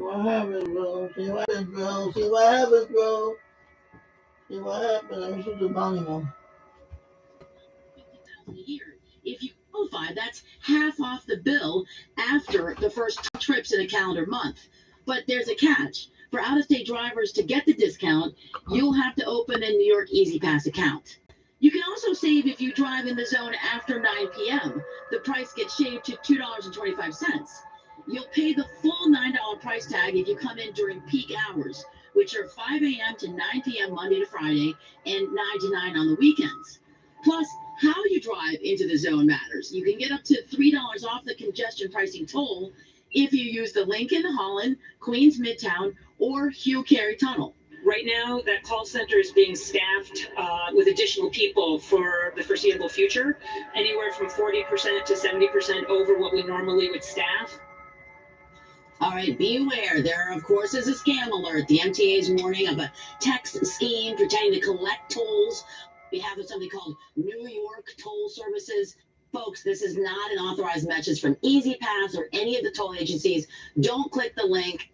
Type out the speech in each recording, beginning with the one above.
what happens, bro. See what happens, bro. See what happens, bro. See what happens. Let me shoot the volume. $50,000 a year. If you qualify, that's half off the bill after the first 2 trips in a calendar month. But there's a catch. For out-of-state drivers to get the discount, you'll have to open a New York Easy Pass account. You can also save if you drive in the zone after 9 p.m. The price gets shaved to $2.25. You'll pay the full $9 price tag if you come in during peak hours, which are 5 a.m. to 9 p.m. Monday to Friday and 9 to 9 on the weekends. Plus, how you drive into the zone matters. You can get up to $3 off the congestion pricing toll if you use the Lincoln, Holland, Queens Midtown, or Hugh Carey Tunnel. Right now, that call center is being staffed with additional people for the foreseeable future, anywhere from 40% to 70% over what we normally would staff. All right, be aware. There, of course, is a scam alert. The MTA's warning of a text scheme pretending to collect tolls. We have something called New York Toll Services. Folks, this is not an authorized message from Easy Pass or any of the toll agencies. Don't click the link.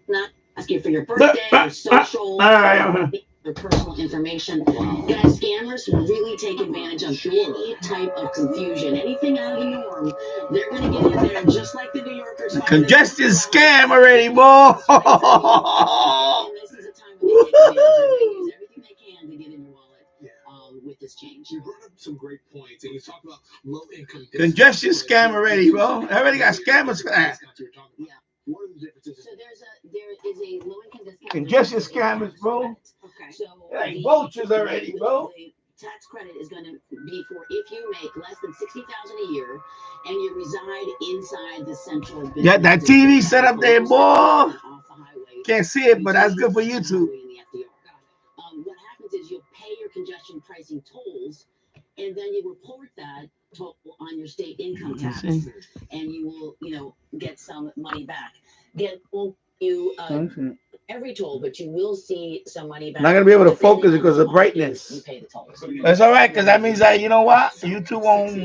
Not asking for your birthday or social or personal information. Guys, scammers really take advantage of any type of confusion, anything out of the norm. They're going to get in there just like the New Yorkers. Congested scam already, boy. And this is a time when they take advantage. They use everything they can to get in your wallet with this change. You brought up some great points, and you talk about low income. Congestion scam already, bro. I already got scammers for that. Yeah. So there is a low income discount. Congestion scammers, bro. Okay. So like vultures already, bro. The tax credit is going to be for if you make less than $60,000 a year and you reside inside the central business. Got that TV set up there, boy. Can't see it, but that's good for YouTube. What happens is you'll pay your congestion pricing tolls, and then you report that toll on your state income tax, and you will, get some money back. Get you every toll, but you will see some money back. Not gonna be able to focus because of brightness. You pay the tolls. That's all right, because that means that, you know what, YouTube won't.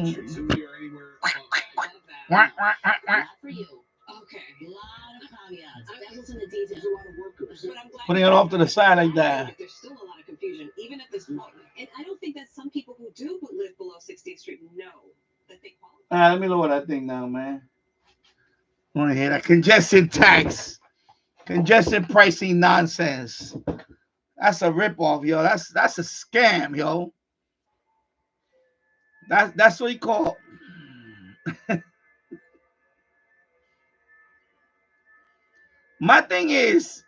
Not for you. Okay. A lot of caveats. Devil's in the details. A lot of work. But I'm glad Putting it off to the side like that. there's still a lot of confusion, even at this point. And I don't think that some people who do live below 60th Street know that they qualify. All right, let me lower that thing now, man. I want to hear that congestion tax, congestion pricing nonsense. That's a ripoff, yo. That's a scam, yo. That's what you call. My thing is,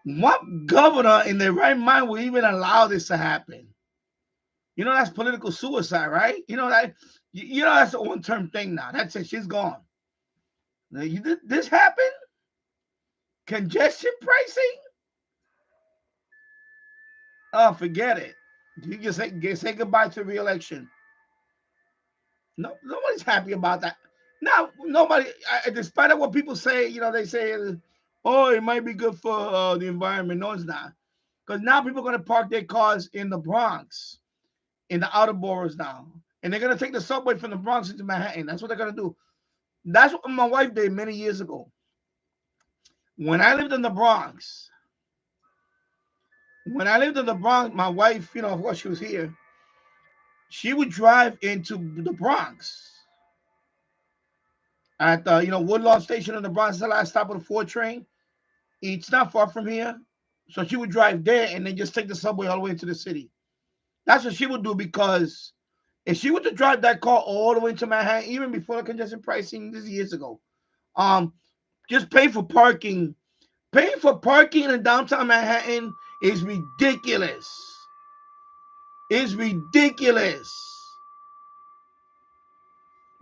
what governor in their right mind will even allow this to happen? You know, that's political suicide, right? You know that. You know that's a one-term thing now. That's it. She's gone. This happened. Congestion pricing. Oh, forget it. You just say goodbye to re-election. No, nobody's happy about that. Now, nobody. Despite of what people say, they say, "Oh, it might be good for the environment." No, it's not, because now people are going to park their cars in the Bronx, in the outer boroughs now, and they're going to take the subway from the Bronx into Manhattan. That's what they're going to do. That's what my wife did many years ago. When I lived in the Bronx, my wife, of course, she was here. She would drive into the Bronx at Woodlawn Station in the Bronx. The last stop of the 4 train. It's not far from here, so she would drive there and then just take the subway all the way into the city. That's what she would do, because if she were to drive that car all the way into Manhattan, even before the congestion pricing, this is years ago, just pay for parking. Paying for parking in downtown Manhattan is ridiculous. It's ridiculous.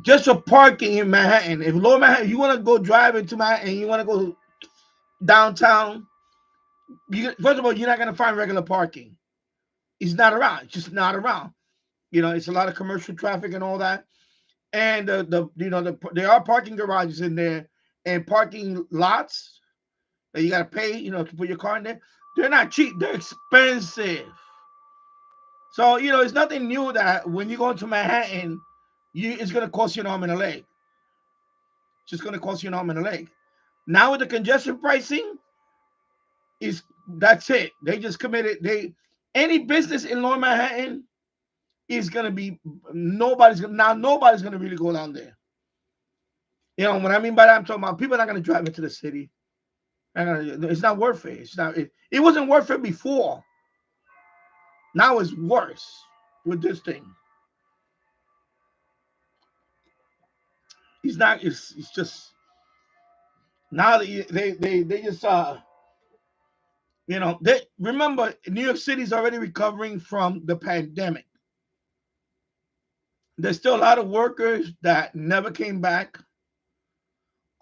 Just for parking in Manhattan. If Lower Manhattan, you want to go drive into Manhattan, you want to go downtown, first of all, you're not going to find regular parking. It's not around. It's just not around. It's a lot of commercial traffic and all that. And there are parking garages in there and parking lots that you got to pay, to put your car in there. They're not cheap. They're expensive. So, it's nothing new that when you go into Manhattan, it's gonna cost you an arm and a leg. It's just gonna cost you an arm and a leg. Now with the congestion pricing, is that's it. They just committed. Any business in Lower Manhattan is gonna be nobody's gonna really go down there. You know what I mean by that? I'm talking about people are not gonna drive into the city. It's not worth it. It's not. It wasn't worth it before. Now it's worse with this thing. It's not. It's just now that they just they remember New York City's already recovering from the pandemic. There's still a lot of workers that never came back.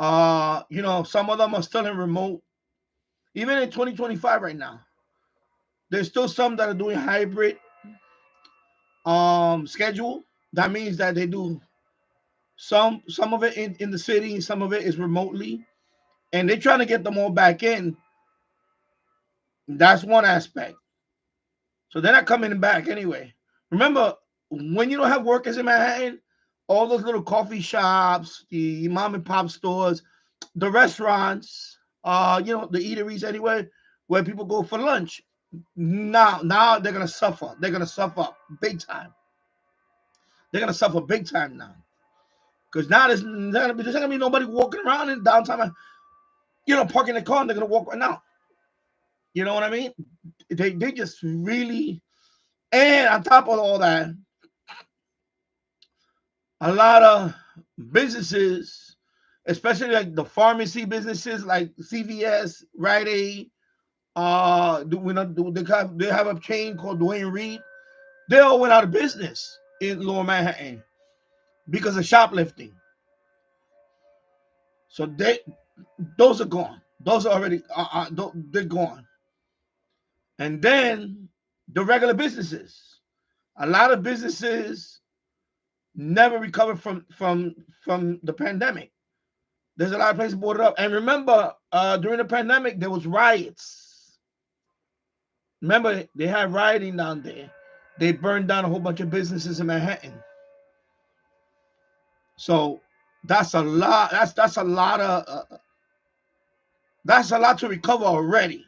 Some of them are still in remote. Even in 2025 right now, there's still some that are doing hybrid schedule. That means that they do some of it in the city, some of it is remotely, and they're trying to get them all back in. That's one aspect. So they're not coming back anyway. Remember, when you don't have workers in Manhattan, all those little coffee shops, the mom and pop stores, the restaurants, the eateries anyway, where people go for lunch. Now they're gonna suffer. They're gonna suffer big time. They're gonna suffer big time now. Because now there's not gonna be nobody walking around in downtown, parking the car and they're gonna walk right now. You know what I mean? They just really, and on top of all that, a lot of businesses, especially like the pharmacy businesses like CVS, Rite Aid, they have a chain called Dwayne Reed. They all went out of business in Lower Manhattan because of shoplifting. So those are gone. Those are already they're gone. And then the regular businesses, a lot of businesses never recovered from the pandemic. There's a lot of places boarded up. And remember, during the pandemic, there was riots. Remember, they had rioting down there. They burned down a whole bunch of businesses in Manhattan. So that's a lot. That's a lot of that's a lot to recover already.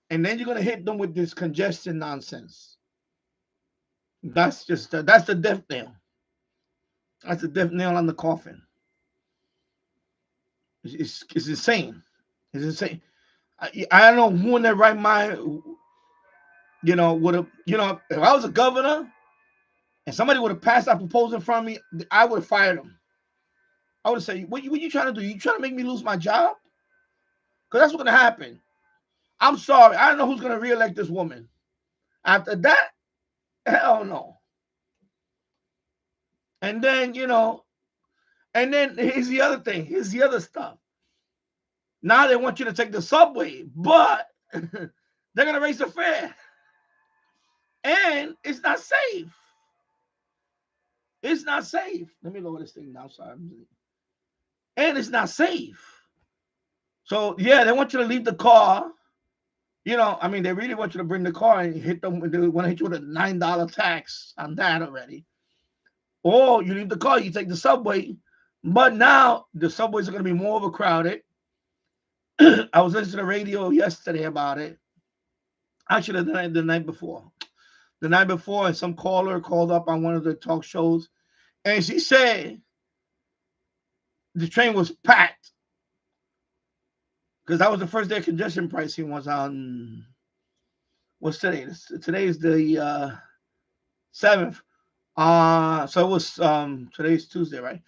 And then you're gonna hit them with this congestion nonsense. That's the death nail. That's the death nail on the coffin. It's insane. It's insane. I don't know who in their right mind, would have, if I was a governor and somebody would have passed that proposal in front of me, I would have fired them. I would have said, what you trying to do? You trying to make me lose my job? Because that's what's going to happen. I'm sorry. I don't know who's going to reelect this woman. After that, hell no. And then, here's the other thing. Here's the other stuff. Now they want you to take the subway, but they're going to raise the fare. And it's not safe. It's not safe. Let me lower this thing now. Sorry. And it's not safe. So, yeah, they want you to leave the car. They really want you to bring the car and hit them. They want to hit you with a $9 tax on that already. Or you leave the car, you take the subway. But now the subways are going to be more overcrowded. I was listening to the radio yesterday about it. Actually, the night before. The night before, and some caller called up on one of the talk shows, and she said the train was packed because that was the first day congestion pricing was on. What's today? Today is the 7th. So it was today's Tuesday, right?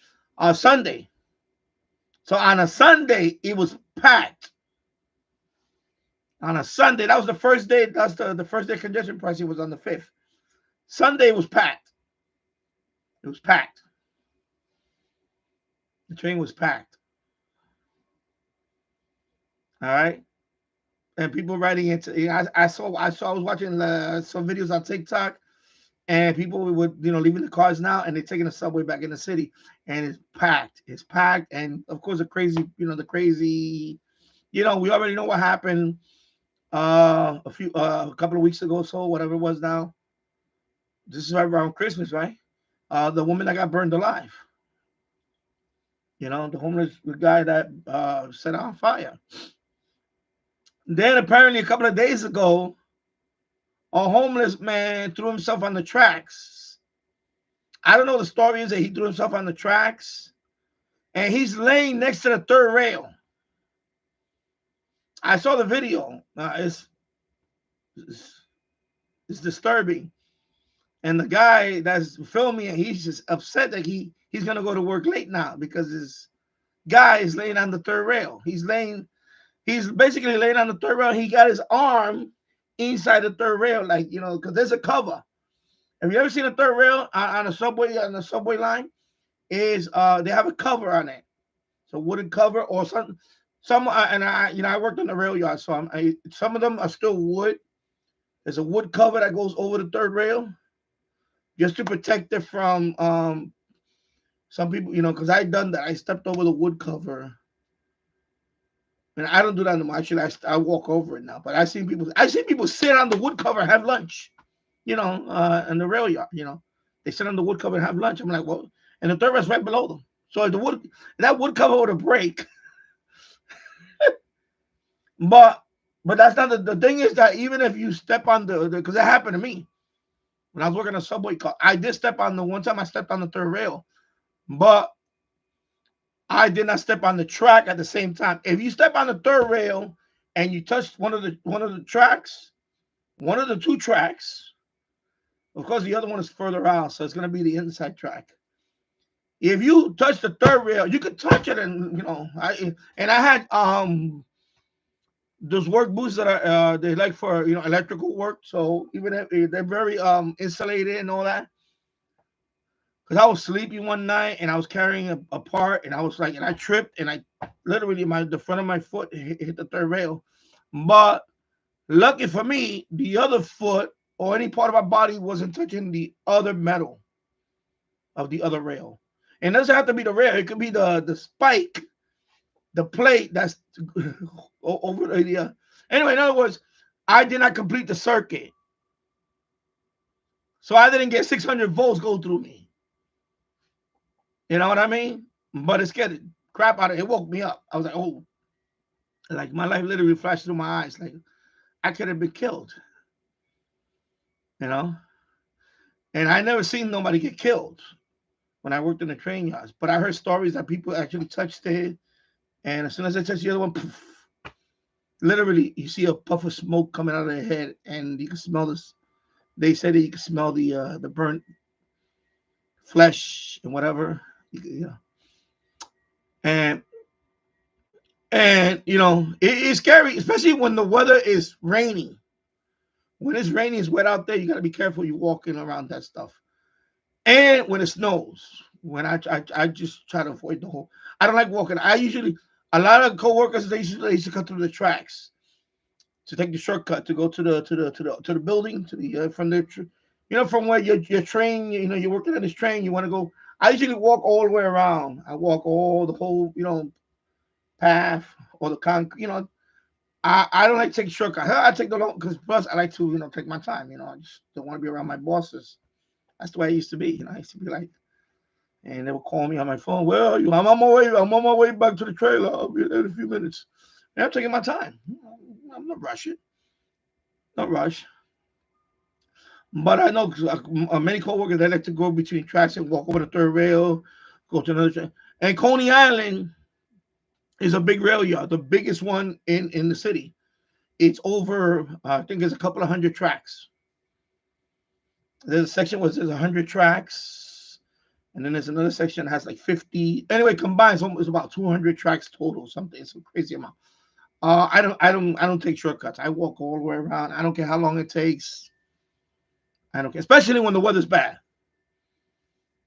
Sunday. So on a Sunday, it was packed. On a Sunday, that was the first day. That's the first day congestion pricing was on the 5th. Sunday was packed. It was packed. The train was packed. All right. And people writing into, I was watching some videos on TikTok, and people would, leaving the cars now, and they're taking the subway back in the city, and it's packed. It's packed, and of course the crazy, we already know what happened a couple of weeks ago, so whatever it was now. This is right around Christmas, right? the woman that got burned alive. The homeless guy that set on fire. Then apparently a couple of days ago, a homeless man threw himself on the tracks. I don't know what the story is that he threw himself on the tracks, and he's laying next to the third rail. I saw the video. It's disturbing. And the guy that's filming it, he's just upset that he's gonna go to work late now because his guy is laying on the third rail. He's basically laying on the third rail. He got his arm inside the third rail, like because there's a cover. Have you ever seen a third rail on a subway line? They have a cover on it, so wooden cover or something. I worked on the rail yard, so some of them are still wood. There's a wood cover that goes over the third rail, just to protect it from some people, because I done that. I stepped over the wood cover, and I don't do that anymore. Actually, I walk over it now. But I see people sit on the wood cover and have lunch, in the rail yard. They sit on the wood cover and have lunch. I'm like, well, and the third rail's right below them. So if that wood cover were to break, but that's not the thing is that even if you step on because that happened to me when I was working a subway car, I did step on one time I stepped on the third rail, but I did not step on the track at the same time. If you step on the third rail and you touch one of the tracks, one of the two tracks, of course the other one is further out, so it's gonna be the inside track. If you touch the third rail, you could touch it, and I had those work boots that are they like for electrical work. So even if they're very insulated and all that. Because I was sleeping one night and I was carrying a part and I tripped and I literally the front of my foot hit the third rail. But lucky for me, the other foot or any part of my body wasn't touching the other metal of the other rail. And it doesn't have to be the rail; it could be the spike, the plate that's over the. Anyway, in other words, I did not complete the circuit, so I didn't get 600 volts go through me. You know what I mean? But it scared the crap out of it. It woke me up. I was like, oh, like my life literally flashed through my eyes. Like I could have been killed. And I never seen nobody get killed when I worked in the train yards. But I heard stories that people actually touched it. And as soon as I touched the other one, poof, literally you see a puff of smoke coming out of their head and you can smell this. They said that you can smell the burnt flesh and whatever. And it's scary, especially when the weather is raining. When it's raining, it's wet out there. You got to be careful. You walking around that stuff. And when it snows, when I just try to avoid the whole. I don't like walking. A lot of coworkers they used to cut through the tracks to take the shortcut to go to the building from where your train. You're working on this train. You want to go. I usually walk all the way around. I walk all the whole path or the concrete. I don't like to take a shortcut. I take the long because plus I like to take my time. I just don't want to be around my bosses. That's the way I used to be. I used to be like, and they would call me on my phone. Where are you? I'm on my way back to the trailer. I'll be there in a few minutes. And I'm taking my time. I'm not rushing. Not rush. But I know many coworkers they like to go between tracks and walk over the third rail, go to another train. And Coney Island is a big rail yard, the biggest one in the city. It's over, I think there's a couple of hundred tracks. There's a section where there's 100 tracks, and then there's another section that has like 50. Anyway, combined, it's about 200 tracks total. Something, it's a crazy amount. I don't take shortcuts. I walk all the way around. I don't care how long it takes. I don't care, especially when the weather's bad.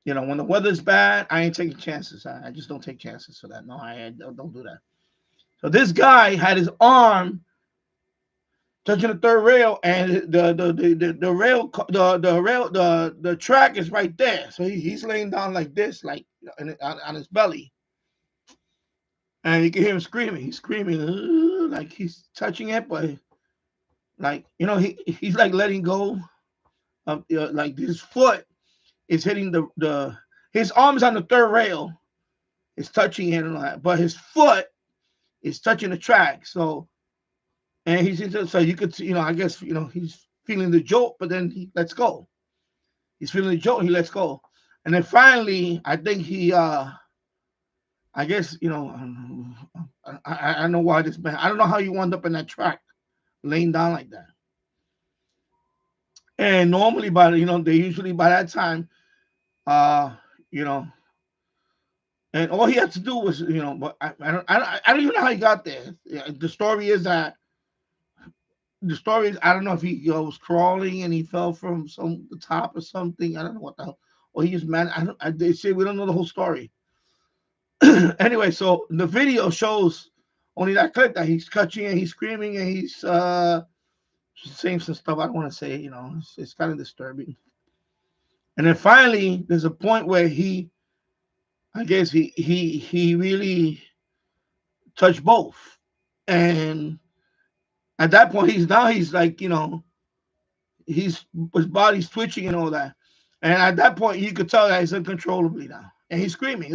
When the weather's bad, I ain't taking chances. I just don't take chances for that. No, I don't do that. So this guy had his arm touching the third rail, and the track is right there. So he's laying down like this, like on his belly, and you can hear him screaming. He's screaming like he's touching it, but like he's like letting go of like his foot is hitting the his arms on the third rail. It's touching it and all that, but his foot is touching the track. So, and so you could, I guess, he's feeling the jolt, but then he lets go. He's feeling the jolt, he lets go. And then finally, I think he, I guess, I don't know why this man, I don't know how you wound up in that track, laying down like that. And normally, they usually by that time, you know, and all he had to do was, but I don't even know how he got there. Yeah, the story is I don't know if he was crawling and he fell from the top or something. I don't know what the hell. Or he just they say we don't know the whole story. Anyway, so the video shows only that clip that he's catching and he's screaming and he's saying some stuff I don't want to say. It's kind of disturbing. And then finally, there's a point where I guess he really touched both, and at that point he's like, his body's twitching and all that, and at that point you could tell that he's uncontrollably now, and he's screaming,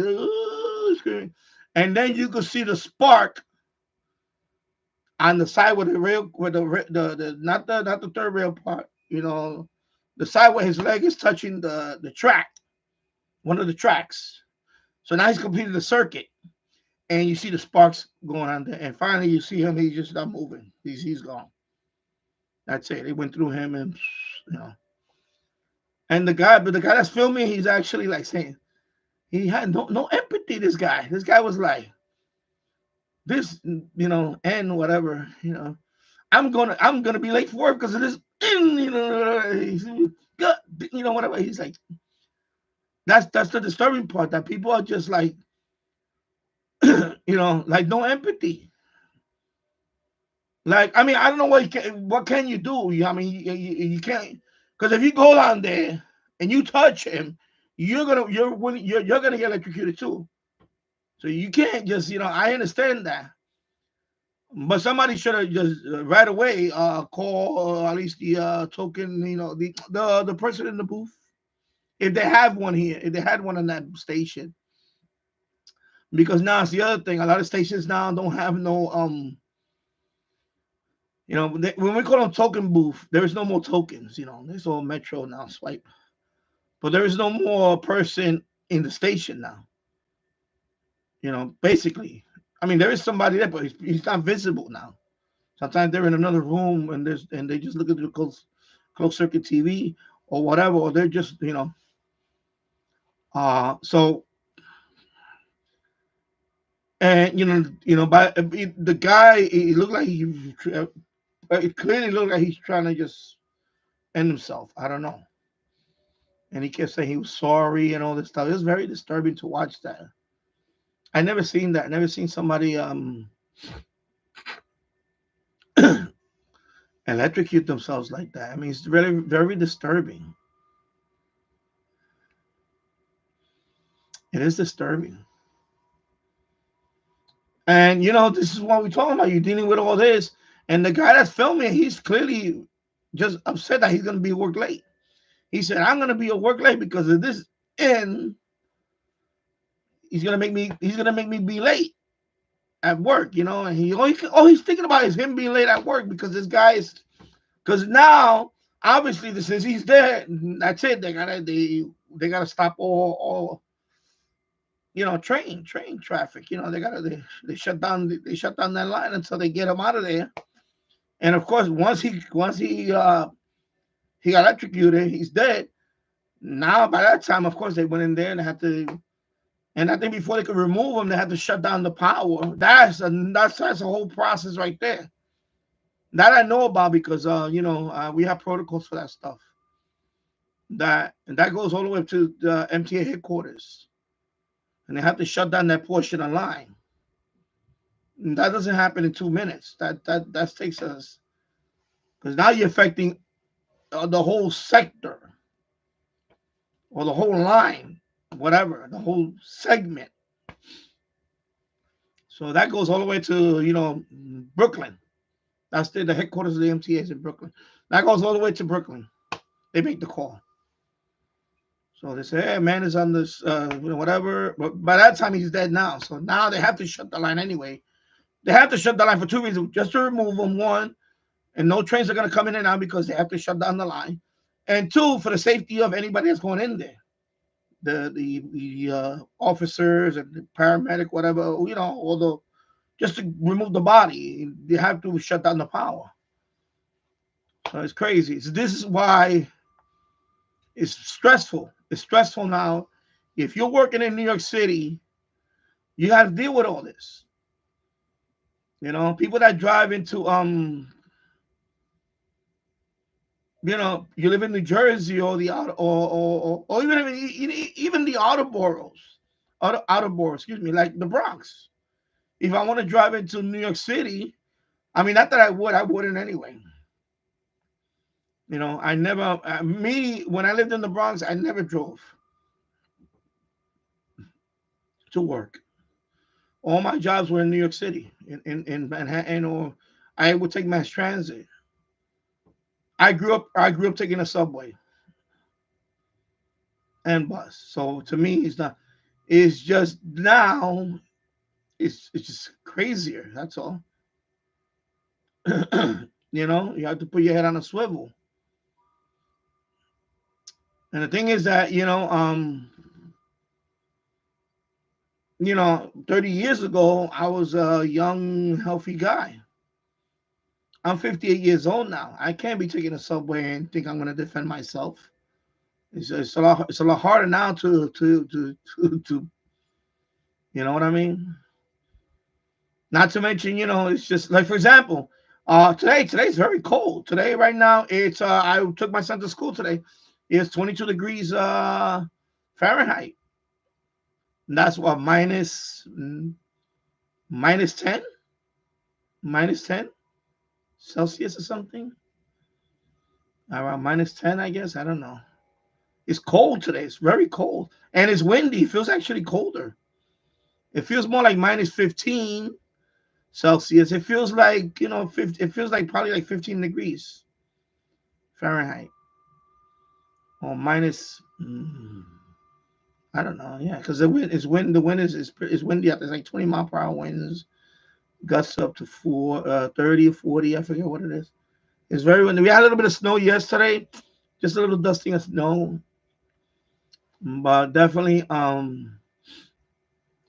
screaming, and then you could see the spark on the side with the rail, with the not the third rail part, the side where his leg is touching the track, one of the tracks. So now he's completed the circuit, and you see the sparks going on there. And finally, you see him. He's just not moving. He's gone. That's it. They went through him, and And the guy that's filming, he's actually like saying he had no empathy. This guy was like this, and whatever, I'm gonna be late for work because of this, whatever. He's like, that's the disturbing part, that people are just like, like no empathy. Like, I mean, I don't know what can you do? I mean, you can't, because if you go down there and you touch him, you're gonna get electrocuted too. So you can't just, I understand that, but somebody should have just right away call at least the token, the person in the booth, if they have one here, if they had one on that station. Because now it's the other thing. A lot of stations now don't have no when we call them token booth, there is no more tokens. There's all Metro now swipe, but there is no more person in the station now. Basically, I mean, there is somebody there, but he's not visible now. Sometimes they're in another room and they just look at the closed circuit TV or whatever, or they're just so. And by the guy, it looked like it clearly looked like he's trying to just end himself. I don't know. And he kept saying he was sorry and all this stuff. It was very disturbing to watch that. I never seen that. I never seen somebody electrocute themselves like that. I mean, it's very, very disturbing. It is disturbing. And this is what we're talking about. You're dealing with all this, and the guy that's filming, he's clearly just upset that he's gonna be work late. He said, "I'm gonna be at work late because of this, and he's gonna make me be late at work." And he's thinking about is him being late at work because because now obviously since he's there, that's it. They gotta stop all. Train traffic. They shut down that line until they get him out of there. And of course, once he got electrocuted, he's dead. Now by that time, of course, they went in there and had to. And I think before they could remove him, they had to shut down the power. That's a whole process right there. That I know about because we have protocols for that stuff. That goes all the way to the MTA headquarters. And they have to shut down that portion of line. And that doesn't happen in 2 minutes. That takes us, because now you're affecting the whole sector or the whole line, whatever, the whole segment. So that goes all the way to Brooklyn. That's the headquarters of the MTA is in Brooklyn. That goes all the way to Brooklyn. They make the call. So they say, hey, man is on this, whatever. But by that time, he's dead now. So now they have to shut the line anyway. They have to shut the line for two reasons. Just to remove him, one, and no trains are going to come in and out because they have to shut down the line. And two, for the safety of anybody that's going in there. The officers and the paramedic, whatever, all the just to remove the body, they have to shut down the power. So it's crazy. So this is why it's stressful. It's stressful now. If you're working in New York City, you have to deal with all this. People that drive into you live in New Jersey or the outer or even the outer boroughs, outer boroughs, excuse me, like the Bronx. If I want to drive into New York City, I mean, not that I wouldn't anyway. I never, when I lived in the Bronx, I never drove to work. All my jobs were in New York City, in Manhattan, or I would take mass transit. I grew up taking a subway and bus. So to me, it's just now, it's just crazier. That's all. You have to put your head on a swivel. And the thing is that, 30 years ago, I was a young, healthy guy. I'm 58 years old now. I can't be taking a subway and think I'm going to defend myself. It's a lot harder now to you know what I mean? Not to mention, it's just like, for example, today's very cold. Today, right now, it's I took my son to school today. It's 22 degrees Fahrenheit. And that's what minus 10, minus 10 Celsius or something. Around minus 10, I guess. I don't know. It's cold today. It's very cold. And it's windy. It feels actually colder. It feels more like minus 15 Celsius. It feels like, 50, it feels like probably like 15 degrees Fahrenheit. Or minus, I don't know. Yeah, because the wind is windy up. There's like 20-mile-per-hour winds, gusts up to 30 or 40. I forget what it is. It's very windy. We had a little bit of snow yesterday, just a little dusting of snow. But definitely,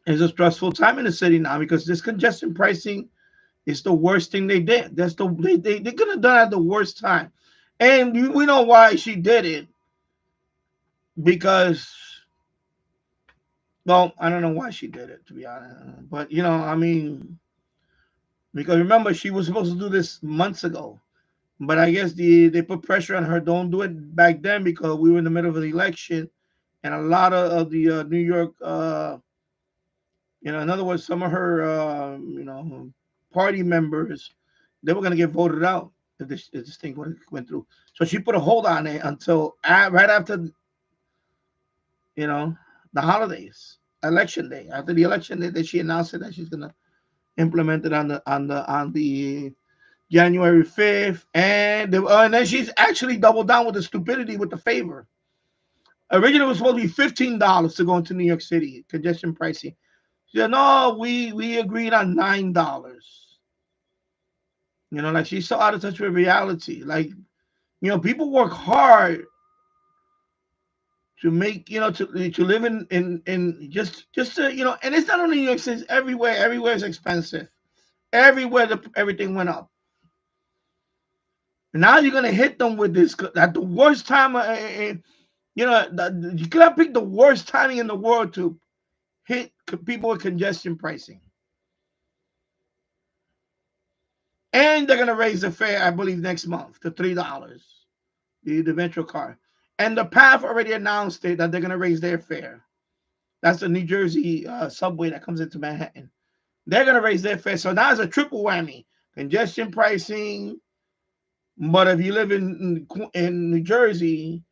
it's a stressful time in the city now because this congestion pricing is the worst thing they did. They could have done it at the worst time, and we know why she did it because, well, I don't know why she did it, to be honest, but I mean, because remember she was supposed to do this months ago, but I guess they put pressure on her. Don't do it back then because we were in the middle of the election, and a lot of the New York. In other words, some of her, party members, they were going to get voted out if this thing went through. So she put a hold on it until right after, the holidays, election day. After the election day, that she announced it that she's going to implement it on the January 5th, and then she's actually doubled down with the stupidity with the favor. Originally, it was supposed to be $15 to go into New York City congestion pricing. She said, no, we agreed on $9. Like she's so out of touch with reality. Like, people work hard to make, to live in just to, and it's not only New York City, it's everywhere. Everywhere is expensive. Everywhere everything went up. And now you're gonna hit them with this at the worst time. You cannot pick the worst timing in the world to hit people with congestion pricing. And they're going to raise the fare, I believe, next month to $3, the Metro card. And the PATH already announced it that they're going to raise their fare. That's the New Jersey subway that comes into Manhattan. They're going to raise their fare. So now it's a triple whammy. Congestion pricing. But if you live in New Jersey,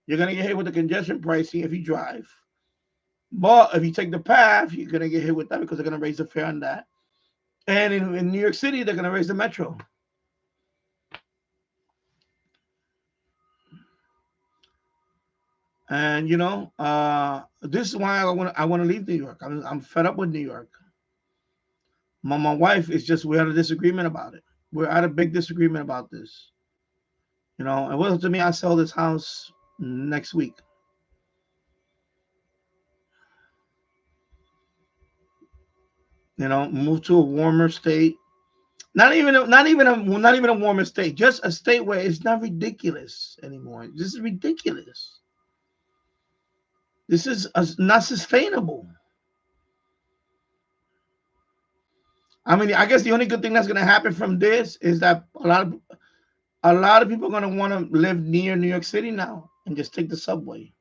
you're going to get hit with the congestion pricing if you drive. But if you take the PATH, you're going to get hit with that because they're going to raise the fare on that. And in New York City, they're going to raise the Metro. And this is why I want to leave New York. I'm fed up with New York. My wife is just we had a disagreement about it. We're at a big disagreement about this. It wasn't to me. I sell this house next week. Move to a warmer state. Not even a warmer state. Just a state where it's not ridiculous anymore. This is ridiculous. This is not sustainable. I mean, I guess the only good thing that's going to happen from this is that a lot of people are going to want to live near New York City now and just take the subway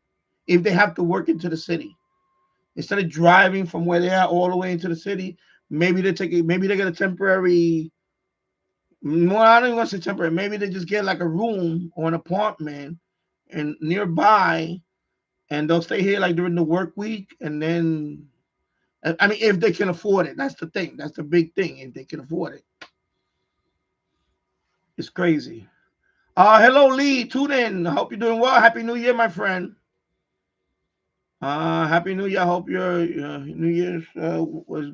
if they have to work into the city instead of driving from where they are all the way into the city. Maybe they get a temporary. Well, I don't even want to say temporary. Maybe they just get like a room or an apartment and nearby, and they'll stay here like during the work week, and then. I mean, if they can afford it, that's the thing. That's the big thing. If they can afford it, it's crazy. Hello, Lee. Tune in. I hope you're doing well. Happy New Year, my friend. Happy New Year. I hope your New Year's was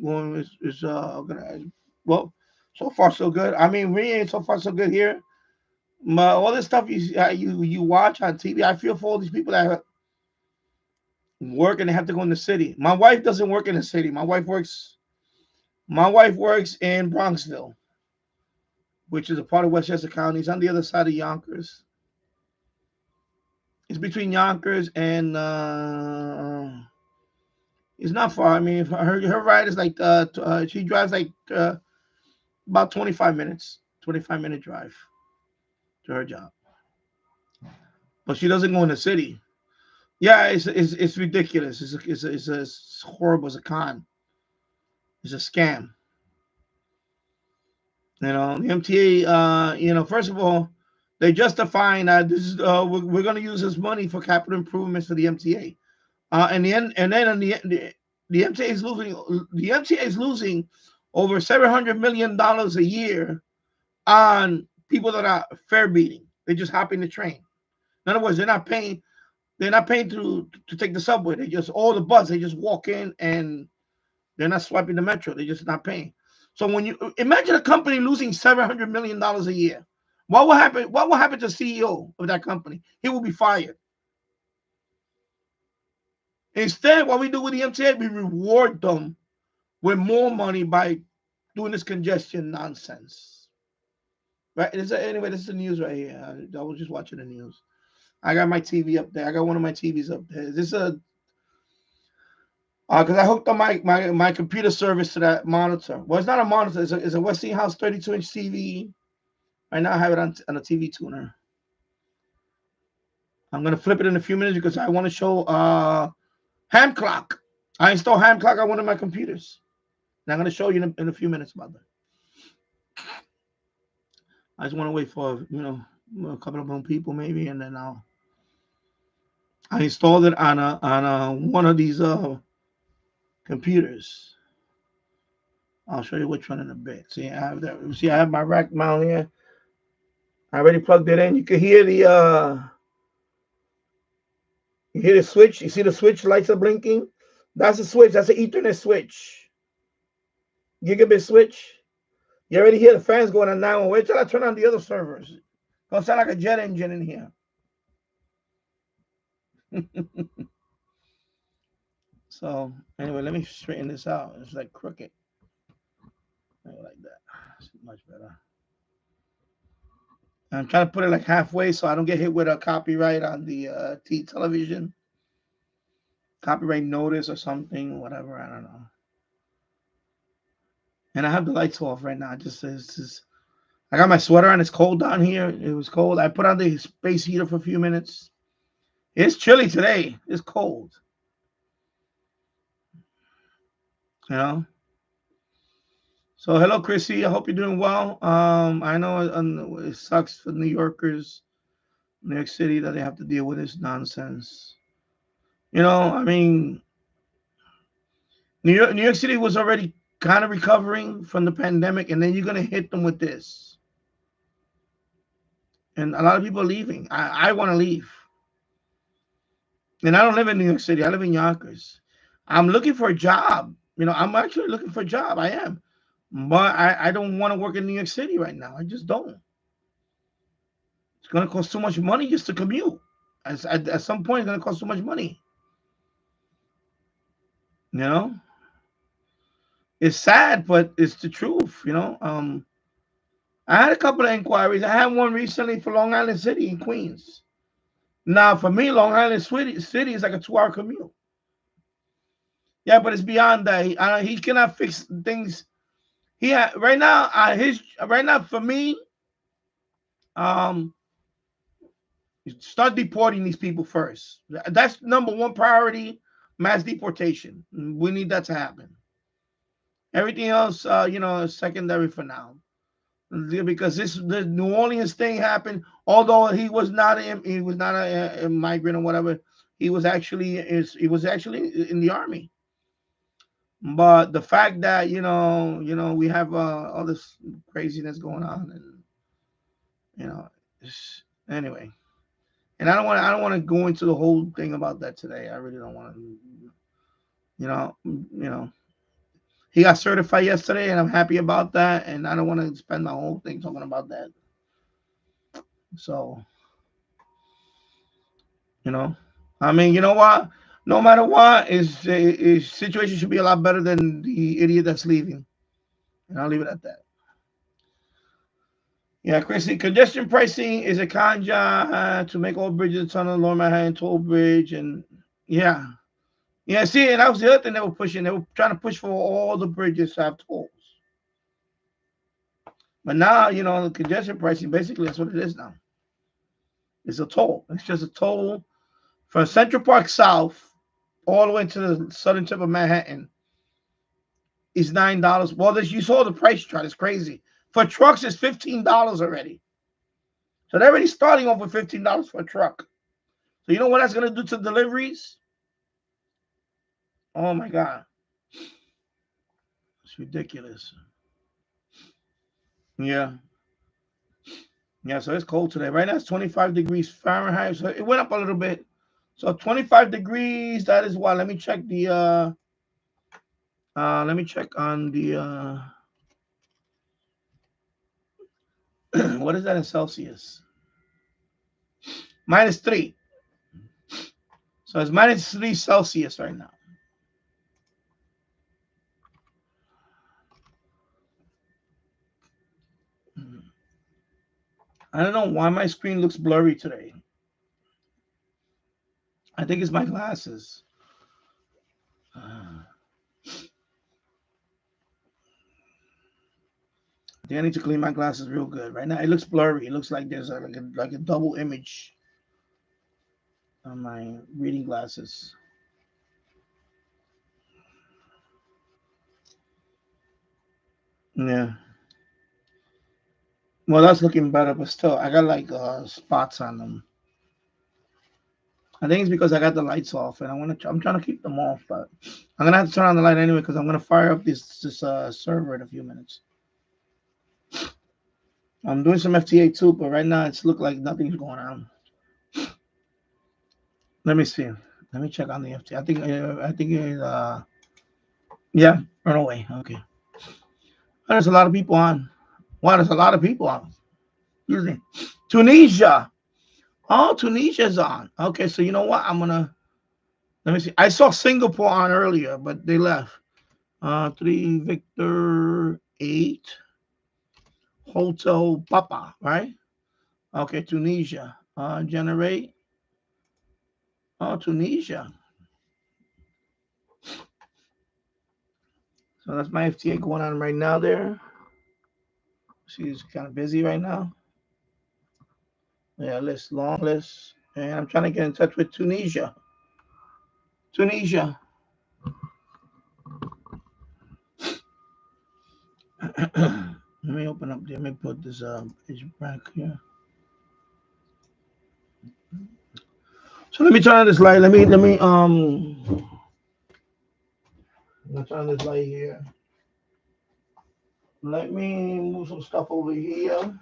going is organized. Well, so far so good. I mean, really, so far so good here. All this stuff you watch on TV, I feel for all these people that work and they have to go in the city. My wife doesn't work in the city. My wife works in Bronxville, which is a part of Westchester County. It's on the other side of Yonkers. It's between Yonkers and it's not far. I mean, her ride is like she drives like about 25 minutes, 25-minute drive to her job. But she doesn't go in the city. Yeah, it's ridiculous. It's horrible. It's a con. It's a scam. The MTA. First of all, they justifying that this is we're going to use this money for capital improvements for the MTA. And then the MTA is losing. The MTA is losing over $700 million a year on people that are fare beating. They're just hopping the train. In other words, they're not paying. They're not paying to take the subway. They just the bus. They just walk in and they're not swiping the metro. They're just not paying. So when you imagine a company losing $700 million a year, what will happen? What will happen to the CEO of that company? He will be fired. Instead, what we do with the MTA, we reward them with more money by doing this congestion nonsense. Right? Anyway, this is the news right here. I was just watching the news. I got my TV up there. I got one of my TVs up there. This is a because I hooked up my computer service to that monitor. Well, it's not a monitor. It's a Westinghouse 32-inch TV. Right now, I have it on a TV tuner. I'm gonna flip it in a few minutes because I want to show Hamclock. I installed Hamclock on one of my computers. And I'm going to show you in a few minutes about that. I just want to wait for, a couple of people maybe, and then I installed it on one of these computers. I'll show you which one in a bit. See, I have that. See, I have my rack mount here. I already plugged it in. You can hear the switch. You see the switch lights are blinking? That's a switch. That's an Ethernet switch. Gigabit switch. You already hear the fans going on now. Wait till I turn on the other servers. It's going to sound like a jet engine in here. So, anyway, let me straighten this out. It's like crooked. Like that. It's much better. I'm trying to put it like halfway so I don't get hit with a copyright on the television. Copyright notice or something, whatever. I don't know. And I have the lights off right now. I got my sweater on. It's cold down here. It was cold. I put on the space heater for a few minutes. It's chilly today. It's cold. So hello, Chrissy. I hope you're doing well. I know it sucks for New Yorkers, New York City, that they have to deal with this nonsense. I mean, New York City was already kind of recovering from the pandemic, and then you're going to hit them with this. And a lot of people are leaving. I want to leave. And I don't live in New York City. I live in Yonkers. I'm looking for a job. I'm actually looking for a job. I am. But I don't want to work in New York City right now. I just don't. It's going to cost too much money just to commute. At some point, it's going to cost too much money. You know? It's sad, but it's the truth. I had a couple of inquiries. I had one recently for Long Island City in Queens. Now, for me, Long Island City is like a 2-hour commute. Yeah, but it's beyond that. He cannot fix things. Right now. Right now for me, um, start deporting these people first. That's number one priority. Mass deportation. We need that to happen. Everything else, is secondary for now. Because the New Orleans thing happened. Although he was not a migrant or whatever. He was actually in the army. But the fact that we have all this craziness going on, and anyway, and I don't want to go into the whole thing about that today. I really don't want to. He got certified yesterday, and I'm happy about that. And I don't want to spend my whole thing talking about that. So, I mean, you know what? No matter what, his situation should be a lot better than the idiot that's leaving. And I'll leave it at that. Yeah, Chrissy, congestion pricing is a con job to make all bridges a tunnel, Lower Manhattan toll bridge, and yeah. Yeah, see, and that was the other thing they were pushing. They were trying to push for all the bridges to have tolls. But now, the congestion pricing, basically, that's what it is now. It's a toll. It's just a toll from Central Park South all the way to the southern tip of Manhattan. Is $9. Well, you saw the price chart. It's crazy. For trucks, it's $15 already. So they're already starting off with $15 for a truck. So you know what that's going to do to deliveries? Oh, my God. It's ridiculous. Yeah. Yeah, so it's cold today. Right now, it's 25 degrees Fahrenheit. So it went up a little bit. So 25 degrees, that is what? Let me check let me check on the, what is that in Celsius? -3. So it's -3 Celsius right now. I don't know why my screen looks blurry today. I think it's my glasses. I think I need to clean my glasses real good. Right now, it looks blurry. It looks like there's like a double image on my reading glasses. Yeah. Well, that's looking better, but still, I got like spots on them. I think it's because I got the lights off, and I'm trying to keep them off, but I'm gonna have to turn on the light anyway because I'm gonna fire up this server in a few minutes. I'm doing some FTA too, but right now it's look like nothing's going on. Let me see. Let me check on the FTA. I think yeah, run away. Okay. There's a lot of people on. Wow, there's a lot of people on. Excuse me. Tunisia. Oh, Tunisia's on. Okay, so you know what? Let me see. I saw Singapore on earlier, but they left. 3 Victor 8 Hotel Papa, right? Okay, Tunisia. Generate. Oh, Tunisia. So that's my FTA going on right now there. She's kind of busy right now. Yeah, long list. And I'm trying to get in touch with Tunisia. Tunisia. Let me open up there. Let me put this page back here. So let me turn on this light. Let me I'm gonna turn on this light here. Let me move some stuff over here.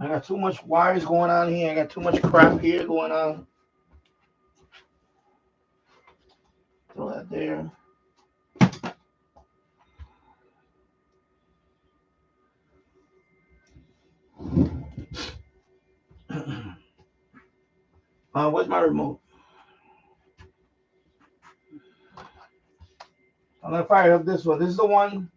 I got too much wires going on here. I got too much crap here going on. Throw that there. Where's my remote? I'm gonna fire up this one. This is the one.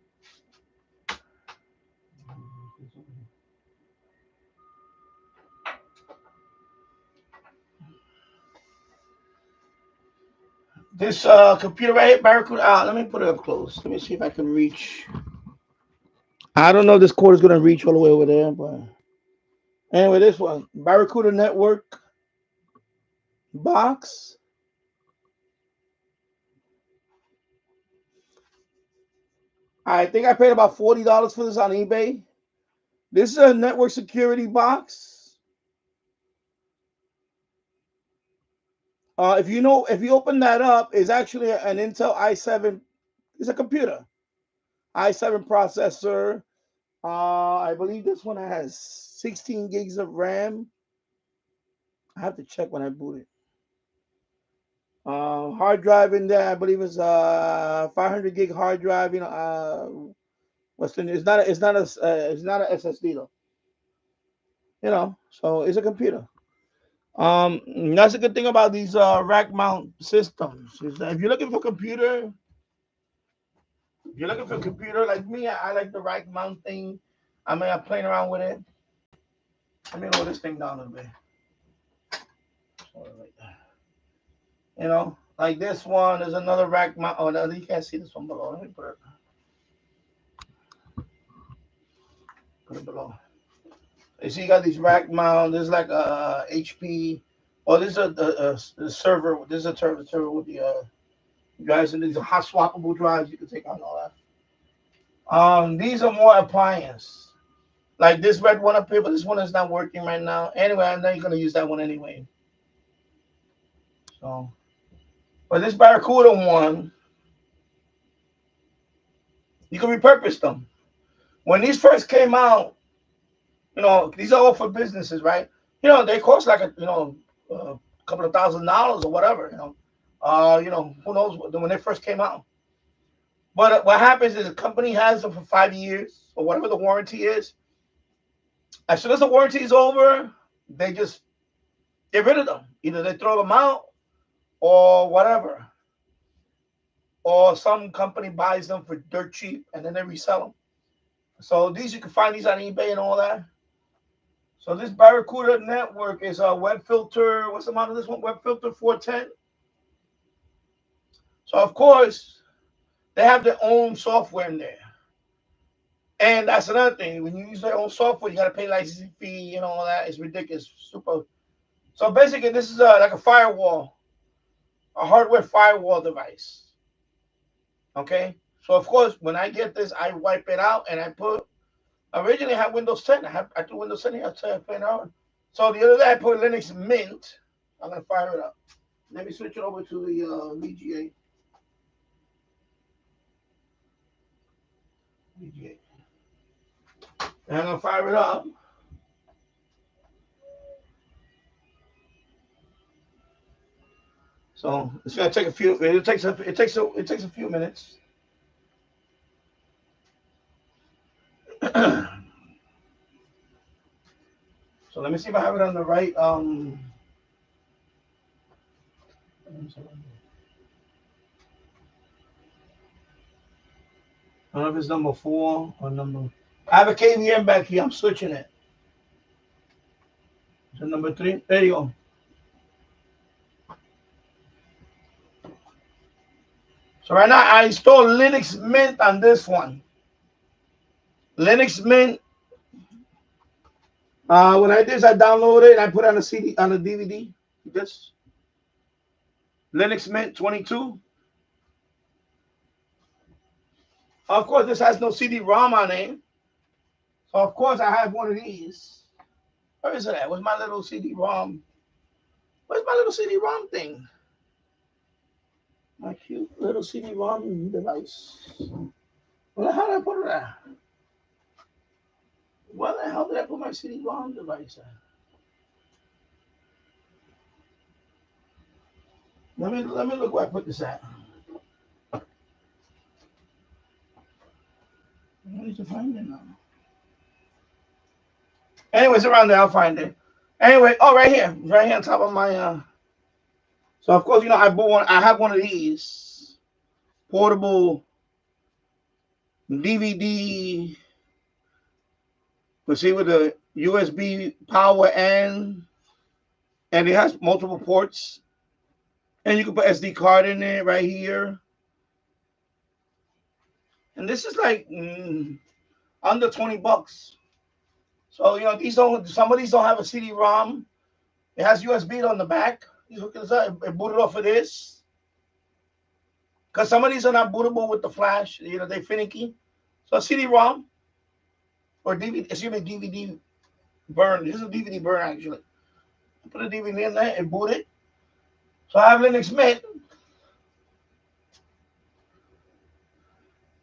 This computer right here, Barracuda. Let me put it up close. Let me see if I can reach. I don't know if this cord is gonna reach all the way over there, but anyway, this one, Barracuda Network box. I think I paid about $40 for this on eBay. This is a network security box. If you open that up, it's actually an Intel i7. It's a computer, i7 processor. I believe this one has 16 gigs of RAM. I have to check when I boot it. Hard drive in there, I believe it's 500 gig hard drive. What's the? It's not a SSD though. So it's a computer. That's a good thing about these rack mount systems is that if you're looking for a computer like me, I like the rack mount thing. I mean, I'm playing around with it. Let me lower this thing down a little bit. Like this one. There's another rack mount. Oh, no, you can't see this one below. Let me put it below. You see, you got these rack mount. There's like a HP. Oh, this is a server. This is a server with the drives, and these are hot swappable drives. You can take on all that. These are more appliance. Like this red one up here, but this one is not working right now. Anyway, I know you're gonna use that one anyway. So, but this Barracuda one, you can repurpose them. When these first came out, these are all for businesses, right? They cost like a couple of $1,000s or whatever. Who knows when they first came out. But what happens is the company has them for 5 years or whatever the warranty is. As soon as the warranty is over, they just get rid of them. Either they throw them out or whatever. Or some company buys them for dirt cheap and then they resell them. So you can find these on eBay and all that. So this Barracuda network is a web filter. What's the model of this one? Web filter 410. So of course, they have their own software in there. And that's another thing. When you use their own software, you got to pay licensing fee and all that. It's ridiculous. Super. So basically, this is like a firewall, a hardware firewall device. Okay. So of course, when I get this, I wipe it out and I originally I had Windows 10. I threw Windows 10 here. So the other day I put Linux Mint. I'm gonna fire it up. Let me switch it over to the VGA. And I'm gonna fire it up. So it's gonna take a few. It takes a few minutes. So let me see if I have it on the right. I don't know if it's number 4 or number. I have a KVM back here. I'm switching it. So number 3. There you go. So right now I installed Linux Mint on this one. Linux Mint. What I did is I downloaded it and I put it on a CD, on a DVD. This Linux Mint 22. Of course, this has no CD-ROM on it. So of course I have one of these. Where is it at? Where's my little CD-ROM? Where's my little CD-ROM thing? My cute little CD-ROM device. Well, how did I put it at? Where the hell did I put my CD-ROM device at? Let me look where I put this at. I need to find it now. Anyways, around there, I'll find it. Anyway, oh, right here on top of my. So of course, I bought one. I have one of these portable DVD. Let's see, with the USB power and it has multiple ports, and you can put SD card in it right here. And this is like under $20. So some of these don't have a CD-ROM. It has USB on the back. You hook this up and boot it off of this. Because some of these are not bootable with the flash. They're finicky. So CD-ROM or DVD burn. This is a DVD burn actually. Put a DVD in there and boot it. So I have Linux Mint.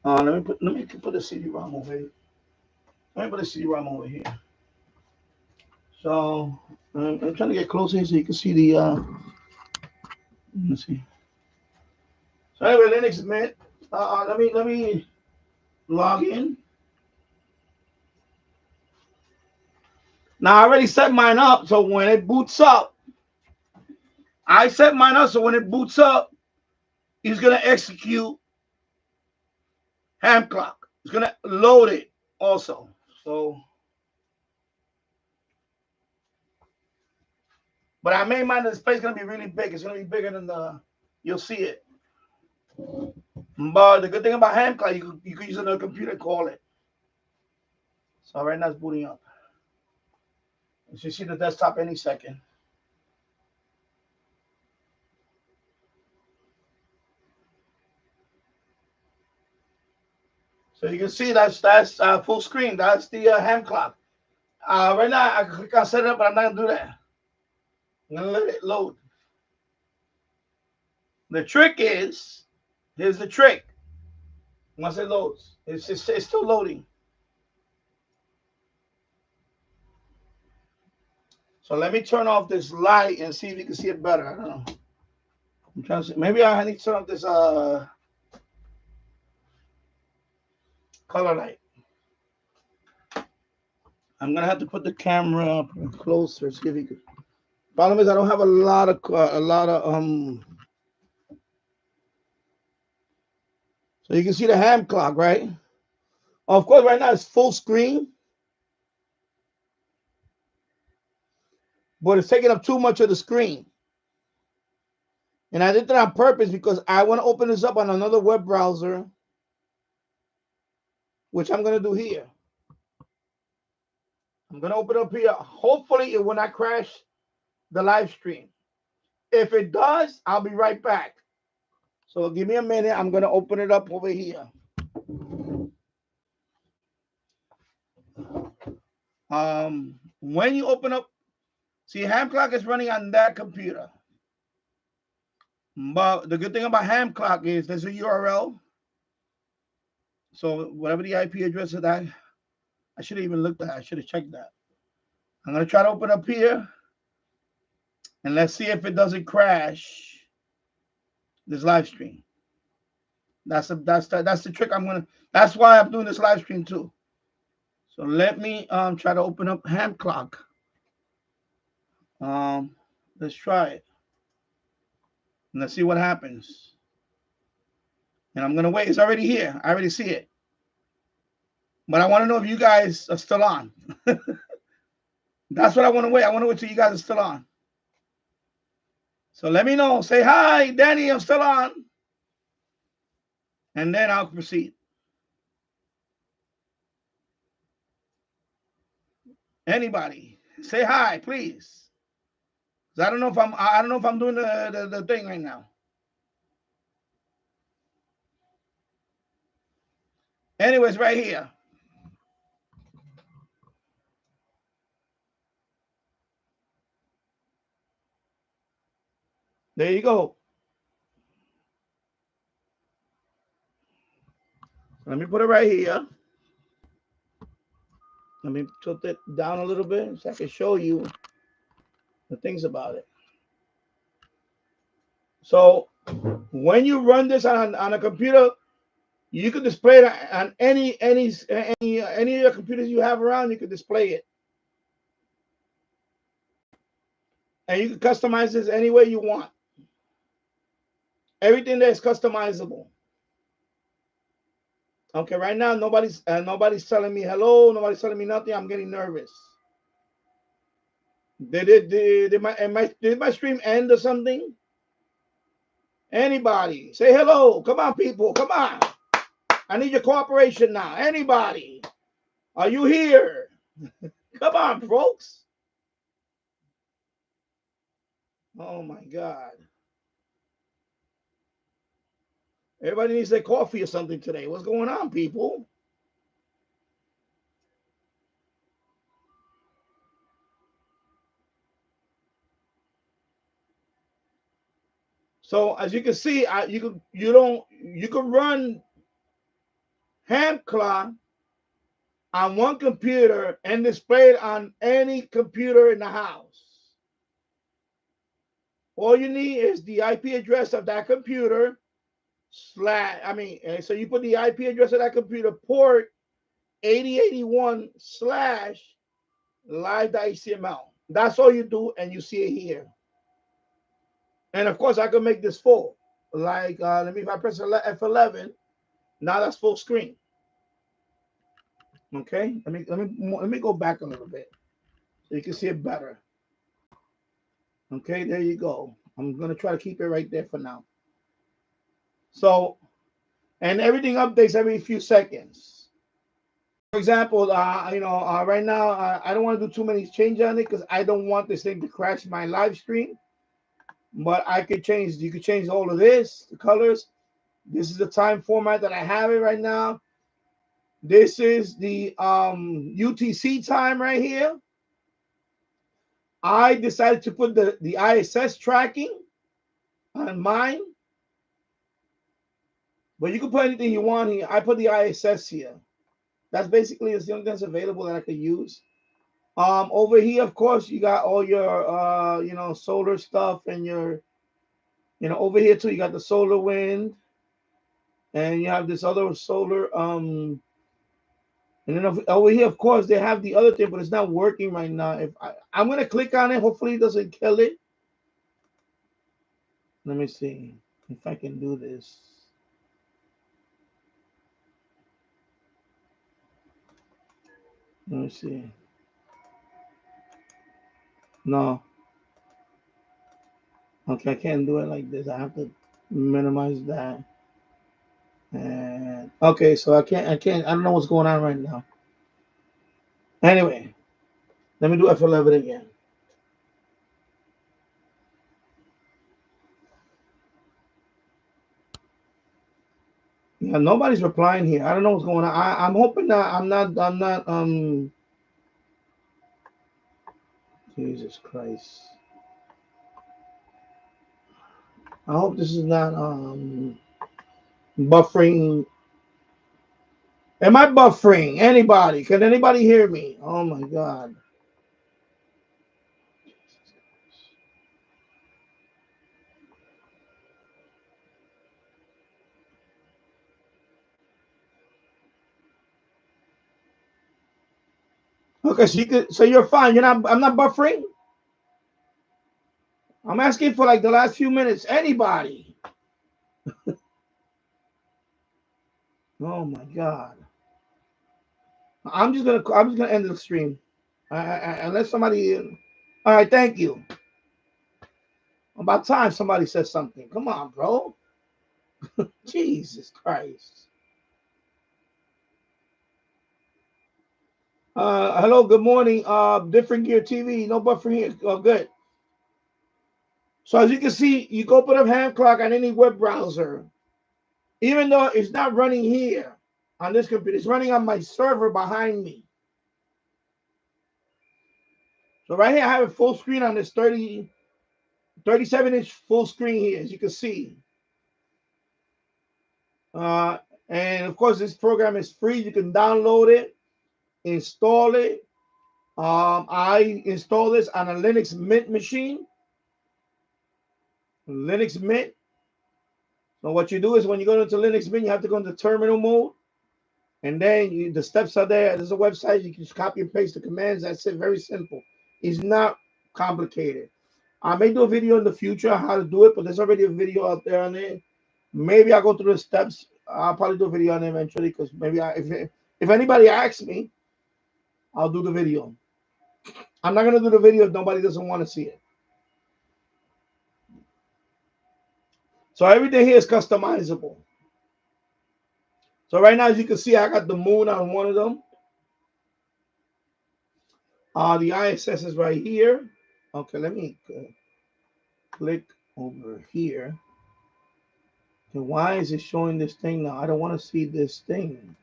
Let me put the CD-ROM over here. Let me put the CD-ROM over here. So I'm trying to get closer here so you can see the. Let's see. So anyway, Linux Mint. Let me log in. Now I already set mine up, so when it boots up, it's gonna execute Hamclock. It's gonna load it also. So, but I made mine. The display is gonna be really big. It's gonna be bigger than you'll see it. But the good thing about Hamclock, you can use it on a computer and call it. So right now it's booting up. You should see the desktop any second. So you can see that's full screen. That's the Hamclock. Right now I can click on setup, but I'm not gonna do that. I'm gonna let it load. The trick is, here's the trick. Once it loads, it's still loading. So let me turn off this light and see if you can see it better. I don't know. I'm trying to see. Maybe I need to turn off this color light. I'm gonna have to put the camera up closer. See if you can. Problem is I don't have a lot of So you can see the Hamclock, right? Of course, right now it's full screen, but it's taking up too much of the screen. And I did that on purpose because I want to open this up on another web browser, which I'm going to do here. I'm going to open it up here. Hopefully, it will not crash the live stream. If it does, I'll be right back. So give me a minute. I'm going to open it up over here. When you open up, see, Hamclock is running on that computer. But the good thing about Hamclock is there's a URL. So whatever the IP address of that, I should have even looked at that. I should have checked that. I'm going to try to open up here. And let's see if it doesn't crash this live stream. That's the trick that's why I'm doing this live stream too. So let me try to open up Hamclock. Let's try it. And let's see what happens. And I'm gonna wait. It's already here. I already see it. But I want to know if you guys are still on. That's what I want to wait. I want to wait till you guys are still on. So let me know. Say hi, Danny, I'm still on. And then I'll proceed. Anybody, say hi, please. I don't know if I'm doing the thing right now. Anyways, right here. There you go. Let me put it right here. Let me tilt it down a little bit so I can show you the things about it. So when you run this on a computer, you can display it on any of your computers you have around. You can display it, and you can customize this any way you want. Everything there is customizable. Okay, right now nobody's telling me hello. Nobody's telling me nothing. I'm getting nervous. Did my stream end or something? Anybody say hello? Come on, people. Come on. I need your cooperation now. Anybody? Are you here? Come on, folks. Oh my God. Everybody needs their coffee or something today. What's going on, people? So as you can see, you can run Hamclock on one computer and display it on any computer in the house. All you need is the IP address of that computer so you put the IP address of that computer, port 8081 / live.html. That's all you do, and you see it here. And of course, I can make this full. Like, if I press F11, now that's full screen. Okay, let me go back a little bit so you can see it better. Okay, there you go. I'm gonna try to keep it right there for now. So, and everything updates every few seconds. For example, right now I don't want to do too many changes on it because I don't want this thing to crash my live stream. But I could change. You could change all of this, the colors. This is the time format that I have it right now. This is the UTC time right here. I decided to put the ISS tracking on mine. But you can put anything you want here. I put the ISS here. That's basically the only thing that's available that I could use. Over here, of course, you got all your solar stuff and your over here too, you got the solar wind, and you have this other solar and then over here, of course, they have the other thing, but it's not working right now. If I'm gonna click on it, hopefully it doesn't kill it. Let me see if I can do this. Let me see. No. Okay, I can't do it like this. I have to minimize that. And okay, so I don't know what's going on right now. Anyway, let me do F11 again. Yeah, nobody's replying here. I don't know what's going on. I'm hoping that I'm not Jesus Christ. I hope this is not buffering. Am I buffering? Anybody? Can anybody hear me? Oh my God. Okay, so you're fine. I'm not buffering. I'm asking for like the last few minutes. Anybody? Oh my God. I'm just gonna end the stream. Unless somebody. All right, thank you. About time somebody says something. Come on, bro. Jesus Christ. Hello, good morning. Different Gear TV. No buffering here. Oh, good. So as you can see, you can open up Hamclock on any web browser. Even though it's not running here on this computer, it's running on my server behind me. So right here, I have a full screen on this 37-inch full screen here, as you can see. And of course, this program is free. You can download it. install it. I install this on a Linux Mint machine. Linux Mint. So what you do is when you go into Linux Mint, you have to go into terminal mode. And then the steps are there. There's a website. You can just copy and paste the commands. That's it. Very simple. It's not complicated. I may do a video in the future on how to do it, but there's already a video out there on it. Maybe I'll go through the steps. I'll probably do a video on it eventually because maybe if anybody asks me, I'll do the video. I'm not going to do the video if nobody doesn't want to see it. So everything here is customizable. So right now, as you can see, I got the moon on one of them. The ISS is right here. Okay, let me click over here. Okay, why is it showing this thing now? I don't want to see this thing.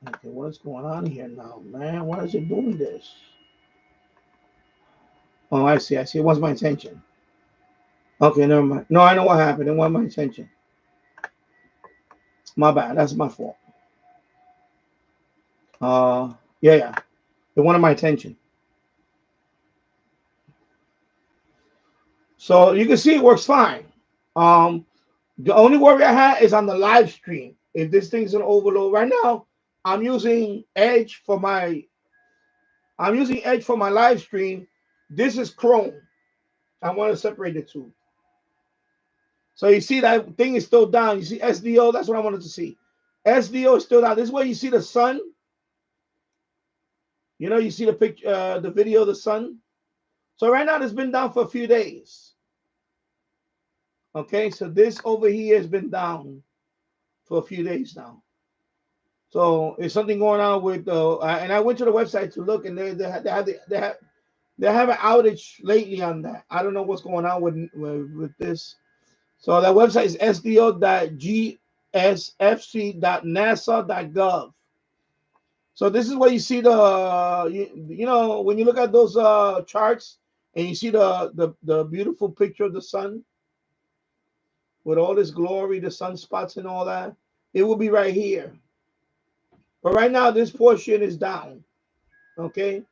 Okay, what's going on here now, man? Why is it doing this? Oh, I see. It wasn't my intention. Okay, never mind. No, I know what happened. It wasn't my intention. My bad. That's my fault. Yeah. It wanted my attention. So you can see it works fine. The only worry I had is on the live stream. If this thing's an overload right now, I'm using Edge for my live stream. This is Chrome. I want to separate the two. So you see that thing is still down. You see SDO, that's what I wanted to see. SDO is still down. This is where you see the sun. You know, you see the picture, the video of the sun. So right now it's been down for a few days. Okay, so this over here has been down for a few days now. So there's something going on with and I went to the website to look, and they have an outage lately on that. I don't know what's going on with this. So that website is sdo.gsfc.nasa.gov. So this is where you see you know, when you look at those charts and you see the beautiful picture of the sun with all this glory, the sunspots and all that, it will be right here. But right now, this portion is down. Okay,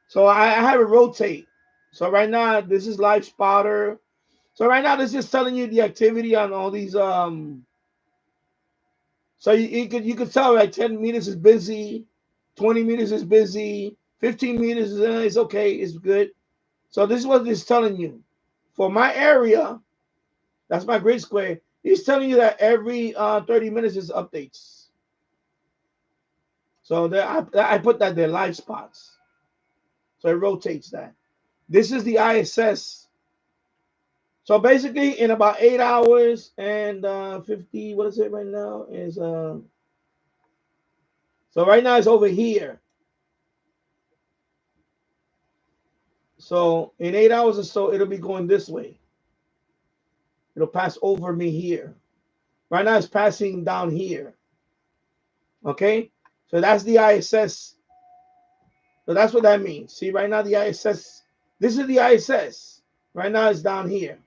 so I have it rotate. So right now, this is Live Spotter. So right now, this is telling you the activity on all these. So you could tell, like 10 meters is busy, 20 meters is busy, 15 meters is okay, it's good. So this is what it's telling you. For my area, that's my grid square. It's telling you that every 30 minutes is updates. So I put that there, live spots. So it rotates that. This is the ISS. So basically, in about 8 hours and 50, what is it right now? Is so right now it's over here. So in 8 hours or so, it'll be going this way. It'll pass over me here. Right now it's passing down here. Okay, so that's the ISS. So that's what that means. See, right now the ISS, this is the ISS. Right now it's down here.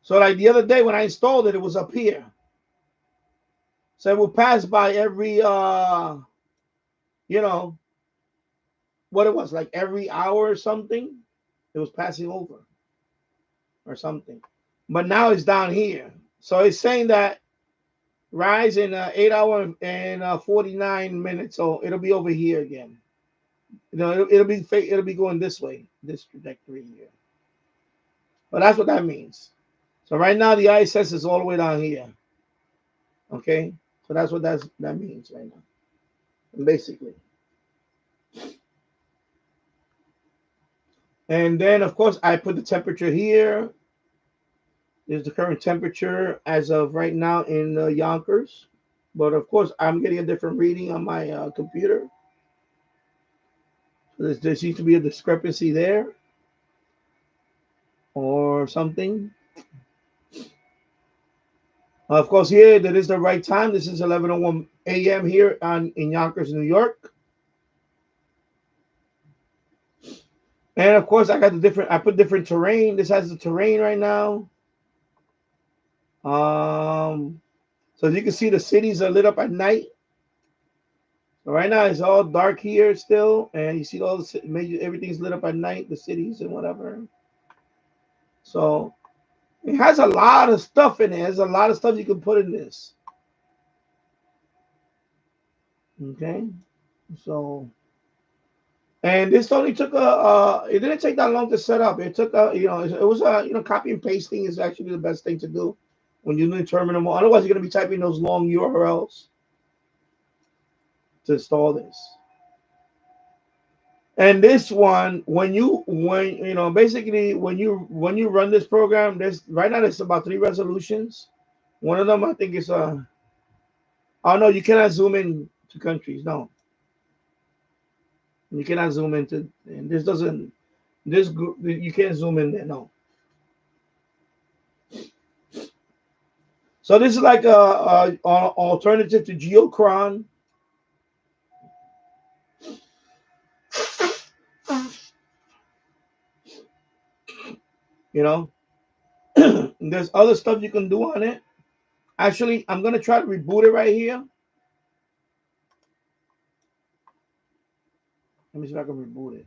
So like the other day when I installed it, it was up here. So it will pass by every, you know, what it was, like every hour or something. It was passing over or something. But now it's down here. So it's saying that rise in 8 hours and 49 minutes. So it'll be over here again. You know, it'll be going this way, this trajectory here. But that's what that means. So right now the ISS is all the way down here. Okay, so that's what that means right now, basically. And then of course I put the temperature here. There's the current temperature as of right now in Yonkers. But of course I'm getting a different reading on my computer. So there seems to be a discrepancy there or something. Of course, here that is the right time. This is 11:01 a.m. here in Yonkers, New York. And of course, I put different terrain. This has the terrain right now. So as you can see, the cities are lit up at night. So right now it's all dark here still, and you see all the major everything's lit up at night, the cities and whatever. So it has a lot of stuff in it. There's a lot of stuff you can put in this. Okay, so and this only took it didn't take that long to set up. It took it was copy and pasting is actually the best thing to do when you're doing terminal. Otherwise, you're gonna be typing those long URLs to install this. And this one, basically when you run this program, there's right now there's about 3 resolutions. One of them I think is oh no, you cannot zoom in to countries. No, you cannot zoom into, and this doesn't, this group you can't zoom in there. No. So this is like a alternative to Geocron. You know, there's other stuff you can do on it. Actually, I'm gonna try to reboot it right here. Let me see if I can reboot it.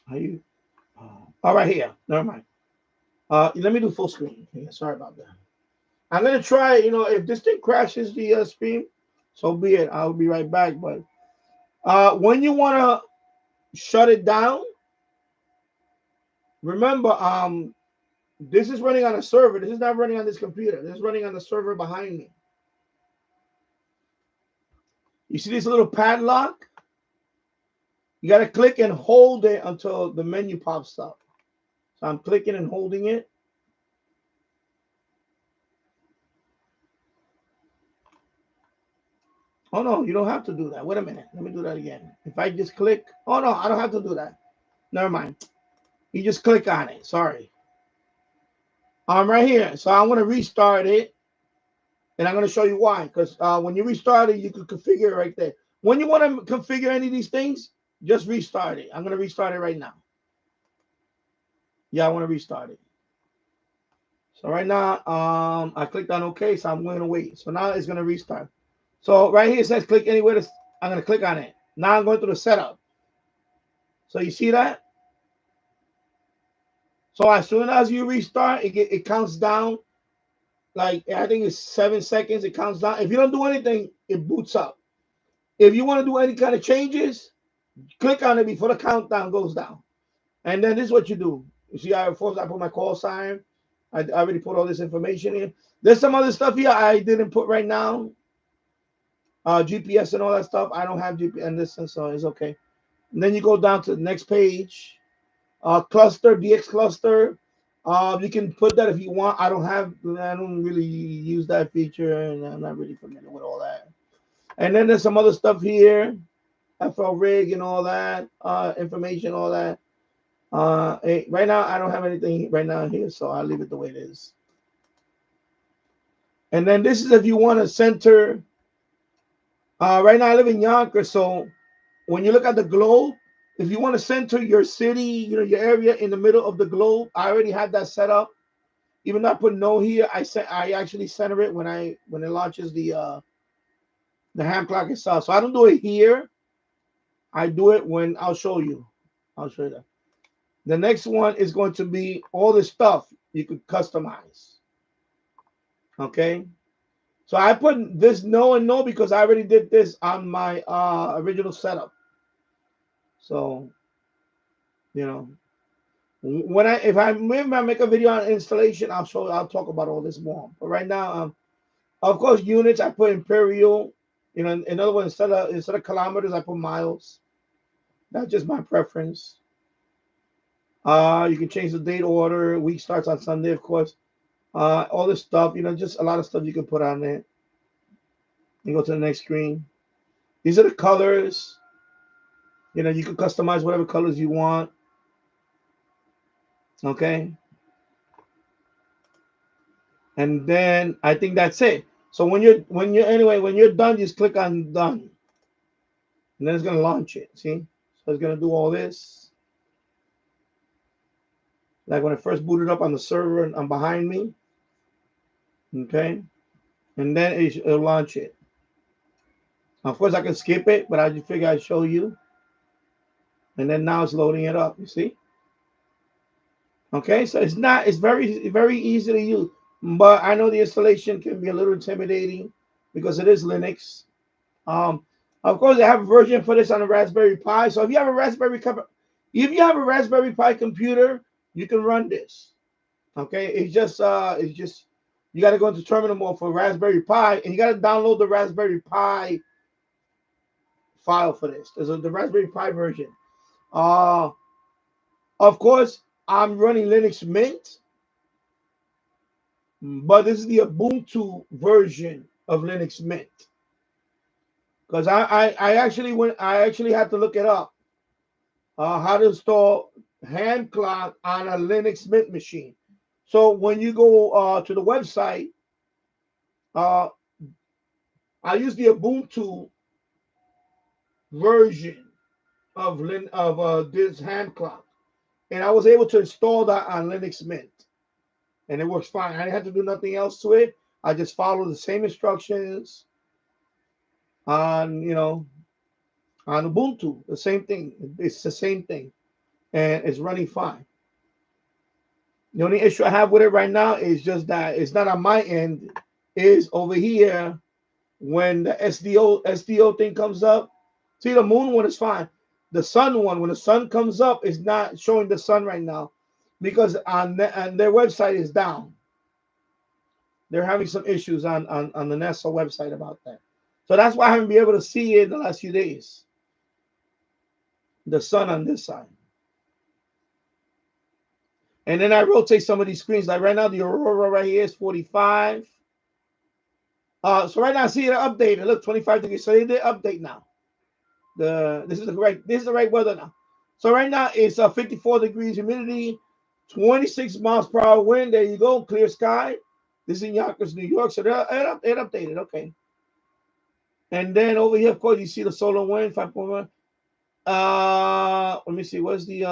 How you? All right, here. Never mind. Let me do full screen. Yeah, sorry about that. I'm gonna try. If this thing crashes the stream, so be it. I'll be right back. But when you wanna shut it down, remember, this is running on a server. This is not running on this computer. This is running on the server behind me. You see this little padlock? You got to click and hold it until the menu pops up. So I'm clicking and holding it. Oh, no, you don't have to do that. Wait a minute. Let me do that again. If I just click. Oh, no, I don't have to do that. Never mind. You just click on it. Sorry. I'm right here. So I'm going to restart it. And I'm going to show you why. Because when you restart it, you can configure it right there. When you want to configure any of these things, just restart it. I'm going to restart it right now. Yeah, I want to restart it. So right now, I clicked on OK, so I'm going to wait. So now it's going to restart. So right here it says click anywhere. I'm going to click on it. Now I'm going through the setup. So you see that? So as soon as you restart, it counts down. Like, I think it's 7 seconds. It counts down. If you don't do anything, it boots up. If you want to do any kind of changes, click on it before the countdown goes down. And then this is what you do. You see, I put my call sign. I already put all this information in. There's some other stuff here I didn't put right now. GPS and all that stuff. I don't have GPS in this, so it's okay. And then you go down to the next page. Cluster, DX cluster. You can put that if you want. I don't really use that feature, and I'm not really familiar with all that. And then there's some other stuff here. FL rig and all that. Information, all that. Right now, I don't have anything right now here, so I'll leave it the way it is. And then this is if you want to center. Right now, I live in Yonkers, so when you look at the globe, if you want to center your city, your area in the middle of the globe, I already have that set up. Even though I put no here, I actually center it when it launches the Hamclock itself. So I don't do it here. I do it when I'll show you. I'll show you that. The next one is going to be all the stuff you could customize. Okay. So I put this no and no because I already did this on my original setup. So, if I make a video on installation, I'll talk about all this more. But right now, of course, units I put imperial. In other words, instead of kilometers, I put miles. That's just my preference. You can change the date order. Week starts on Sunday, of course. All this stuff, just a lot of stuff you can put on there. You go to the next screen. These are the colors. You can customize whatever colors you want. Okay. And then I think that's it. So when you're done, just click on done. And then it's gonna launch it. See? So it's gonna do all this. Like when it first booted up on the server and behind me. Okay. And then it'll launch it. Of course, I can skip it, but I just figure I'd show you. And then now it's loading it up. You see? Okay, so it's very easy to use. But I know the installation can be a little intimidating because it is Linux. Um, of course, they have a version for this on a Raspberry Pi. So if you have a if you have a Raspberry Pi computer, you can run this. Okay, it's just you got to go into terminal mode for Raspberry Pi, and you got to download the Raspberry Pi file for this. There's the Raspberry Pi version. Uh, of course, I'm running Linux Mint, but this is the Ubuntu version of Linux Mint. Because I actually had to look it up how to install Hamclock on a Linux Mint machine. So when you go to the website, uh, I use the Ubuntu version of this Hamclock, and I was able to install that on Linux Mint, and it works fine. I didn't have to do nothing else to it. I just follow the same instructions on on Ubuntu, the same thing. It's the same thing, and it's running fine. The only issue I have with it right now is just that it's not on my end. Is over here when the SDO thing comes up. See, the moon one is fine. The sun one, when the sun comes up, is not showing the sun right now because on their website is down. They're having some issues on the NASA website about that. So that's why I haven't been able to see it in the last few days. The sun on this side. And then I rotate some of these screens. Like right now, the aurora right here is 45. So right now, see it updated. Look, 25 degrees. So they did update now. This is the right weather now. So right now it's 54 degrees humidity, 26 miles per hour wind. There you go, clear sky. This is in Yonkers, New York. So it updated. Okay. And then over here, of course, you see the solar wind 5.1. Let me see. What's the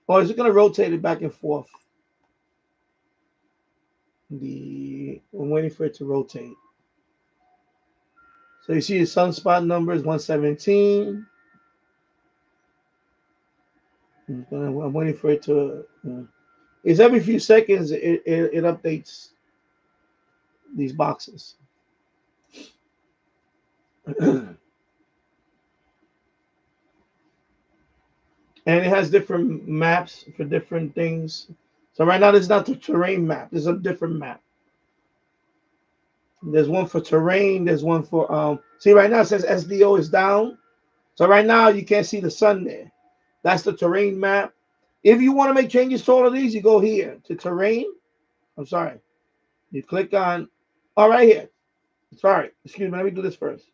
oh, is it gonna rotate it back and forth? I'm waiting for it to rotate. So you see the sunspot number is 117. I'm waiting for it to. It's every few seconds it updates these boxes. And it has different maps for different things. So right now, this is not the terrain map. This is a different map. There's one for terrain. There's one for see right now it says SDO is down. So right now you can't see the sun there. That's the terrain map. If you want to make changes to all of these, you go here to terrain. I'm sorry. You click on right here. Sorry, excuse me. Let me do this first.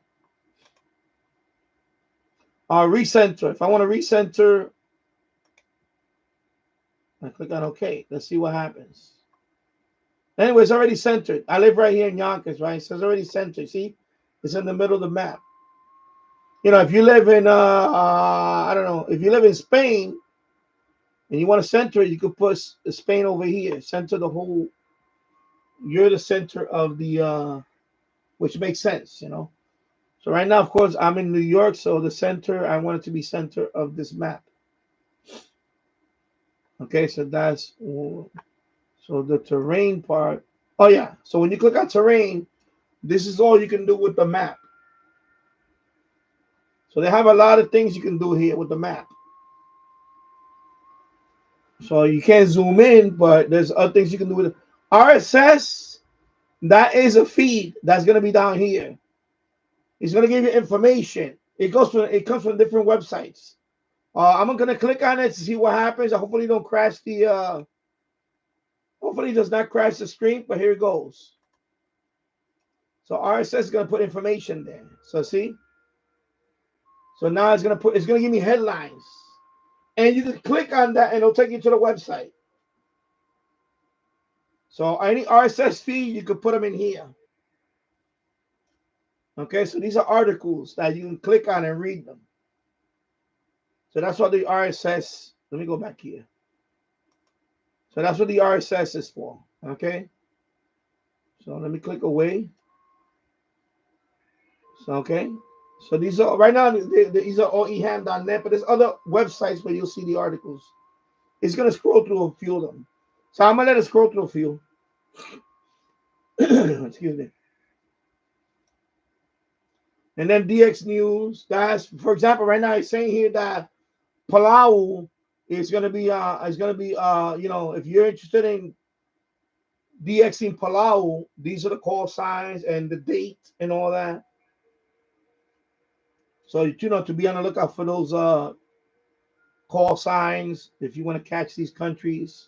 Recenter. If I want to recenter, I click on OK. Let's see what happens. Anyway, it's already centered. I live right here in Yonkers, right? So it's already centered. See, it's in the middle of the map. You know, if you live in I don't know, if you live in Spain and you want to center it, you could put Spain over here. Center the whole. You're the center of the which makes sense, you know. So right now, of course, I'm in New York, so the center, I want it to be center of this map. Okay, so that's so the terrain part. Oh yeah, so when you click on terrain, this is all you can do with the map. So they have a lot of things you can do here with the map. So you can't zoom in, but there's other things you can do with it. RSS, that is a feed that's gonna be down here. It's gonna give you information. It comes from different websites. I'm gonna click on it to see what happens. Hopefully, don't crash the. Hopefully, it does not crash the screen. But here it goes. So RSS is gonna put information there. So see. So now it's gonna give me headlines, and you can click on that, and it'll take you to the website. So any RSS feed, you can put them in here. Okay, so these are articles that you can click on and read them. So that's what the RSS. Let me go back here. So that's what the RSS is for. Okay. So let me click away. Okay. So these are right now. These are all eham.net, but there's other websites where you'll see the articles. It's gonna scroll through a few of them. So I'm gonna let it scroll through a few. Excuse me. And then DX News. That's for example, right now it's saying here that Palau is gonna be if you're interested in DXing Palau, these are the call signs and the date and all that. So to be on the lookout for those call signs if you want to catch these countries.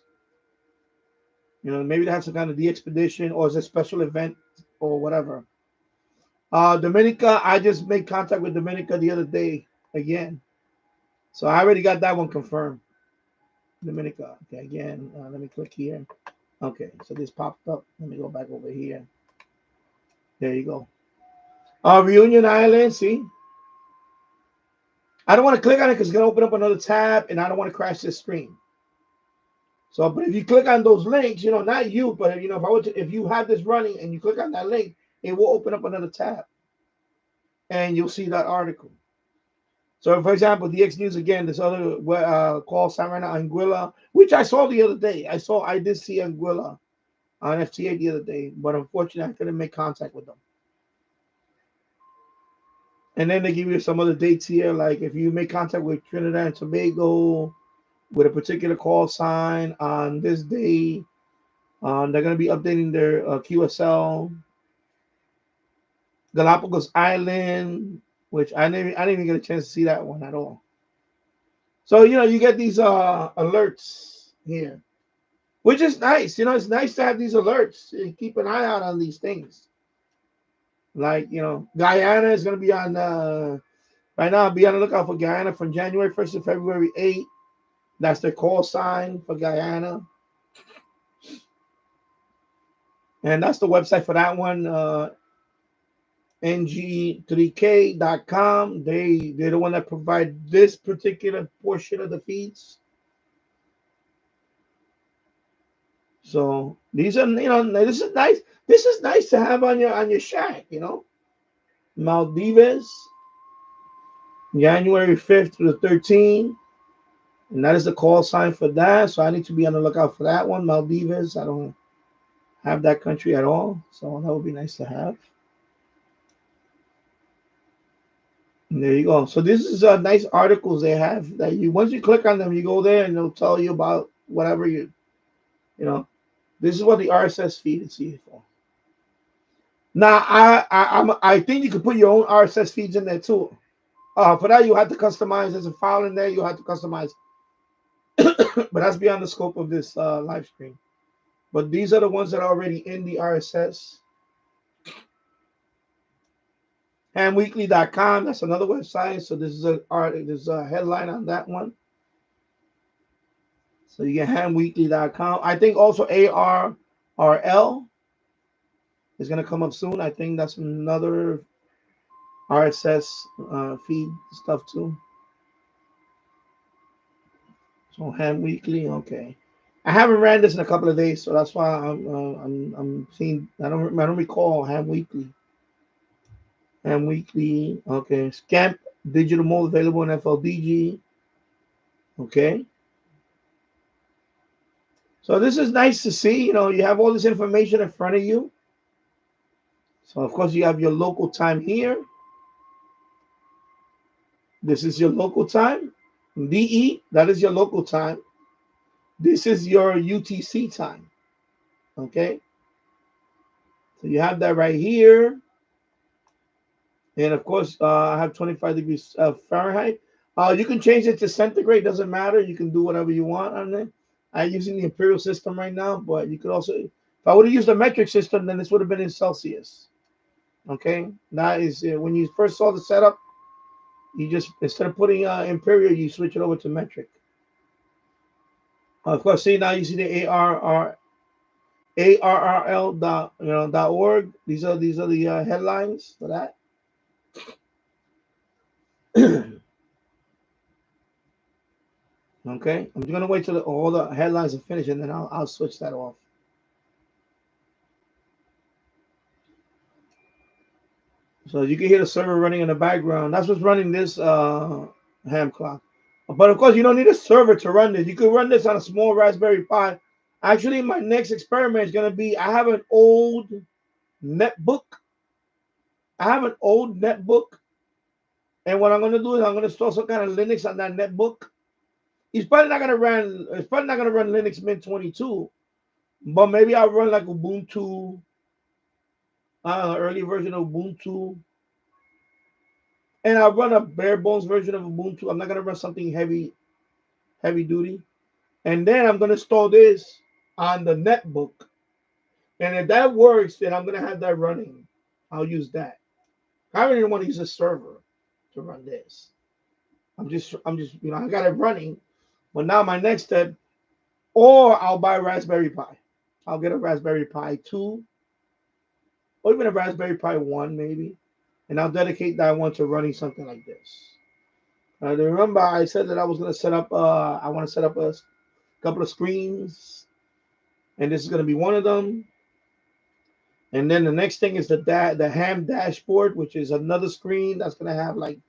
Maybe they have some kind of the expedition or it's a special event or whatever. Dominica, I just made contact with Dominica the other day again. So I already got that one confirmed. Dominica. Okay, again, let me click here. Okay, so this popped up. Let me go back over here. There you go. Reunion Island, see? I don't want to click on it because it's going to open up another tab and I don't want to crash this screen. So, but if you click on those links, not you, but if you have this running and you click on that link, it will open up another tab and you'll see that article. So, for example, DX News again, this other call sign right now, Anguilla, which I saw the other day. I did see Anguilla on FTA the other day, but unfortunately, I couldn't make contact with them. And then they give you some other dates here, like if you make contact with Trinidad and Tobago with a particular call sign on this day, they're going to be updating their QSL. Galapagos Island, which I didn't even get a chance to see that one at all. So you get these alerts here, which is nice. It's nice to have these alerts and keep an eye out on these things. Like Guyana is going to be on right now. Be on the lookout for Guyana from January 1st to February 8th. That's their call sign for Guyana, and that's the website for that one. ng3k.com. They're the one that provide this particular portion of the feeds. So these are this is nice. This is nice to have on your shack. Maldives, January 5th to the 13th, and that is the call sign for that. So I need to be on the lookout for that one. Maldives. I don't have that country at all, so that would be nice to have. And there you go. So this is nice articles they have that once you click on them, you go there and it'll tell you about whatever this is what the RSS feed is here for. Now I think you could put your own RSS feeds in there too. For that you have to customize. There's a file in there you have to customize, but that's beyond the scope of this live stream. But these are the ones that are already in the RSS. Hamweekly.com, that's another website. So there's a headline on that one. So you get hamweekly.com. I think also ARRL is going to come up soon. I think that's another RSS feed stuff too. So Ham Weekly, okay. I haven't ran this in a couple of days, so that's why I'm seeing. I don't recall Ham Weekly. Ham Weekly, okay. Scamp digital mode available in FLDG. Okay. So this is nice to see. You have all this information in front of you. So of course you have your local time here. This is your local time. DE, that is your local time. This is your UTC time. Okay. So you have that right here. And of course, I have 25 degrees Fahrenheit. You can change it to centigrade. Doesn't matter. You can do whatever you want on it. I'm using the imperial system right now, but you could also, if I would have used the metric system, then this would have been in Celsius. Okay. That is when you first saw the setup, you just, instead of putting imperial, you switch it over to metric. Of course, see now you see the ARRL.org. These are the headlines for that. Okay, I'm just gonna wait till all the headlines are finished, and then I'll switch that off. So you can hear the server running in the background. That's what's running this ham clock. But of course, you don't need a server to run this. You can run this on a small Raspberry Pi. Actually, my next experiment is going to be, I have an old netbook. And what I'm going to do is I'm going to install some kind of Linux on that netbook. It's probably not going to run Linux Mint 22, but maybe I'll run like Ubuntu, early version of Ubuntu, and I'll run a bare bones version of Ubuntu. I'm not going to run something heavy duty. And then I'm going to install this on the netbook. And if that works, then I'm going to have that running. I'll use that. I don't even want to use a server to run this. I'm just, I got it running. But now my next step, or I'll buy a Raspberry Pi. I'll get a Raspberry Pi 2, or even a Raspberry Pi 1 maybe. And I'll dedicate that one to running something like this. Remember, I said that I was going to set up, I want to set up a couple of screens. And this is going to be one of them. And then the next thing is the ham dashboard, which is another screen that's going to have like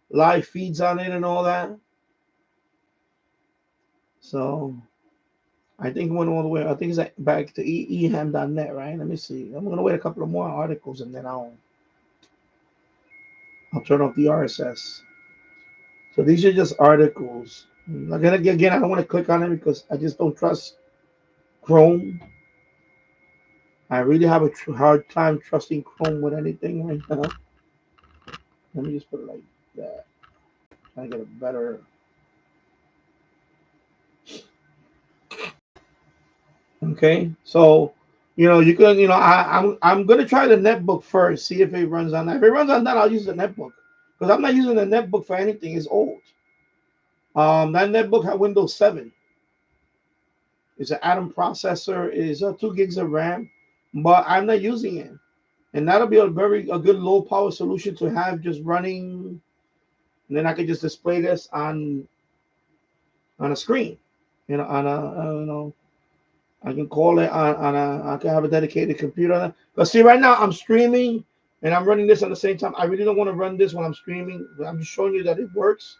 live feeds on it and all that. So I think went all the way. I think it's back to eham.net, right? Let me see. I'm going to wait a couple of more articles and then I'll turn off the RSS. So these are just articles. Again, I don't want to click on it because I just don't trust Chrome. I really have a hard time trusting Chrome with anything right now. Let me just put it like that. I get a better. Okay, so you can I'm gonna try the netbook first, see if it runs on that. If it runs on that, I'll use the netbook because I'm not using the netbook for anything. It's old. That netbook had Windows 7. It's an Atom processor. It's 2 gigs of RAM, but I'm not using it. And that'll be a good low power solution to have just running. And then I could just display this on a screen, I can call it I can have a dedicated computer. But see, right now I'm streaming and I'm running this at the same time. I really don't want to run this when I'm streaming. I'm just showing you that it works.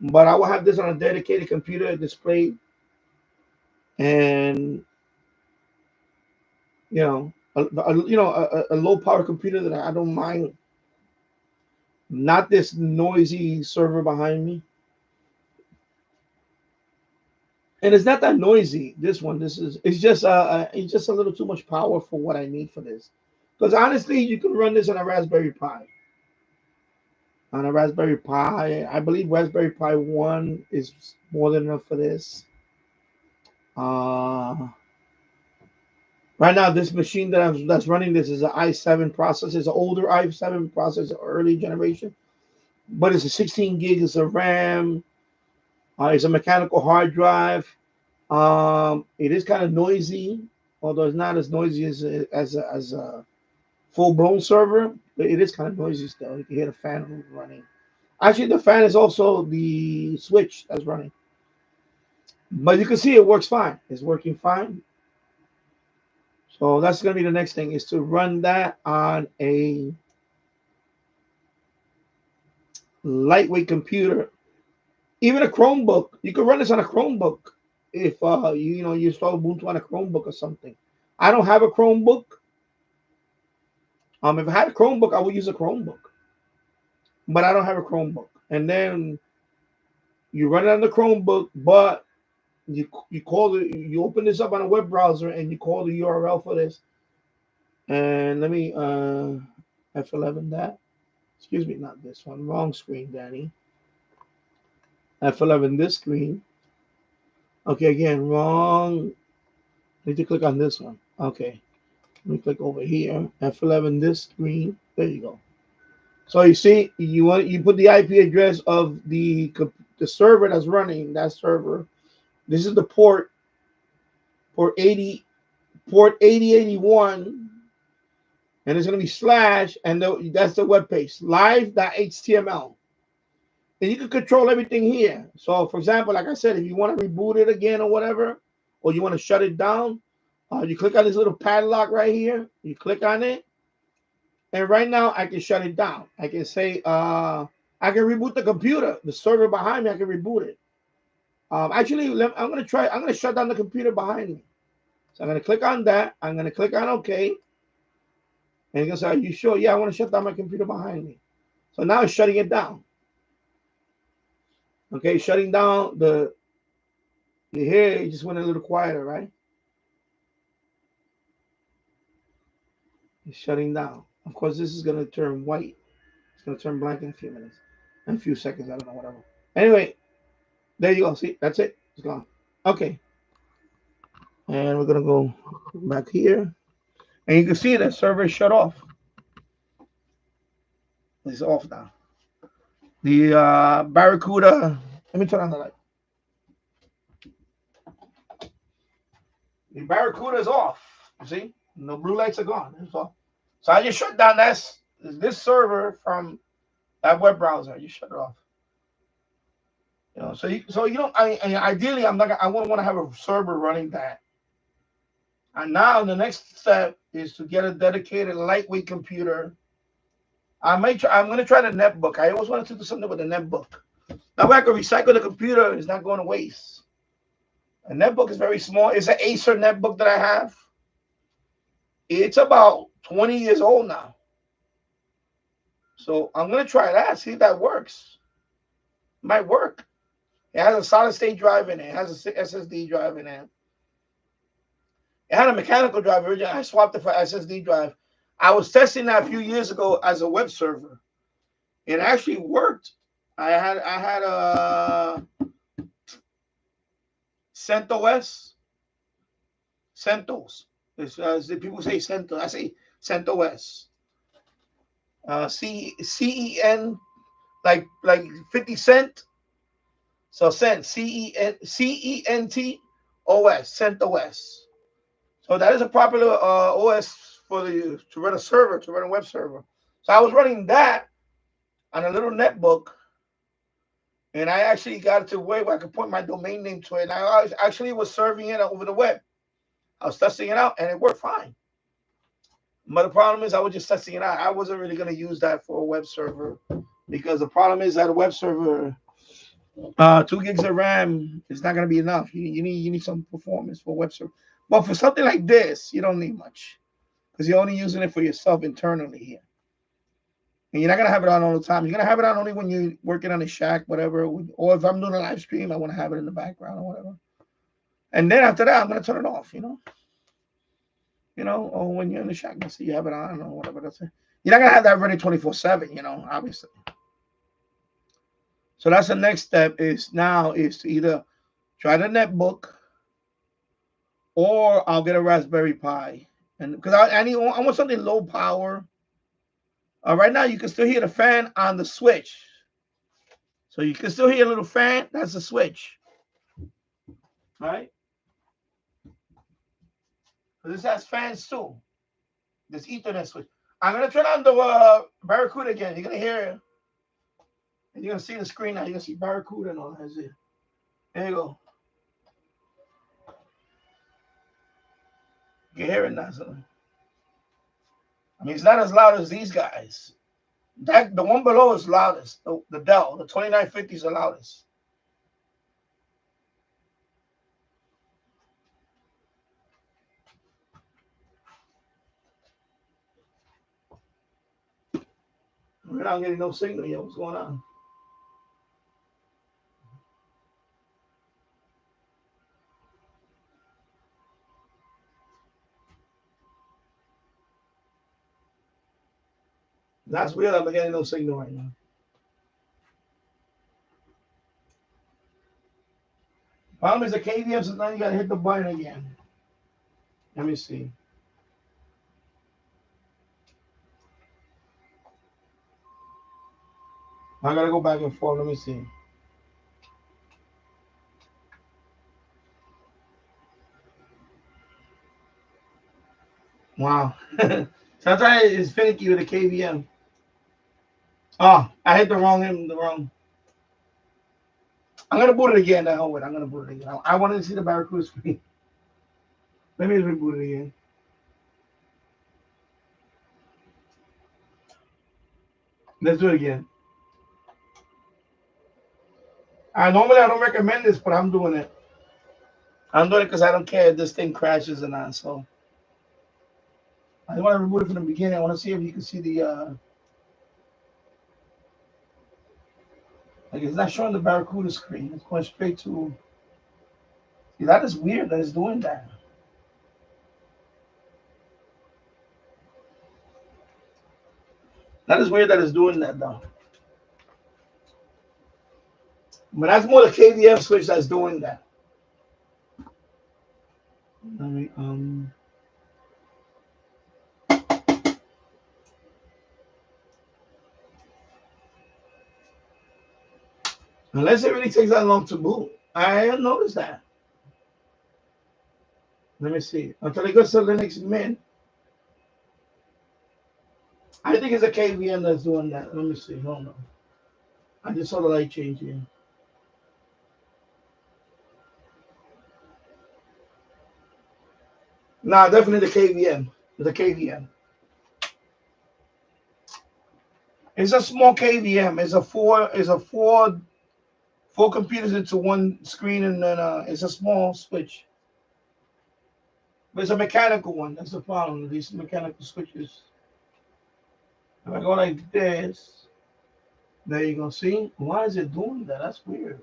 But I will have this on a dedicated computer displayed, and a low power computer that I don't mind. Not this noisy server behind me. And it's not that noisy. It's just a little too much power for what I need for this. Because honestly, you can run this on a Raspberry Pi. I believe Raspberry Pi 1 is more than enough for this. Right now, this machine that's running this is an i7 processor. It's an older i7 processor, early generation, but it's a 16 gigs of RAM. It's a mechanical hard drive. It is kind of noisy, although it's not as noisy as a full-blown server, but it is kind of noisy still. You can hear the fan running. Actually, the fan is also the switch that's running. But you can see it works fine. It's working fine. So that's going to be the next thing, is to run that on a lightweight computer. Even a Chromebook. You can run this on a Chromebook if you install Ubuntu on a Chromebook or something. I don't have a Chromebook. If I had a Chromebook, I would use a Chromebook. But I don't have a Chromebook. And then you run it on the Chromebook, but you open this up on a web browser and you call the URL for this. And let me F11 that. Excuse me, not this one. Wrong screen, Danny. F11 this screen. Okay, again, wrong. Need to click on this one. Okay. Let me click over here. F11 this screen. There you go. So you see, you put the IP address of the server that's running that server. This is the port 8081, and it's going to be slash, and that's the web page, live.html. And you can control everything here. So, for example, like I said, if you want to reboot it again or whatever, or you want to shut it down, you click on this little padlock right here. You click on it, And right now I can shut it down. I can say I can reboot the computer, the server behind me. I can reboot it. Actually, I'm gonna try. I'm gonna shut down the computer behind me. So I'm gonna click on that. I'm gonna click on OK. And it's gonna say, "Are you sure?" Yeah, I want to shut down my computer behind me. So now it's shutting it down. Okay, shutting down the. You hear it just went a little quieter, right? It's shutting down. Of course, this is gonna turn white. It's gonna turn black in a few minutes, in a few seconds. I don't know, whatever. Anyway, there you go. See, that's it. It's gone. Okay, and we're gonna go back here, and you can see that server is shut off. It's off now. The Barracuda. Let me turn on the light. The Barracuda is off. You see, the blue lights are gone. It's off. So I just shut down this server from that web browser. I just shut it off. You know, so you know, ideally, I wouldn't want to have a server running that. And now the next step is to get a dedicated lightweight computer. I'm going to try the netbook. I always wanted to do something with the netbook. That way I can recycle the computer. It's not going to waste. A netbook is very small. It's an Acer netbook that I have. It's about 20 years old now. So I'm going to try that, see if that works. It might work. It has a solid state drive in it. It has a SSD drive in it. It had a mechanical drive originally. I swapped it for SSD drive. I was testing that a few years ago as a web server. It actually worked. I had a CentOS. CentOS. As people say CentOS. I say CentOS. CEN, like 50 cent. So cent, CENT OS, CentOS. So that is a popular OS to run a server, to run a web server. So I was running that on a little netbook, and I actually got it to a way where I could point my domain name to it. And I actually was serving it over the web. I was testing it out, and it worked fine. But the problem is I was just testing it out. I wasn't really going to use that for a web server because the problem is that a web server, 2 gigs of RAM is not going to be enough. You need some performance for a web server. But for something like this, you don't need much because you're only using it for yourself internally here. And you're not going to have it on all the time. You're going to have it on only when you're working on a shack, whatever. Or if I'm doing a live stream, I want to have it in the background or whatever. And then after that, I'm going to turn it off, you know. Or when you're in the shack, let's see, you have it on or whatever. That's it. You're not going to have that running 24/7, obviously. So that's the next step is to either try the netbook or I'll get a Raspberry Pi. And because I want something low power. Right now, you can still hear the fan on the switch. So you can still hear a little fan. That's the switch. All right? So this has fans too. This Ethernet switch. I'm going to turn on the Barracuda again. You're going to hear it. And you're going to see the screen now. You're going to see Barracuda and all that. There you go. You can hear it now. So. I mean, it's not as loud as these guys. The one below is loudest. The Dell, the 2950 is the loudest. We're not getting no signal yet. What's going on? That's weird. I'm getting no signal right now. Problem is the KVM, so now you gotta hit the button again. Let me see. I gotta go back and forth. Let me see. Wow. Sometimes it's finicky with the KVM. Oh, I hit the wrong. I'm gonna boot it again. I'm gonna boot it again. I wanted to see the Barracuda screen. Let me reboot it again. Let's do it again. Normally I don't recommend this, but I'm doing it. I'm doing it because I don't care if this thing crashes or not. So I want to remove it from the beginning. I want to see if you can see the. Like it's not showing the Barracuda screen. It's going straight to. See, that is weird that it's doing that. That is weird that it's doing that though. But that's more the KVM switch that's doing that. Let me Unless it really takes that long to boot. I have noticed that. Let me see. Until it goes to Linux Mint. I think it's a KVM that's doing that. Let me see. Hold on. I just saw the light change here. Nah, definitely the KVM. It's a KVM. It's a small KVM. It's a four computers into one screen, and then it's a small switch. But it's a mechanical one. That's the problem. These mechanical switches. If I go like this, there you go. See? Why is it doing that? That's weird.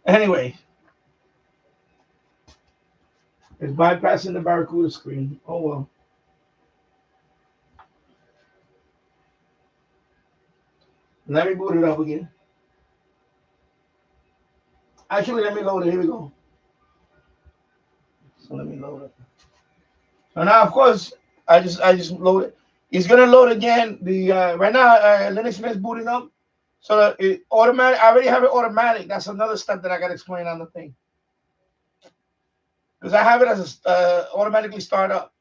Anyway, it's bypassing the Barracuda screen. Oh well. Let me boot it up again. Actually, let me load it. Here we go. So let me load it. So now, of course, I just load it. It's gonna load again. The right now Linux Mint is booting up, so that it automatic. I already have it automatic. That's another step that I got to explain on the thing, because I have it as a automatically start up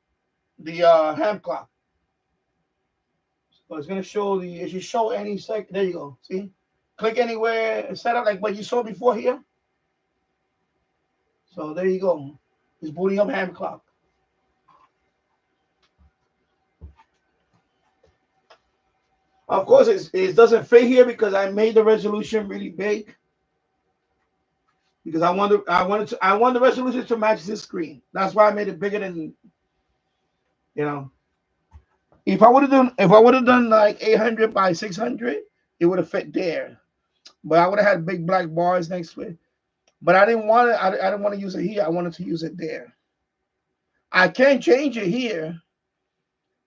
the Hamclock. So it's gonna show the. It should show any second. There you go. See, click anywhere. Set up like what you saw before here. So there you go. It's booting up Hamclock. Of course, it doesn't fit here because I made the resolution really big. Because I want the resolution to match this screen. That's why I made it bigger than, you know. If I would have done like 800 by 600, it would have fit there. But I would have had big black bars next to it. But I didn't want it. I didn't want to use it here. I wanted to use it there. I can change it here,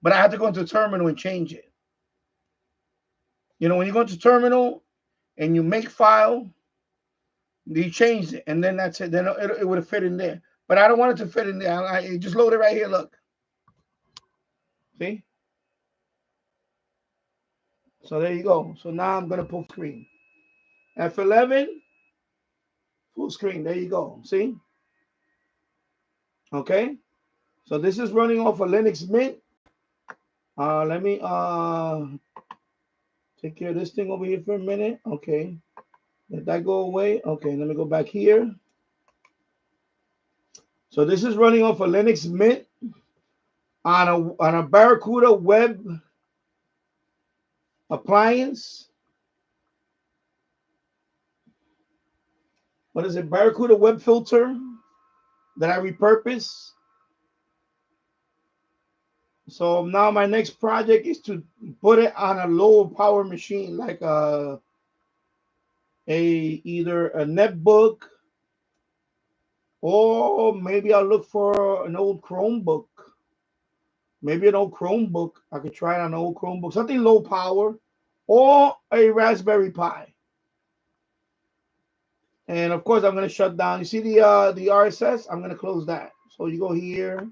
but I have to go into terminal and change it. You know, when you go into terminal and you make file, you change it, and then that's it. Then it would have fit in there. But I don't want it to fit in there. I just load it right here. Look. See? So there you go. So now I'm going to full screen. F11, full screen. There you go. See? Okay. So this is running off a Linux Mint. Let me take care of this thing over here for a minute. Okay. Let that go away. Okay, let me go back here. So this is running off a Linux Mint on a Barracuda web appliance. What is it? Barracuda web filter that I repurpose. So now my next project is to put it on a low power machine, like either a netbook, or maybe I'll look for an old Chromebook. Maybe an old Chromebook. I could try it on an old Chromebook, something low power, or a Raspberry Pi. And of course, I'm going to shut down. You see the RSS? I'm going to close that. So you go here.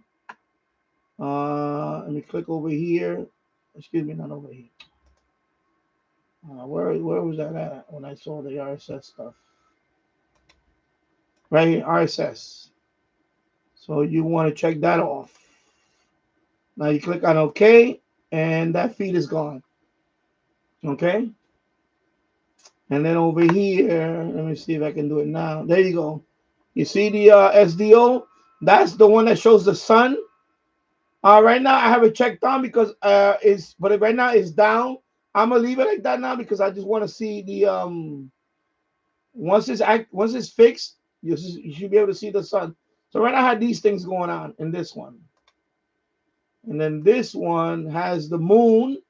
Let me click over here. Excuse me, not over here. Where was that at when I saw the RSS stuff? Right here, RSS. So you want to check that off. Now you click on OK, and that feed is gone. Okay. And then over here, let me see if I can do it now. There you go. You see the SDO? That's the one that shows the sun. Right now I have it checked on because right now it's down. I'm gonna leave it like that now because I just want to see the once it's fixed, you should be able to see the sun. So right now I have these things going on in this one. And then this one has the moon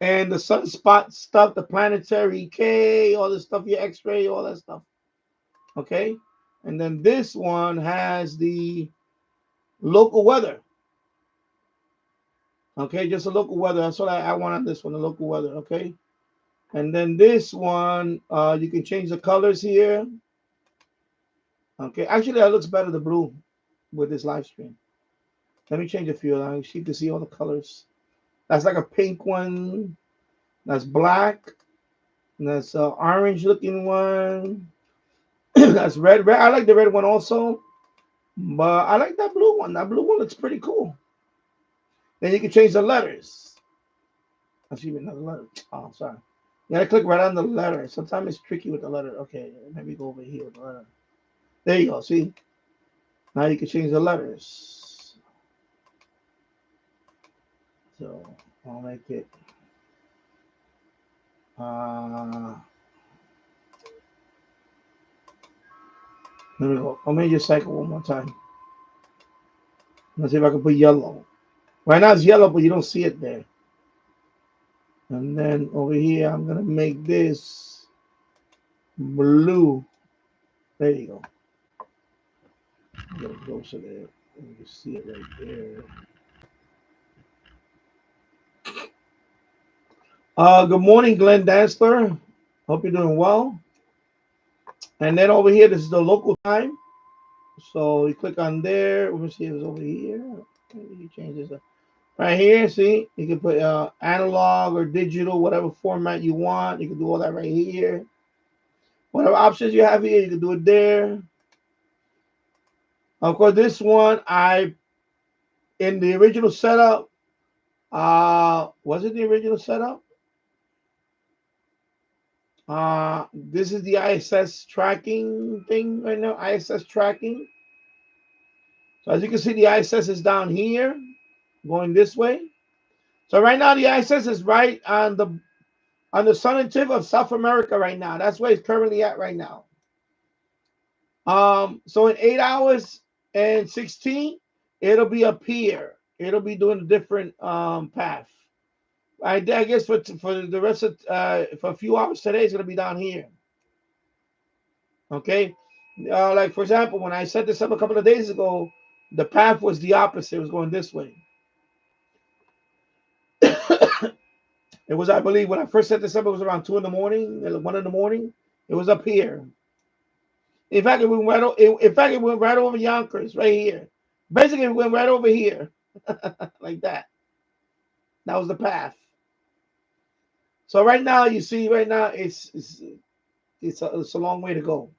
and the sunspot stuff, the planetary K, all this stuff, your X-ray, all that stuff. Okay. And then this one has the local weather. Okay, just a local weather. That's what I want on this one, the local weather. Okay. And then this one, you can change the colors here. Okay, actually that looks better, the blue, with this live stream. Let me change a few. So you can see all the colors. That's like a pink one. That's black. And that's an orange looking one. That's red. Red. I like the red one also. But I like that blue one. That blue one looks pretty cool. Then you can change the letters. Let's see another letter. Oh, sorry. You gotta click right on the letter. Sometimes it's tricky with the letter. Okay, let me go over here with the letter. There you go. See? Now you can change the letters. So I'll make it. Let me go. I'll make your cycle one more time. Let's see if I can put yellow. Right now it's yellow, but you don't see it there. And then over here, I'm gonna make this blue. There you go. I'm gonna go to there. You can see it right there. Good morning, Glenn Dansler. Hope you're doing well. And then over here, this is the local time. So you click on there. Let me see if it's over here. You change this up. Right here, see, you can put analog or digital, whatever format you want. You can do all that right here. Whatever options you have here, you can do it there. Of course, this one, in the original setup, was it the original setup? This is the ISS tracking thing right now, ISS tracking. So as you can see, the ISS is down here, going this way. So right now, the ISS is right on the southern tip of South America right now. That's where it's currently at right now. So in 8 hours and 16, it'll be up here. It'll be doing a different path. I guess for the rest of for a few hours today, it's gonna be down here. Okay, like for example, when I set this up a couple of days ago, the path was the opposite. It was going this way. It was, I believe, when I first set this up, it was around 2 in the morning, 1 in the morning. It was up here. In fact, it went right over Yonkers, right here. Basically, it went right over here, like that. That was the path. So right now, you see, right now it's a long way to go.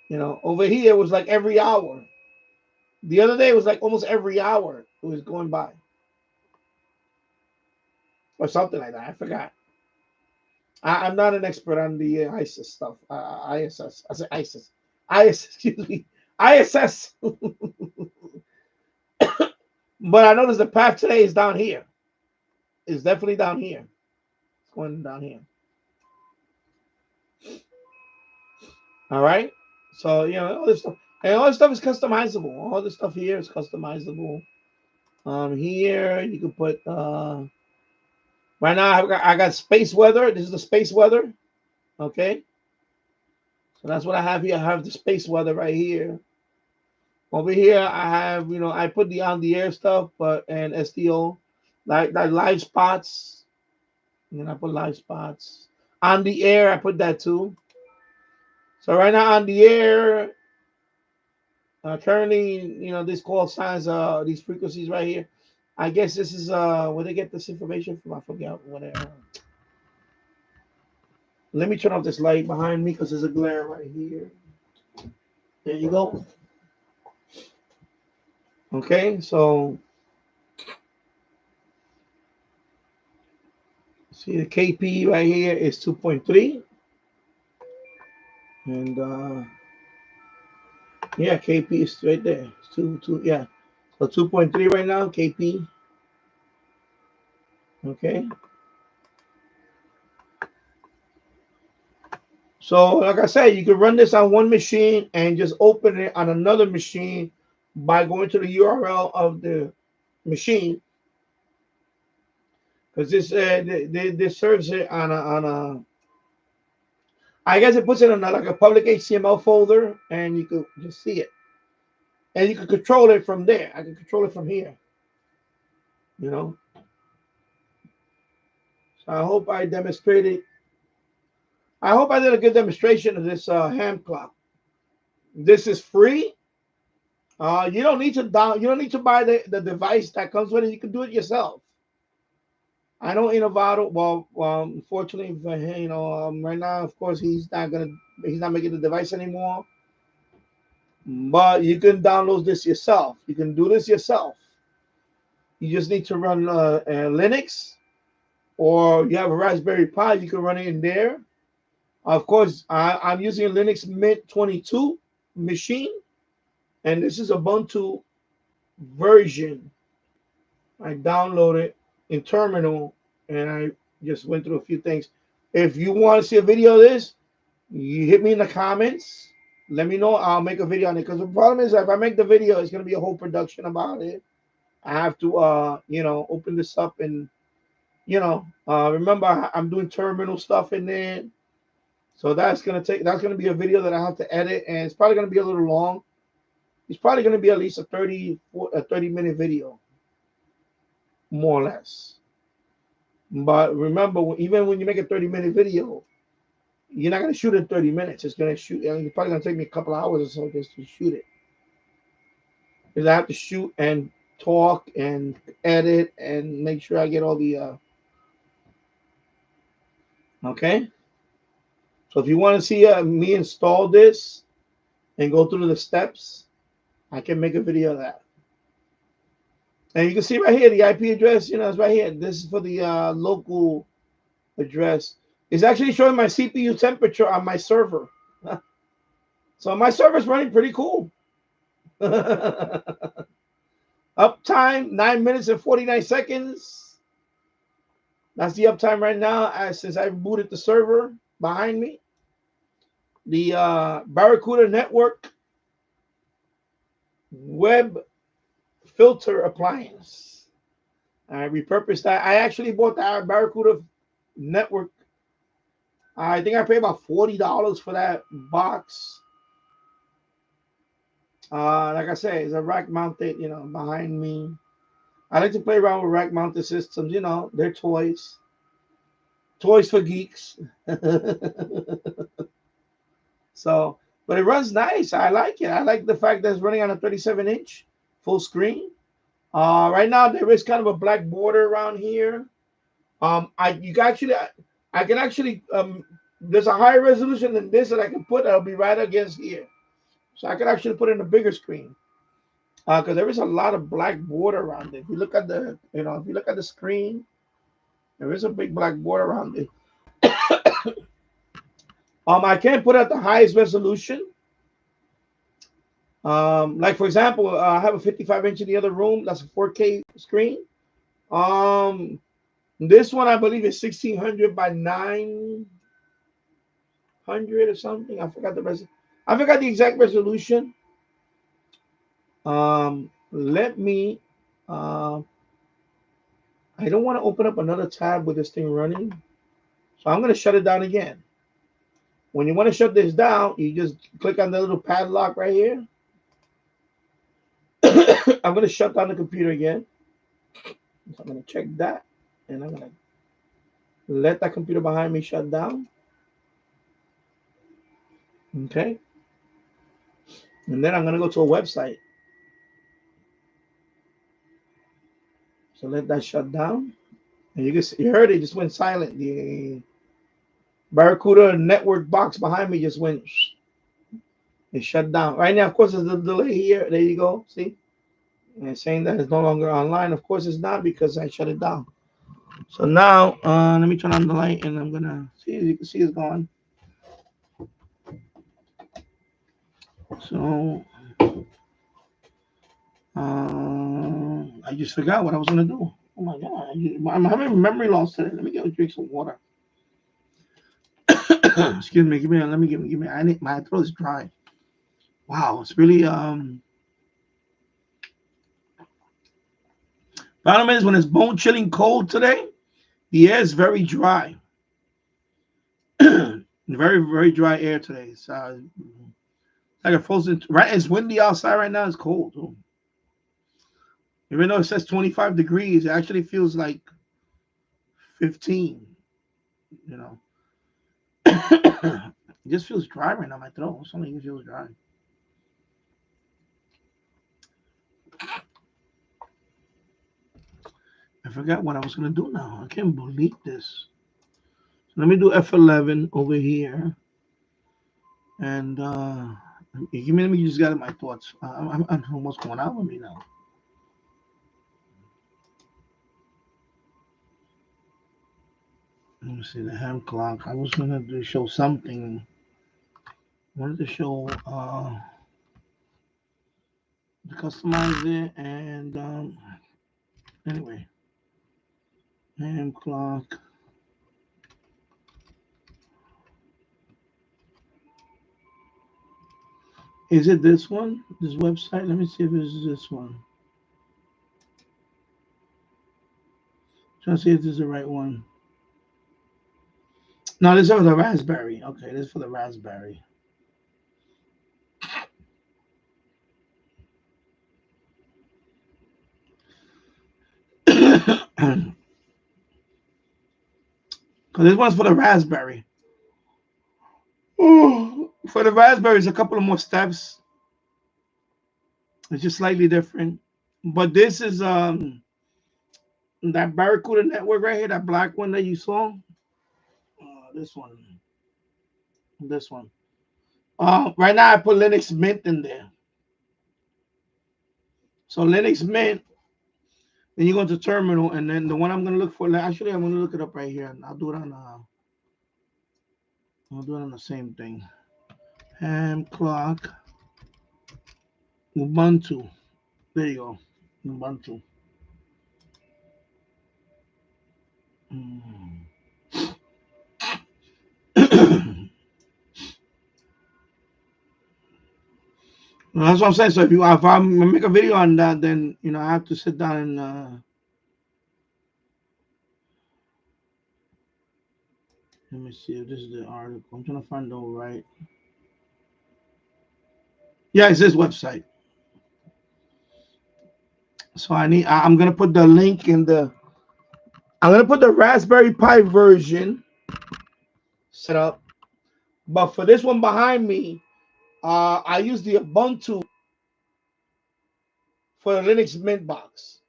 You know, over here it was like every hour. The other day it was like almost every hour it was going by, or something like that. I forgot. I'm not an expert on the ISIS stuff. ISS. I said ISIS. Excuse me. ISS. But I noticed the path today is down here. It's definitely down here. It's going down here. All right. So all this stuff, and all this stuff is customizable. All this stuff here is customizable. Here you can put. Right now I got space weather. This is the space weather. Okay. So that's what I have here. I have the space weather right here. Over here I have, I put the on the air stuff, and SDO, like live spots. And I put live spots on the air. I put that too. So right now on the air, currently, this call signs, these frequencies right here. I guess this is where they get this information from. I forget whatever. Let me turn off this light behind me because there's a glare right here. There you go. Okay, so see the KP right here is 2.3. And yeah, KP is right there. It's two, yeah. So 2.3 right now, KP. Okay. So like I said, you can run this on one machine and just open it on another machine by going to the URL of the machine, because this this serves it on a I guess it puts it in like a public HTML folder, and you could just see it, and you can control it from there. I can control it from here, you know. So I hope I demonstrated. I hope I did a good demonstration of this Hamclock. This is free. You don't need to You don't need to buy the device that comes with it. You can do it yourself. I know Innovato. Well, unfortunately, for him, right now, of course, he's not making the device anymore. But you can download this yourself. You can do this yourself. You just need to run Linux, or you have a Raspberry Pi. You can run it in there. Of course, I'm using a Linux Mint 22 machine, and this is Ubuntu version. I downloaded in Terminal, and I just went through a few things. If you want to see a video of this, you hit me in the comments. Let me know. I'll make a video on it. Because the problem is, if I make the video, it's going to be a whole production about it. I have to, open this up and, remember I'm doing terminal stuff in there. So that's going to be a video that I have to edit. And it's probably going to be a little long. It's probably going to be at least a 30-minute video, more or less. But remember, even when you make a 30-minute video, you're not going to shoot in 30 minutes. It's going to shoot. It's probably going to take me a couple hours or so just to shoot it. Because I have to shoot and talk and edit and make sure I get all the okay. So if you want to see me install this and go through the steps, I can make a video of that. And you can see right here the IP address. It's right here. This is for the local address. It's actually showing my CPU temperature on my server. So my server's running pretty cool. Uptime 9 minutes and 49 seconds. That's the uptime right now, since I booted the server behind me. The Barracuda Network web filter appliance. I repurposed that. I actually bought the Barracuda Network. I think I paid about $40 for that box. Like I said, it's a rack mounted, behind me. I like to play around with rack mounted systems. They're toys. Toys for geeks. So, but it runs nice. I like it. I like the fact that it's running on a 37-inch full screen. Right now there is kind of a black border around here. I can actually there's a higher resolution than this that I can put that'll be right against here. So I can actually put in a bigger screen. Because there is a lot of black border around it. If you look at the screen, there is a big black border around it. I can't put at the highest resolution. Like for example, I have a 55-inch in the other room. That's a 4K screen. This one I believe is 1600 by 900 or something. I forgot the exact resolution. Let me. I don't want to open up another tab with this thing running, so I'm going to shut it down again. When you want to shut this down, you just click on the little padlock right here. I'm going to shut down the computer again. So I'm going to check that, and I'm going to let that computer behind me shut down. Okay. And then I'm going to go to a website. So let that shut down. And you heard it just went silent. The Barracuda Network box behind me just went. It shut down. Right now, of course, there's a delay here. There you go. See? And it's saying that it's no longer online. Of course, it's not because I shut it down. So now, let me turn on the light and I'm going to see. As you can see, it's gone. So I just forgot what I was gonna do. Oh my god, I'm having memory loss today. Let me go drink some water. Excuse me. Let me give me. I need, my throat is dry. Wow, it's really Problem is when it's bone chilling cold today, the air is very dry. Very dry air today. It's like a frozen. Right, it's windy outside right now. It's cold. Too. Even though it says 25 degrees, it actually feels like 15. You know, it just feels dry right now. My throat. Something feels dry. I forgot what I was gonna do now. I can't believe this. So let me do F11 over here, and give me. Let me just gather my thoughts. I don't know what's going on with me now. Let me see the Hamclock. I was gonna show something. I wanted to show the customize it and anyway, Hamclock. Is it this one? This website? Let me see if it's this one. Trying to see if this is the right one. No, this is for the Raspberry. Okay, this is for the Raspberry. Because this one's for the Raspberry. Oh, for the Raspberry, it's a couple of more steps. It's just slightly different. But this is that Barracuda network right here, that black one that you saw. This one. This one. Right now I put Linux Mint in there. So Linux Mint, then you go to terminal, and then the one I'm gonna look for. Actually, I'm gonna look it up right here, and I'll do it on. I'll do it on the same thing. Hamclock Ubuntu. There you go. Ubuntu. That's what I'm saying. So if I make a video on that, then I have to sit down and let me see if this is the article. I'm trying to find the right. Yeah, it's this website. So I'm gonna put the link in the. I'm gonna put the Raspberry Pi version set up, but for this one behind me, I use the Ubuntu for the Linux Mint box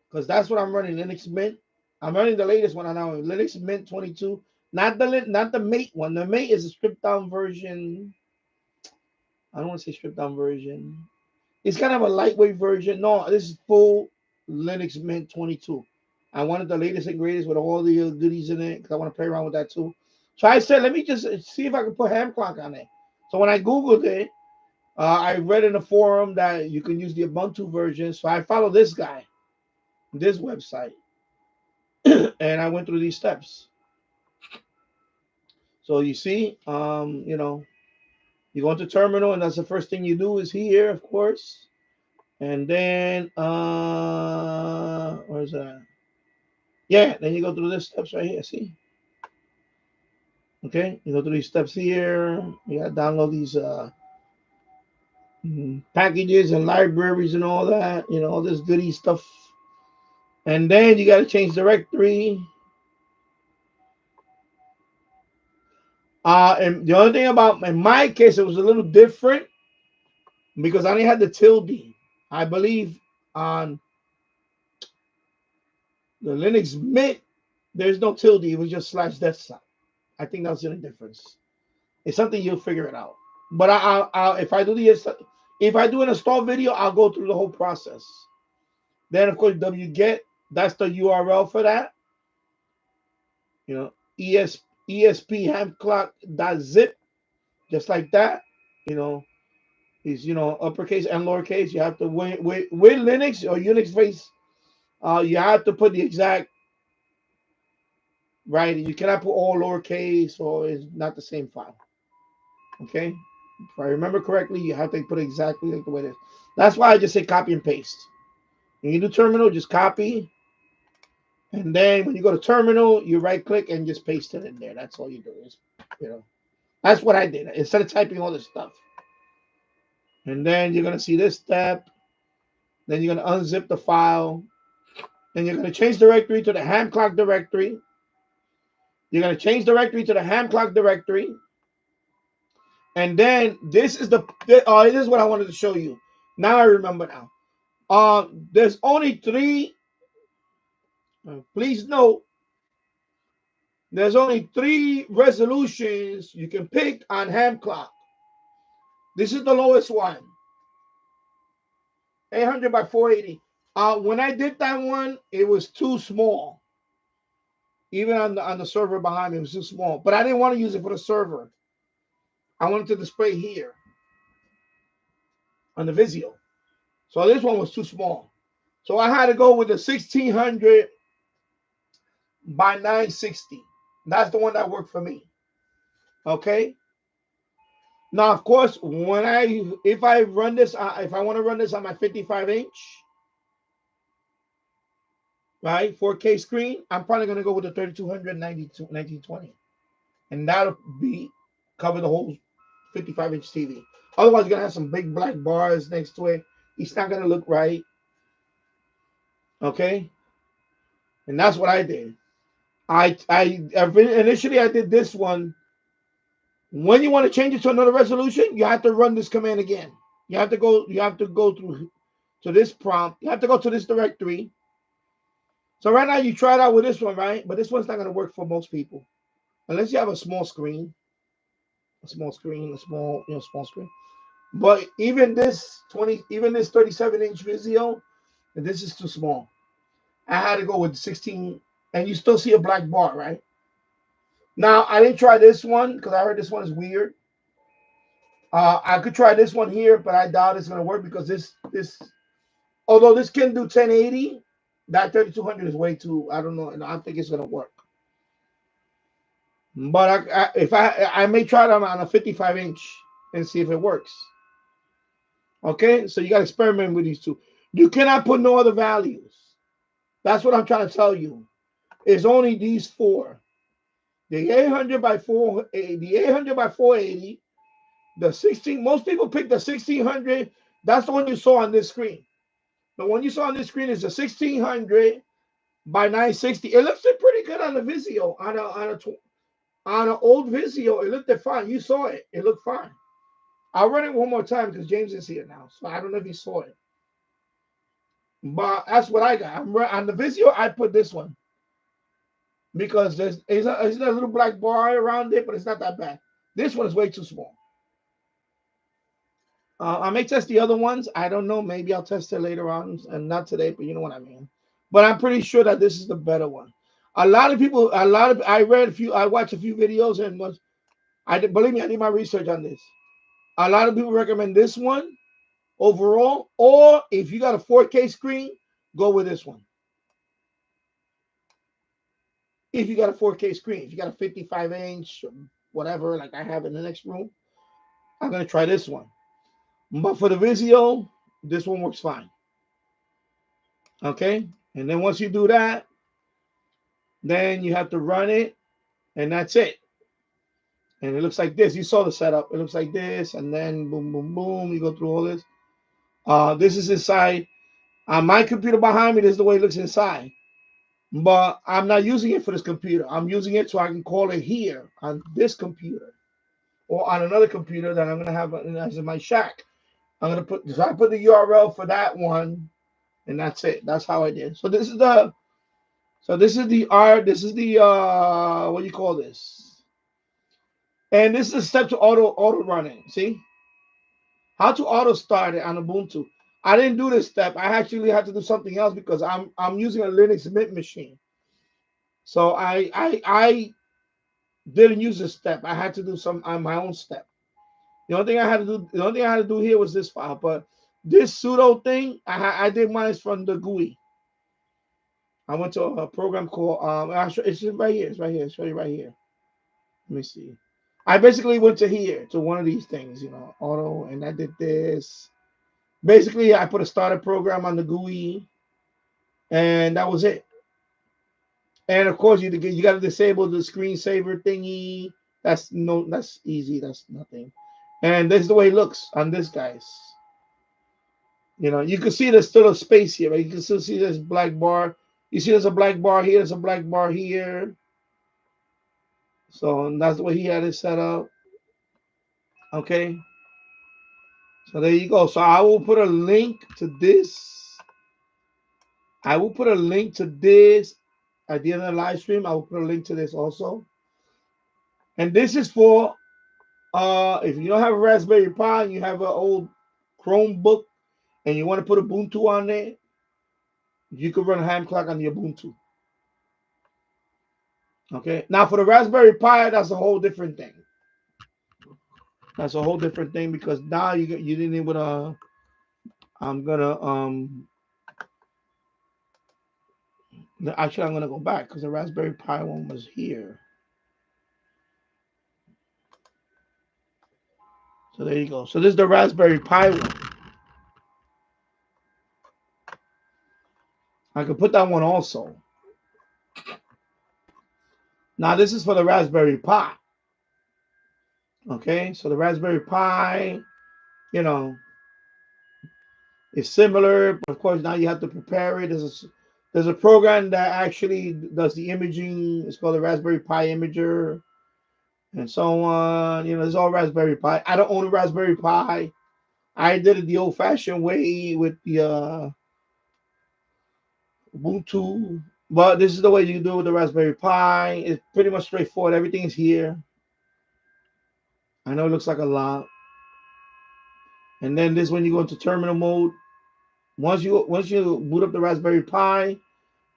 because that's what I'm running. Linux Mint. I'm running the latest one now. Linux Mint 22. Not the Mate one. The Mate is a stripped down version. I don't want to say stripped down version. It's kind of a lightweight version. No, this is full Linux Mint 22. I wanted the latest and greatest with all the goodies in it because I want to play around with that too. So I said, let me just see if I can put Hamclock on it. So when I Googled it, I read in the forum that you can use the Ubuntu version. So I followed this guy, this website, and I went through these steps. So you see, you go into terminal, and that's the first thing you do is here, of course. And then, where's that? Yeah, then you go through these steps right here. See? Okay, you go through these steps here. You gotta download these packages and libraries and all that. All this goody stuff. And then you gotta change directory. And the only thing about in my case, it was a little different because I only had the tilde. I believe on the Linux Mint, there's no tilde. It was just slash desktop. I think that's the only difference. It's something you'll figure it out. But if I do an install video, I'll go through the whole process. Then of course wget, that's the URL for that. ESP hamclock.zip, just like that. is uppercase and lowercase. You have to with Linux or Unix base. You have to put the exact right. You cannot put all lowercase or it's not the same file. Okay, if I remember correctly, you have to put exactly like the way it is. That's why I just say copy and paste. When you do terminal, just copy, and then when you go to terminal, you right click and just paste it in there. That's all you do is, that's what I did instead of typing all this stuff. And then you're gonna see this step. Then you're gonna unzip the file. Then you're gonna change directory to the Hamclock directory. You're gonna change directory to the Hamclock directory. And then this is this is what I wanted to show you. Now I remember now. There's only three. Please note, there's only three resolutions you can pick on Hamclock. This is the lowest one, 800 by 480. When I did that one, it was too small. Even on the server behind me, it was too small. But I didn't want to use it for the server. I wanted to display here on the Vizio. So this one was too small. So I had to go with the 1600 by 960. That's the one that worked for me. Okay. Now, of course, if I want to run this on my 55-inch, right, 4K screen, I'm probably going to go with the 3200 1920, and that'll cover the whole 55-inch TV. Otherwise, you're gonna have some big black bars next to it. It's not gonna look right. Okay, and that's what I did. Initially I did this one. When you want to change it to another resolution, you have to run this command again. You have to go through to this prompt. You have to go to this directory. So right now you try it out with this one, right? But this one's not gonna work for most people unless you have a small screen. Small screen. But even this 37-inch Vizio, this is too small. I had to go with 16, and you still see a black bar, right? Now I didn't try this one because I heard this one is weird. I could try this one here, but I doubt it's gonna work because although this can do 1080, that 3200 is way too. I don't know, and I don't think it's gonna work. But I may try it on a 55-inch and see if it works. Okay, so you got to experiment with these two. You cannot put no other values. That's what I'm trying to tell you. It's only these four: the 800 by 480, the 16. Most people pick the 1600. That's the one you saw on this screen. The one you saw on this screen is the 1600 by 960. It looks pretty good on the Vizio. On an old Vizio, it looked fine. You saw it. It looked fine. I'll run it one more time because James is here now. So I don't know if he saw it. But that's what I got. On the Vizio, I put this one. Because there's a little black bar around it, but it's not that bad. This one is way too small. I may test the other ones. I don't know. Maybe I'll test it later on. And not today, but you know what I mean. But I'm pretty sure that this is the better one. I watched a few videos and believe me, I did my research on this. A lot of people recommend this one overall, or if you got a 4K screen, go with this one. If you got a 4K screen, if you got a 55-inch or whatever, like I have in the next room, I'm gonna try this one. But for the Vizio, this one works fine. Okay, and then once you do that, then you have to run it, and that's it. And it looks like this. You saw the setup. It looks like this, and then boom, boom, boom. You go through all this. This is inside. On my computer behind me, this is the way it looks inside. But I'm not using it for this computer. I'm using it so I can call it here on this computer or on another computer that I'm going to have as in my shack. I put the URL for that one, and that's it. That's how I did. So this is the what do you call this? And this is a step to auto running. See how to auto start it on Ubuntu. I didn't do this step. I actually had to do something else because I'm using a Linux Mint machine. So I didn't use this step. I had to do some on my own step. The only thing I had to do here was this file. But this pseudo thing, I did mine from the GUI. I went to a program called it's right here. It's right here. I'll show you right here. Let me see. I basically went to here to one of these things, auto, and I did this. Basically, I put a starter program on the GUI, and that was it. And of course, you got to disable the screensaver thingy. That's easy. That's nothing. And this is the way it looks on this guy's. You can see there's still a space here, right? You can still see this black bar. You see there's a black bar here. There's a black bar here. So that's the way he had it set up. Okay. So there you go. So I will put a link to this. I will put a link to this at the end of the live stream. I will put a link to this also. And this is for if you don't have a Raspberry Pi and you have an old Chromebook and you want to put Ubuntu on there, you can run Hamclock on the Ubuntu. Okay. Now for the Raspberry Pi, that's a whole different thing. That's a whole different thing because now you didn't even I'm gonna actually I'm gonna go back because the Raspberry Pi one was here. So there you go. So this is the Raspberry Pi one. I could put that one also. Now this is for the Raspberry Pi. Okay, so the Raspberry Pi, is similar, but of course now you have to prepare it. There's a program that actually does the imaging. It's called the Raspberry Pi Imager, and so on. It's all Raspberry Pi. I don't own a Raspberry Pi. I did it the old-fashioned way with the Ubuntu, but this is the way you do it with the Raspberry Pi. It's pretty much straightforward. Everything is here. I know it looks like a lot. And then this when you go into terminal mode. Once you boot up the Raspberry Pi,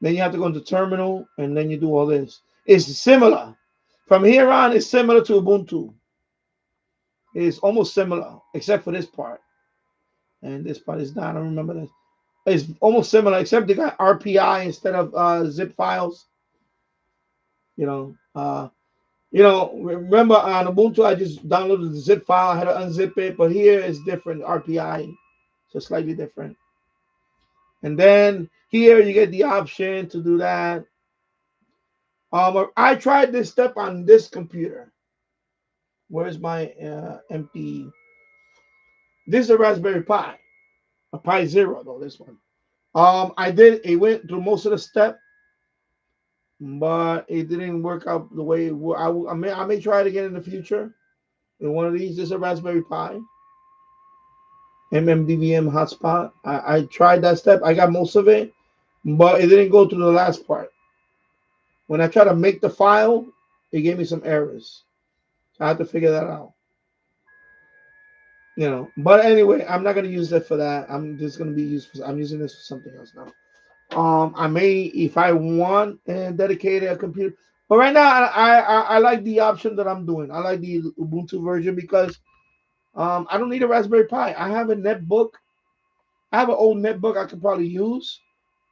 then you have to go into terminal, and then you do all this. It's similar. From here on, it's similar to Ubuntu. It's almost similar, except for this part. And this part is not. I don't remember this. It's almost similar, except they got RPI instead of zip files. Remember on Ubuntu, I just downloaded the zip file. I had to unzip it, but here it's different RPI, so slightly different. And then here you get the option to do that. I tried this step on this computer. Where's my empty? This is a Raspberry Pi, a Pi Zero though. This one. It went through most of the step, but it didn't work out the way I may try it again in the future. In one of these, this is a Raspberry Pi. MMDVM hotspot. I tried that step. I got most of it, but it didn't go through the last part. When I tried to make the file, it gave me some errors. So I had to figure that out. But anyway, I'm not going to use it for that. I'm just going to be I'm using this for something else now. I may, if I want, dedicate a computer. But right now, I like the option that I'm doing. I like the Ubuntu version because I don't need a Raspberry Pi. I have a netbook. I have an old netbook I could probably use,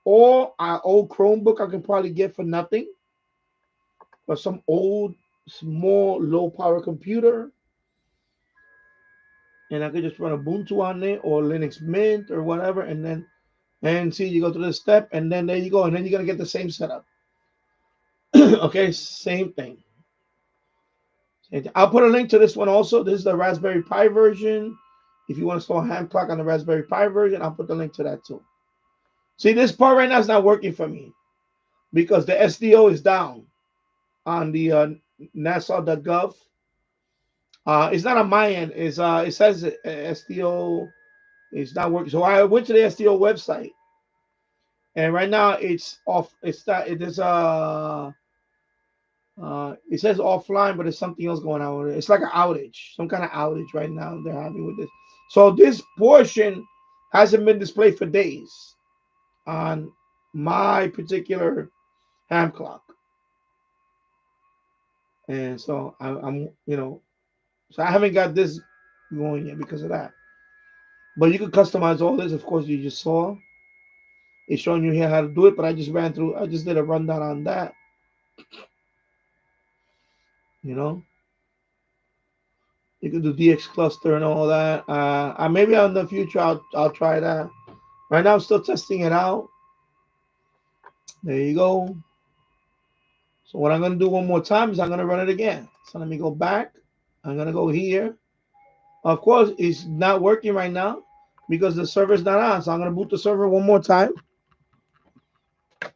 or an old Chromebook I could probably get for nothing, or some old, small, low-power computer, and I could just run Ubuntu on it or Linux Mint or whatever, and see, you go through the step, and then there you go, and then you're gonna get the same setup. Okay, same thing. I'll put a link to this one also. This is the Raspberry Pi version. If you want to install Hamclock on the Raspberry Pi version, I'll put the link to that too. See, this part right now is not working for me because the SDO is down on the NASA.gov. It's not on my end. It says SDO is not working. So I went to the SDO website, and right now it's off. It says offline, but there's something else going on with it. It's like an outage, some kind of outage right now they're having with this. So this portion hasn't been displayed for days on my particular Hamclock. And so I'm so I haven't got this going here because of that. But you can customize all this. Of course, you just saw it's showing you here how to do it. But I just ran through. I just did a rundown on that. You know, you can do DX cluster and all that. Maybe in the future I'll try that. Right now I'm still testing it out. There you go. So what I'm gonna do one more time is I'm gonna run it again. So let me go back. I'm gonna go here. Of course, it's not working right now because the server's not on. So I'm gonna boot the server one more time.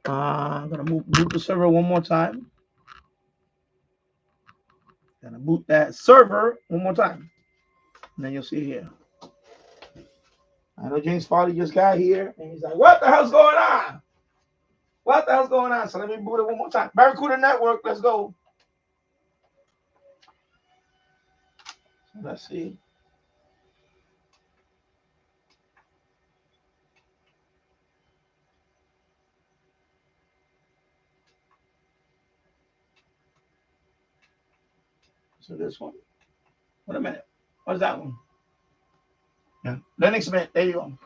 I'm gonna boot the server one more time. Gonna boot that server one more time. And then you'll see here. I know James Farley just got here and he's like, what the hell's going on? What the hell's going on? So let me boot it one more time. Barracuda Network, let's go. So let's see. So this one. Wait a minute. What's that one? Yeah. Linux Mint. There you go.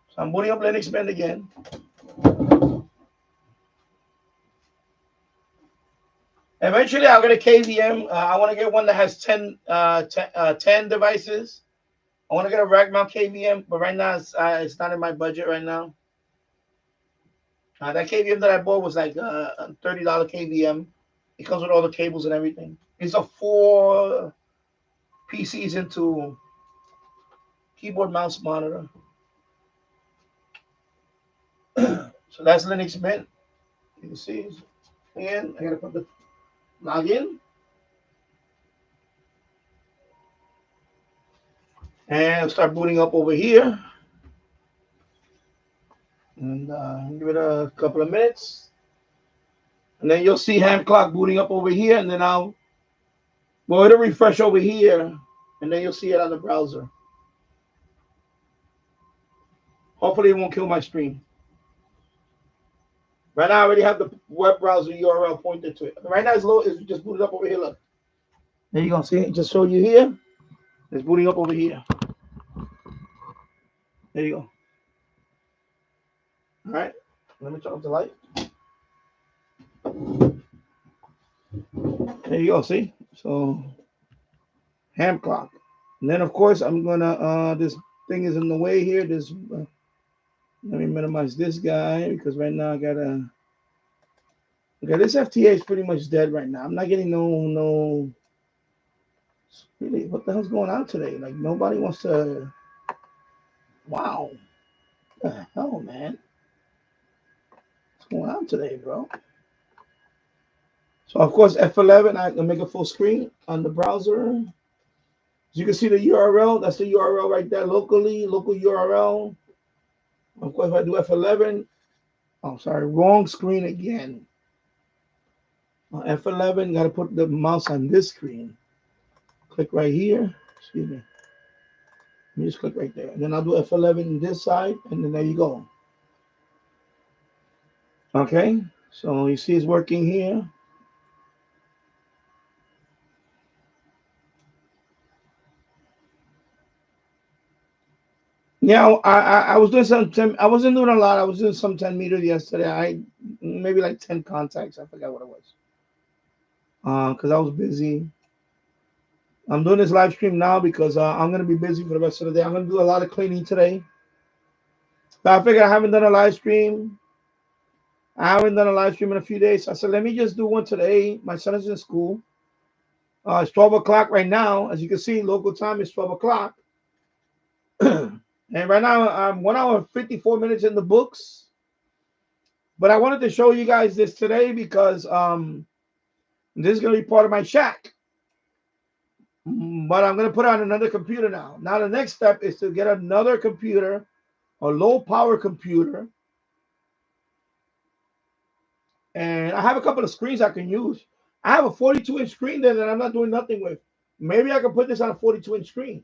So I'm booting up Linux Mint again. Eventually, I'll get a KVM. I want to get one that has 10 devices. I want to get a rack mount KVM, but right now it's not in my budget right now. That KVM that I bought was like a $30 KVM. It comes with all the cables and everything. It's a 4 PCs into keyboard mouse monitor. So that's Linux Mint. You can see. Again, I gotta put the login. And I'll start booting up over here. And give it a couple of minutes. And then you'll see Hamclock booting up over here. And then it'll refresh over here. And then you'll see it on the browser. Hopefully it won't kill my stream. Right now I already have the web browser URL pointed to it. Right now it's just booted up over here. Look. There you go. See it just showed you here. It's booting up over here. There you go. All right. Let me turn off the light. There you go. See? So Hamclock. And then of course I'm gonna this thing is in the way here. This let me minimize this guy because right now I gotta. Okay, this FTA is pretty much dead right now. I'm not getting no. Really, what the hell's going on today? Like nobody wants to. Wow. What the hell, man? What's going on today, bro? So of course F11, I can make a full screen on the browser. As you can see the URL. That's the URL right there locally, local URL. Of course, if I do F11, oh, sorry, wrong screen again. F11, got to put the mouse on this screen. Click right here. Excuse me. Let me just click right there. And then I'll do F11 on this side, and then there you go. Okay, so you see it's working here. Yeah, I was doing some 10, I wasn't doing a lot. I was doing some 10 meters yesterday. Maybe like 10 contacts. I forgot what it was. Because I was busy. I'm doing this live stream now because I'm gonna be busy for the rest of the day. I'm gonna do a lot of cleaning today. So I figured I haven't done a live stream. I haven't done a live stream in a few days. So I said, let me just do one today. My son is in school. It's 12 o'clock right now. As you can see, local time is 12 o'clock. And right now, I'm 1 hour and 54 minutes in the books. But I wanted to show you guys this today because this is going to be part of my shack. But I'm going to put on another computer now. Now, the next step is to get another computer, a low-power computer. And I have a couple of screens I can use. I have a 42-inch screen there that I'm not doing nothing with. Maybe I can put this on a 42-inch screen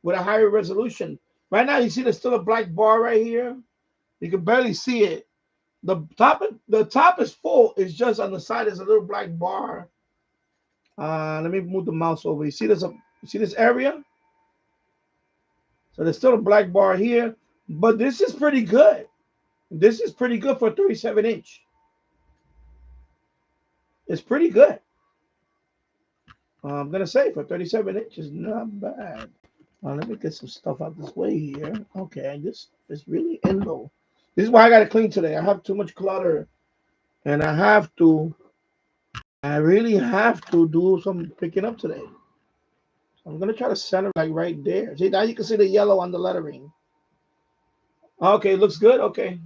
with a higher resolution. Right now, you see there's still a black bar right here. You can barely see it. The top is full. It's just on the side there's a little black bar. Let me move the mouse over. You see there's a You see this area? So there's still a black bar here, but this is pretty good. This is pretty good for a 37-inch. It's pretty good. I'm gonna say for 37 inches, not bad. Let me get some stuff out this way here. Okay, this is really in low. This is why I gotta clean today. I have too much clutter, and I really have to do some picking up today. I'm gonna try to center like right there. See, now you can see the yellow on the lettering. Okay, looks good. Okay,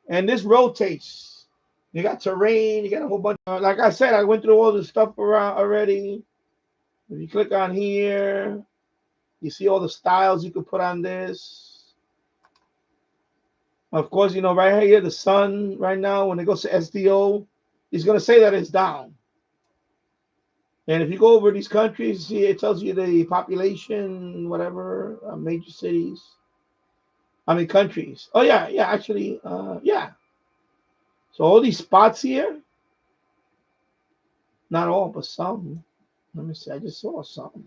and this rotates. You got terrain. You got a whole bunch. Like I said, I went through all the stuff around already. If you click on here, you see all the styles you could put on this. Of course, you know, right here, the sun right now, when it goes to SDO, it's going to say that it's down. And if you go over these countries, see, it tells you the population, whatever, major cities. I mean, countries. Oh, yeah, actually, yeah. So all these spots here, not all, but some. Let me see, I just saw some.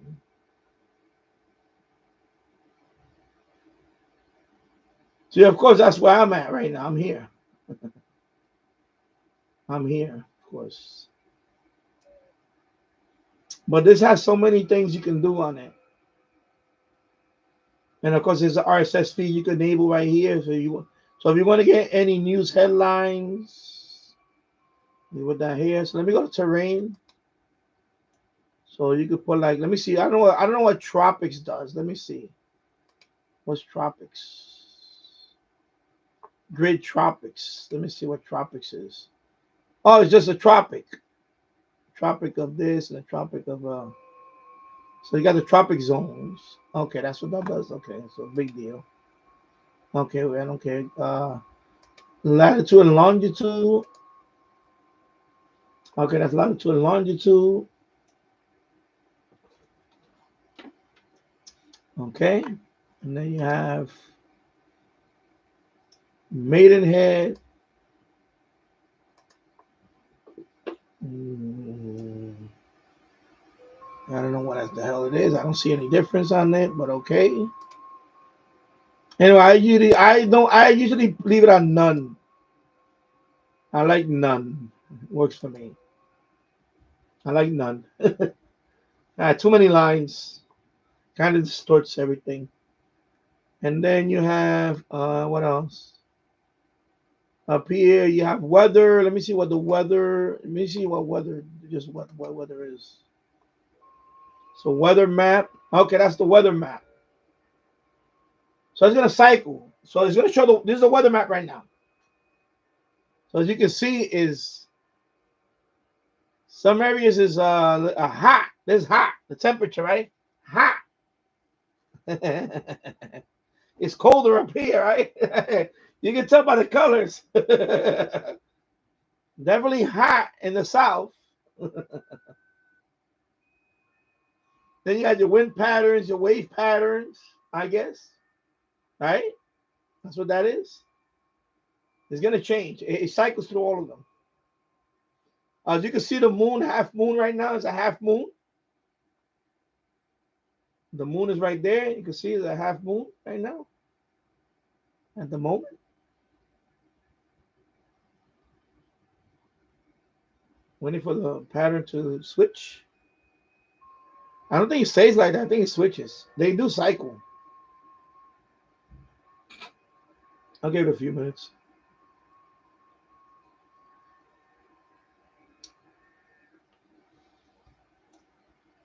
See, of course, that's where I'm at right now. I'm here. I'm here, of course. But this has so many things you can do on it. And of course, there's an RSS feed you can enable right here. So if you want to get any news headlines, you put that here. So let me go to terrain. So you could put like, let me see. I don't know what tropics does. Let me see. What's tropics? Grid tropics. Let me see what tropics is. Oh, it's just a tropic. Tropic of this and a tropic of so you got the tropic zones. Okay, that's what that does. Okay, so big deal. Okay, well, okay. Latitude and longitude. Okay, that's latitude and longitude. Okay, and then you have Maidenhead. I don't know what the hell it is. I don't see any difference on it, but okay. Anyway, I usually leave it on none. I like none. Works for me. I like none. Too many lines. Kind of distorts everything. And then you have what else? Up here you have weather. Let me see what the weather. Let me see what weather. Just what weather is. So weather map. Okay, that's the weather map. So it's gonna cycle. So it's gonna show this is the weather map right now. So as you can see, is some areas is hot. This hot. The temperature, right? Hot. It's colder up here, right? You can tell by the colors. Definitely hot in the south. Then you got your wind patterns, your wave patterns, I guess. Right? That's what that is. It's going to change. It cycles through all of them. As you can see, the moon, half moon right now is a half moon. The moon is right there. You can see it's a half moon right now at the moment. Waiting for the pattern to switch. I don't think it stays like that. I think it switches. They do cycle. I'll give it a few minutes.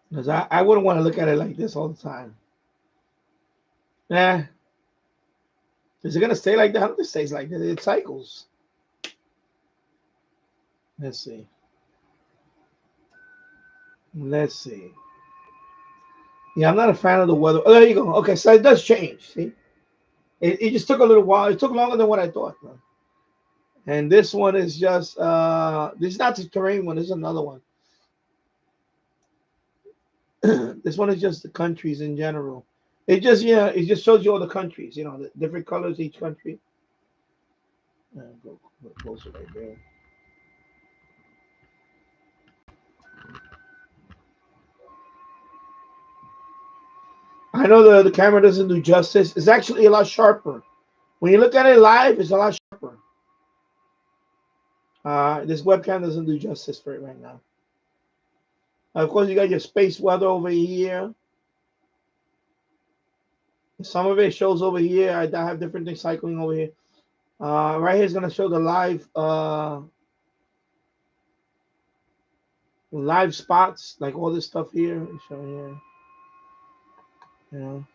Because I wouldn't want to look at it like this all the time. Nah. Is it going to stay like that? I don't think it stays like that. It cycles. Let's see. Let's see. Yeah, I'm not a fan of the weather. Oh, there you go. Okay, so it does change. See? It just took a little while. It took longer than what I thought. And this one is just, this is not the terrain one. This is another one. This one is just the countries in general. It just, it just shows you all the countries, the different colors each country. Go closer right there. know the camera doesn't do justice. It's actually a lot sharper. When you look at it live, it's a lot sharper. This webcam doesn't do justice for it right now. Of course, you got your space weather over here. Some of it shows over here. I have different things cycling over here. Right here is going to show the live spots, like all this stuff here. Show here. You know.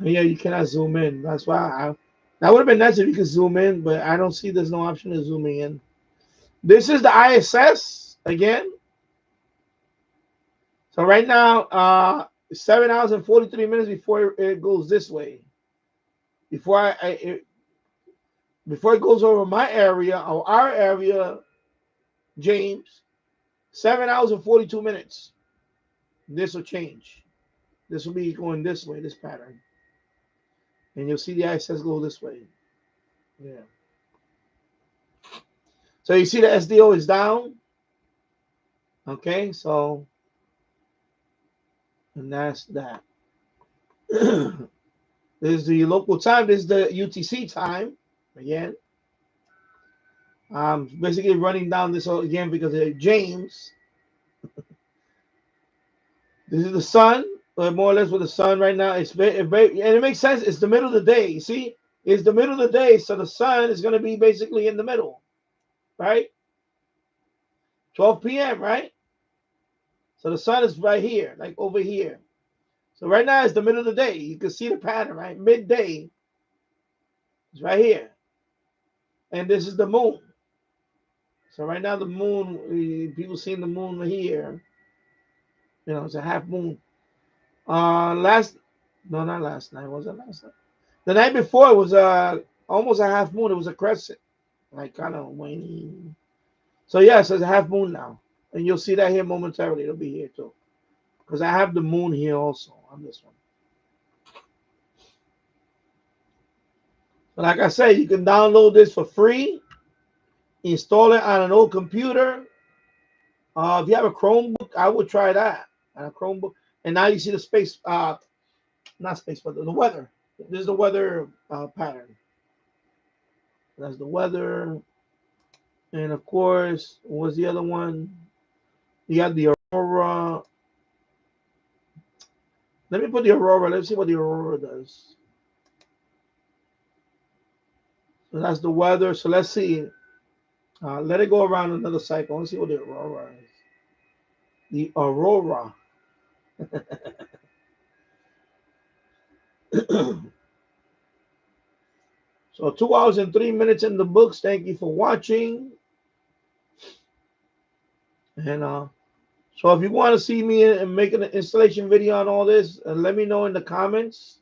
Yeah, you cannot zoom in. That's why that would have been nice if you could zoom in, but I don't see there's no option of zooming in. This is the ISS again. So right now, 7 hours and 43 minutes before it goes this way. Before it goes over my area or our area, James, 7 hours and 42 minutes. This will change. This will be going this way, this pattern. And you'll see the ISS go this way. Yeah. So you see the SDO is down. Okay, so, and that's that. This is the local time. This is the UTC time. Again. I'm basically running down this again because of James. This is the sun, more or less with the sun right now. And it makes sense. It's the middle of the day. You see, it's the middle of the day, so the sun is going to be basically in the middle, right? 12 p.m., right? So the sun is right here, like over here. So right now it's the middle of the day. You can see the pattern, right? Midday is right here, and this is the moon. So right now the moon, people seeing the moon here. You know, it's a half moon. Not last night. Was it last night? The night before it was almost a half moon. It was a crescent, like kind of waning. So yeah, so it's a half moon now, and you'll see that here momentarily. It'll be here too, because I have the moon here also on this one. But like I said, you can download this for free, install it on an old computer. If you have a Chromebook, I would try that on a Chromebook. And now you see the space, not space, but the weather. This is the weather pattern. That's the weather. And of course, what's the other one? You got the aurora. Let me put the aurora. Let's see what the aurora does. So that's the weather. So let's see. Let it go around another cycle. Let's see what the aurora is. The aurora. So 2 hours and 3 minutes in the books. Thank you for watching. And so if you want to see me and make an installation video on all this, let me know in the comments.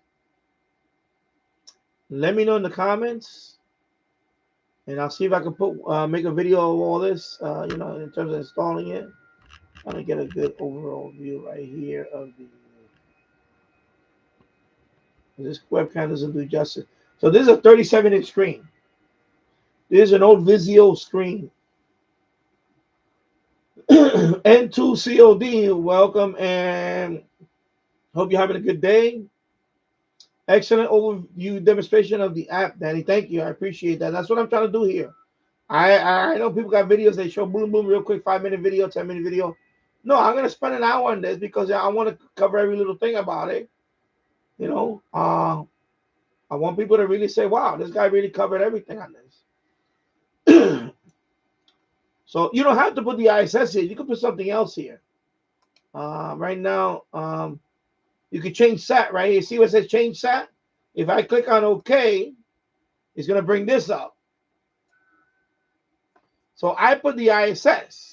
Let me know in the comments, and I'll see if I can make a video of all this. You know, in terms of installing it. I'm gonna get a good overall view right here of this webcam doesn't do justice. So this is a 37-inch screen. This is an old Vizio screen. N2COD, welcome, and hope you're having a good day. Excellent overview demonstration of the app, Danny. Thank you. I appreciate that. That's what I'm trying to do here. I know people got videos, they show boom, boom, real quick, 5-minute video, 10-minute video. No, I'm going to spend an hour on this because I want to cover every little thing about it. You know, I want people to really say, wow, this guy really covered everything on this. So you don't have to put the ISS here. You can put something else here. Right now, you can change SAT right here. See what it says change SAT? If I click on OK, it's going to bring this up. So I put the ISS.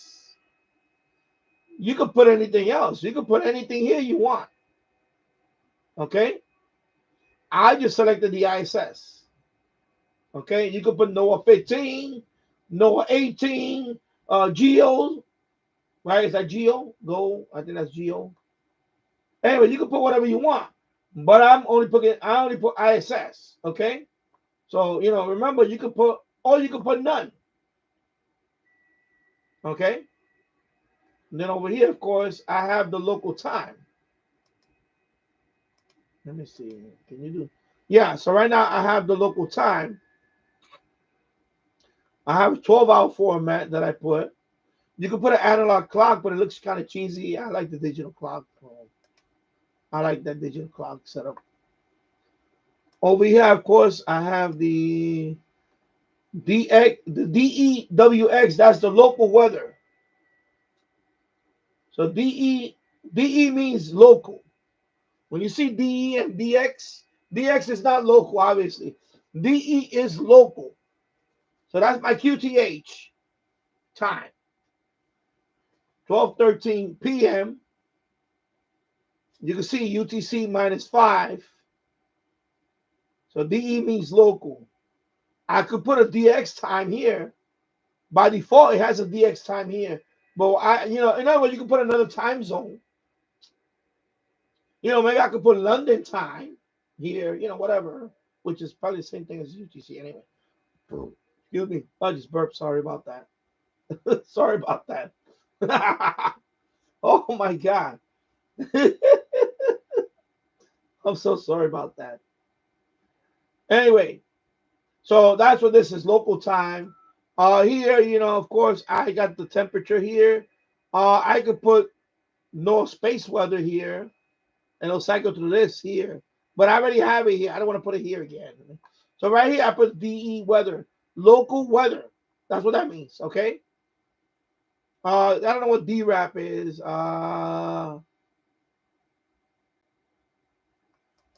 You can put anything else. You can put anything here you want. Okay? I just selected the ISS. Okay? You can put NOAA 15, NOAA 18, Geo. Right? Is that Geo? Go. I think that's Geo. Anyway, you can put whatever you want. But I only put ISS. Okay? So, you know, remember, you can put, or you can put none. Okay? And then over here, of course, I have the local time. Let me see. Can you do? Yeah. So right now I have the local time. I have a 12-hour format that I put. You can put an analog clock, but it looks kind of cheesy. I like the digital clock. I like that digital clock setup. Over here, of course, I have the DEWX. That's the local weather. So DE means local. When you see DE and DX, DX is not local, obviously. DE is local. So that's my QTH time. 12:13 p.m. You can see UTC -5. So DE means local. I could put a DX time here. By default, it has a DX time here. But in other words, you can put another time zone. Maybe I could put London time here, whatever, which is probably the same thing as UTC anyway. Excuse me. I just burped. Sorry about that. Sorry about that. Oh my God. I'm so sorry about that. Anyway, so that's what this is, local time. Here, of course, I got the temperature here. I could put no space weather here, and it'll cycle through this here. But I already have it here. I don't want to put it here again. So right here, I put DE weather, local weather. That's what that means, okay? I don't know what DRAP is. I'll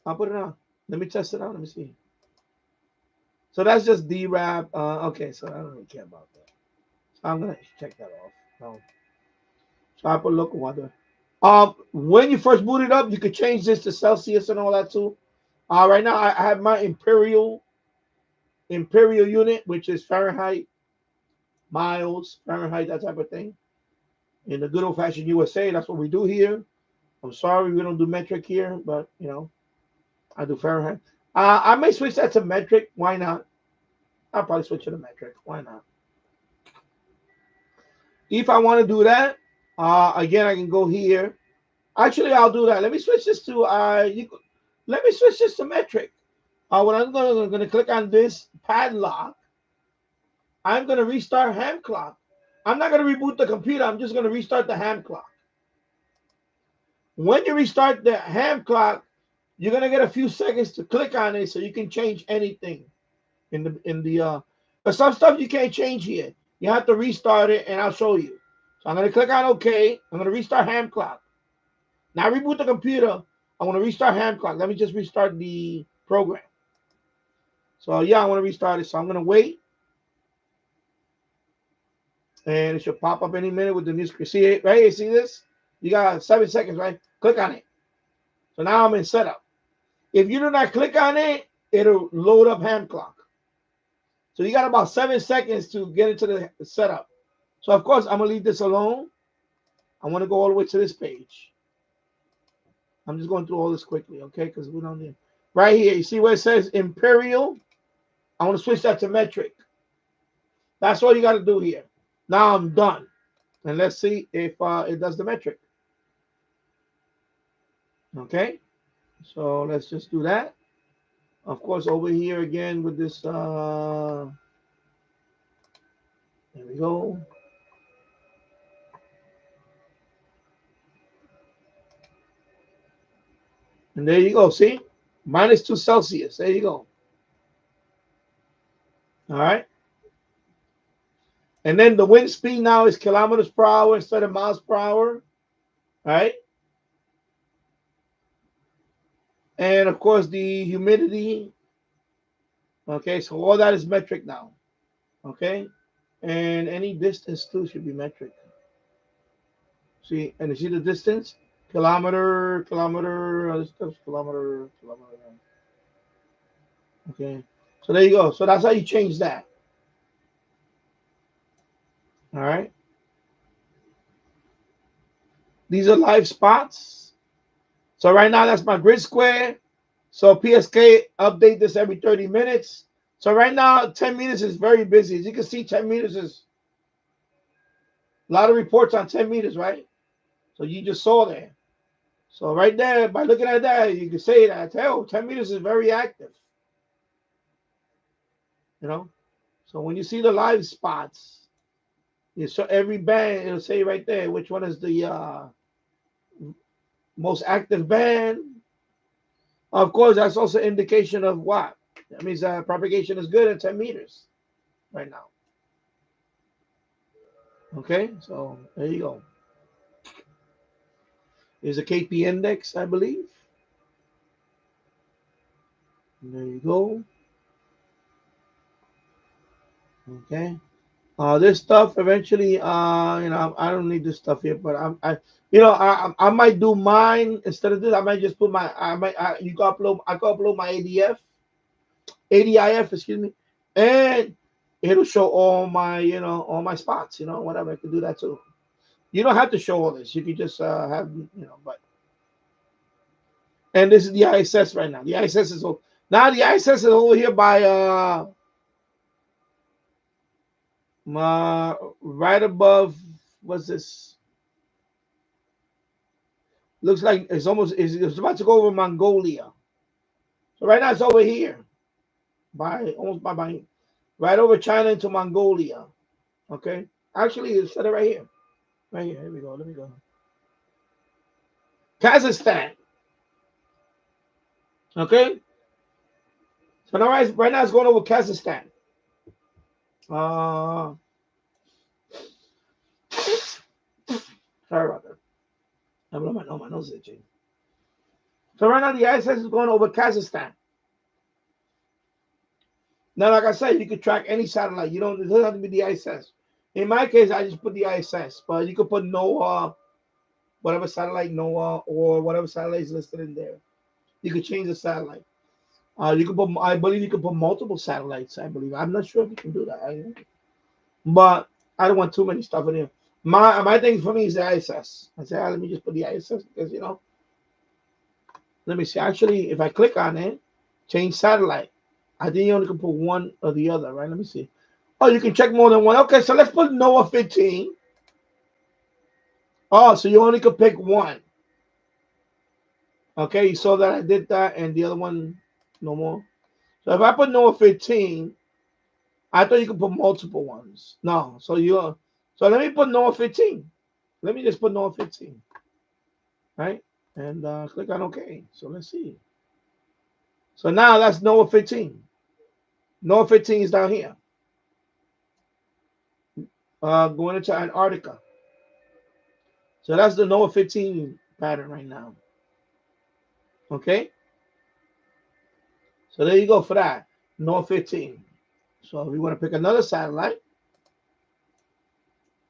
put it on. Let me test it out. Let me see. So that's just DRAP. Okay, so I don't really care about that. So I'm gonna check that off. No. So I put local weather. When you first boot it up, you could change this to Celsius and all that too. Right now I have my imperial unit, which is Fahrenheit, miles, Fahrenheit, that type of thing. In the good old-fashioned USA, that's what we do here. I'm sorry we don't do metric here, but I do Fahrenheit. I may switch that to metric. Why not? I'll probably switch it to metric. Why not? If I want to do that, again, I can go here. Actually, I'll do that. Let me switch this to let me switch this to metric. When I'm gonna click on this padlock, I'm gonna restart Hamclock. I'm not gonna reboot the computer. I'm just gonna restart the Hamclock. When you restart the Hamclock, you're gonna get a few seconds to click on it so you can change anything but some stuff you can't change here. You have to restart it, and I'll show you. So I'm gonna click on OK. I'm gonna restart Hamclock. Now reboot the computer. I want to restart Hamclock. Let me just restart the program. So yeah, I want to restart it. So I'm gonna wait, and it should pop up any minute with the new screen. See it right here? See this? You got 7 seconds, right? Click on it. So now I'm in setup. If you do not click on it, it'll load up Hamclock. So you got about 7 seconds to get into the setup. So of course I'm gonna leave this alone. I want to go all the way to this page. I'm just going through all this quickly, okay? Because we don't need right here. You see where it says Imperial? I want to switch that to metric. That's all you got to do here. Now I'm done. And let's see if it does the metric. Okay. So let's just do that. Of course, over here again with this. There we go. And there you go. See? -2 Celsius. There you go. All right. And then the wind speed now is kilometers per hour instead of miles per hour. All right. And of course, the humidity. Okay. So all that is metric now. Okay. And any distance too should be metric. See, and you see the distance? Kilometer. This stuff's kilometer. Okay. So there you go. So that's how you change that. All right. These are live spots. So right now that's my grid square. So PSK update this every 30 minutes. So right now 10 meters is very busy. As you can see, 10 meters is A lot of reports on 10 meters, right? So you just saw there. So right there, by looking at that, you can say that, oh, 10 meters is very active. You know? So when you see the live spots, you show every band, it'll say right there which one is the most active band. Of course, that's also indication of what? That means propagation is good at 10 meters right now. Okay, so there you go. There's a KP index, I believe. There you go. Okay. This stuff eventually, I don't need this stuff here, but I might do mine instead of this. I might just put you can upload. I can upload my ADIF, excuse me, and it'll show all my spots, whatever. I can do that too. You don't have to show all this. You can just have, but. And this is the ISS right now. The ISS is over here by right above. What's this? Looks like it's about to go over Mongolia. So right now it's over here, almost by right over China into Mongolia. Okay, actually it's set it right here. Right here. Here we go. Let me go. Kazakhstan. Okay. So now right now it's going over Kazakhstan. Sorry about that. I blow my nose is itching. So right now the ISS is going over Kazakhstan. Now, like I said, you can track any satellite. It doesn't have to be the ISS. In my case, I just put the ISS, but you could put NOAA, whatever satellite NOAA, or whatever satellite is listed in there. You could change the satellite. I believe you can put multiple satellites. I believe. I'm not sure if you can do that. But I don't want too many stuff in here. My thing for me is the ISS. I say, let me just put the ISS because let me see. Actually, if I click on it, change satellite. I think you only can put one or the other, right? Let me see. Oh, you can check more than one. Okay, so let's put NOAA 15. Oh, so you only could pick one. Okay, you saw that I did that, and the other one, no more. So if I put NOAA 15, I thought you could put multiple ones. No, so let me put NOAA 15. Let me just put NOAA 15, right? And click on OK. So let's see. So now that's NOAA 15. NOAA 15 is down here. Going into Antarctica. So that's the NOAA 15 pattern right now. Okay. So there you go for that. NOAA 15. So if we want to pick another satellite,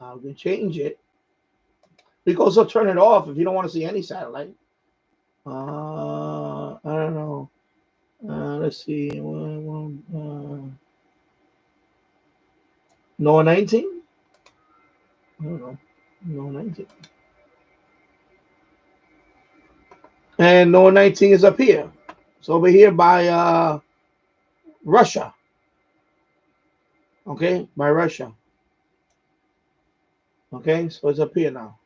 we can change it. We can also turn it off if you don't want to see any satellite. I don't know. Let's see. NOAA 19? I don't know. NOAA 19. And NOAA 19 is up here. It's over here by Russia. Okay, by Russia. Okay, so it's up here now.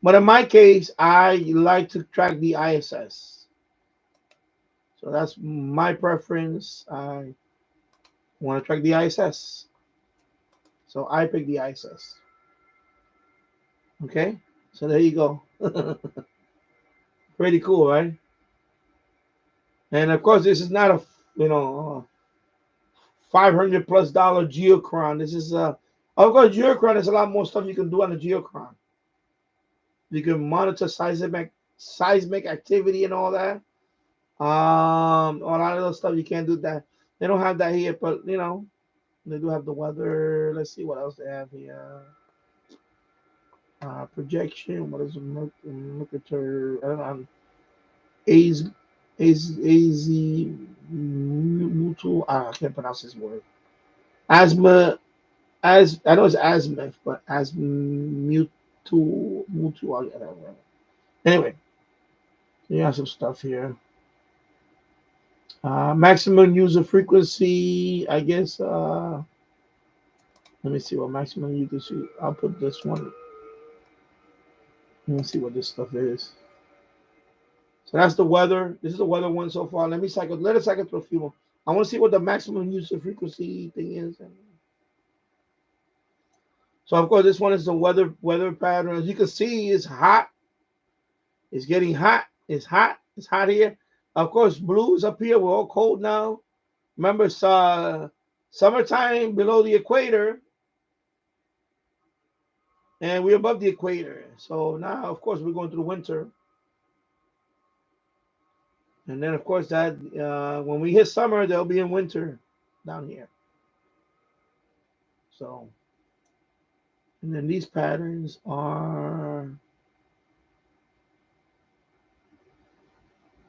But in my case, I like to track the ISS. So that's my preference. I want to track the ISS. So I pick the ISS. Okay, so there you go. Pretty cool, right? And of course, this is not a $500+ geochron. This is of course, geochron. There's a lot more stuff you can do on the geochron. You can monitor seismic activity and all that. A lot of those stuff you can't do that. They don't have that here, but they do have the weather. Let's see what else they have here. Projection. What is Mercator? I don't know. Mutual. I can't pronounce this word. I know it's azimuth, but mutual. Anyway, you have some stuff here. Maximum user frequency, I guess. Let me see what maximum usage. I'll put this one. Let me see what this stuff is. So that's the weather. This is the weather one so far. Let it cycle through a few more. I want to see what the maximum use of frequency thing is. So of course this one is the weather pattern. As you can see, it's hot. It's getting hot. It's hot. It's hot here. Of course, blue is up here. We're all cold now. Remember, it's summertime below the equator, and we're above the equator. So now, of course, we're going through winter. And then, of course, that when we hit summer, they'll be in winter down here. So, and then these patterns are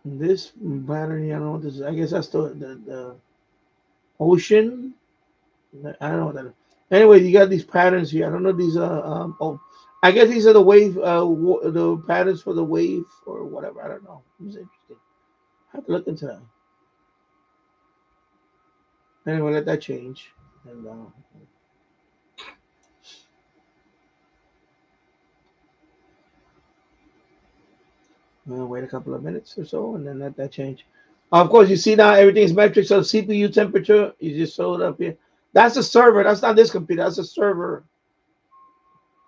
this pattern. I don't know what this is. I guess that's the ocean. I don't know what that is. Anyway, you got these patterns here. I don't know these oh, I guess these are the wave the patterns for the wave or whatever. I don't know. It's interesting. I have to look into that. Anyway, let that change. And we'll wait a couple of minutes or so, and then let that change. Of course, you see now everything's metric. So CPU temperature, you just show it up here. That's the server. That's not this computer. That's a server.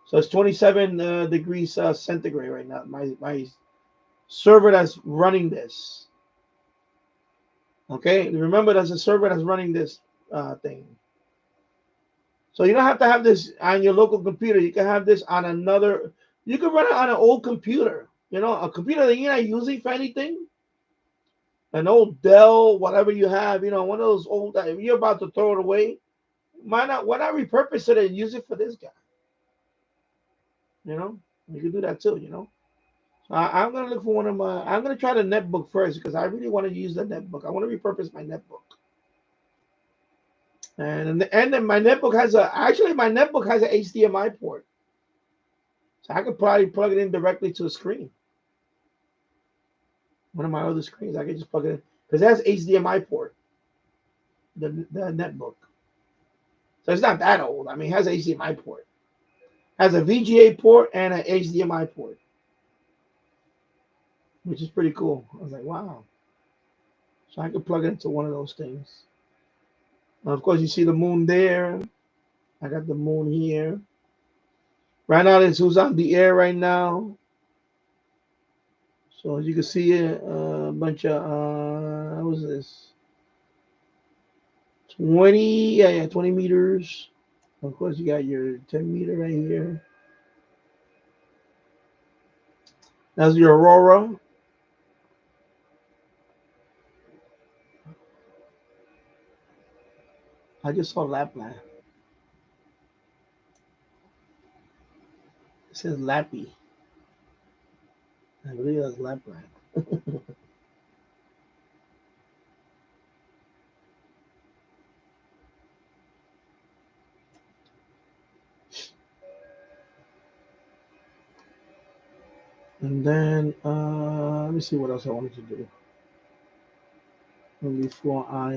So it's 27 degrees centigrade right now. My server that's running this. Okay, remember that's a server that's running this thing. So you don't have to have this on your local computer. You can have this on another. You can run it on an old computer. You know, a computer that you're not using for anything. An old Dell, whatever you have. You know, one of those old. If you're about to throw it away, why not repurpose it and use it for this guy? You know, you can do that too. You know. I'm gonna look for one of my. I'm gonna try the netbook first because I really want to use the netbook. I want to repurpose my netbook. And then my netbook has my netbook has an HDMI port, so I could probably plug it in directly to a screen. One of my other screens, I could just plug it in because it has HDMI port. The netbook, so it's not that old. I mean, it has an HDMI port, has a VGA port and an HDMI port, which is pretty cool. I was like, wow. So I could plug it into one of those things. Now, of course, you see the moon there. I got the moon here. Right now, this who's on the air right now. So as you can see, a bunch of what was this? 20, yeah, 20 meters. Of course, you got your 10 meter right here. That's your aurora. I just saw Lapland. It says Lappy. I believe that's Lapland. And then let me see what else I wanted to do. Before I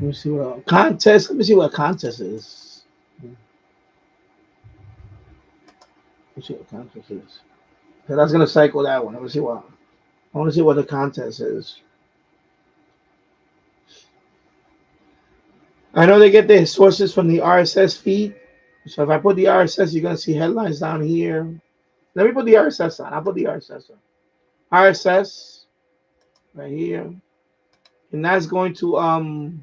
let me see what contest. Let me see what a contest is. Let's see what contest is. So that's gonna cycle that one. Let me see what I want to see what the contest is. I know they get their sources from the RSS feed. So if I put the RSS, you're gonna see headlines down here. Let me put the RSS on. I'll put the RSS on. RSS right here, and that's going to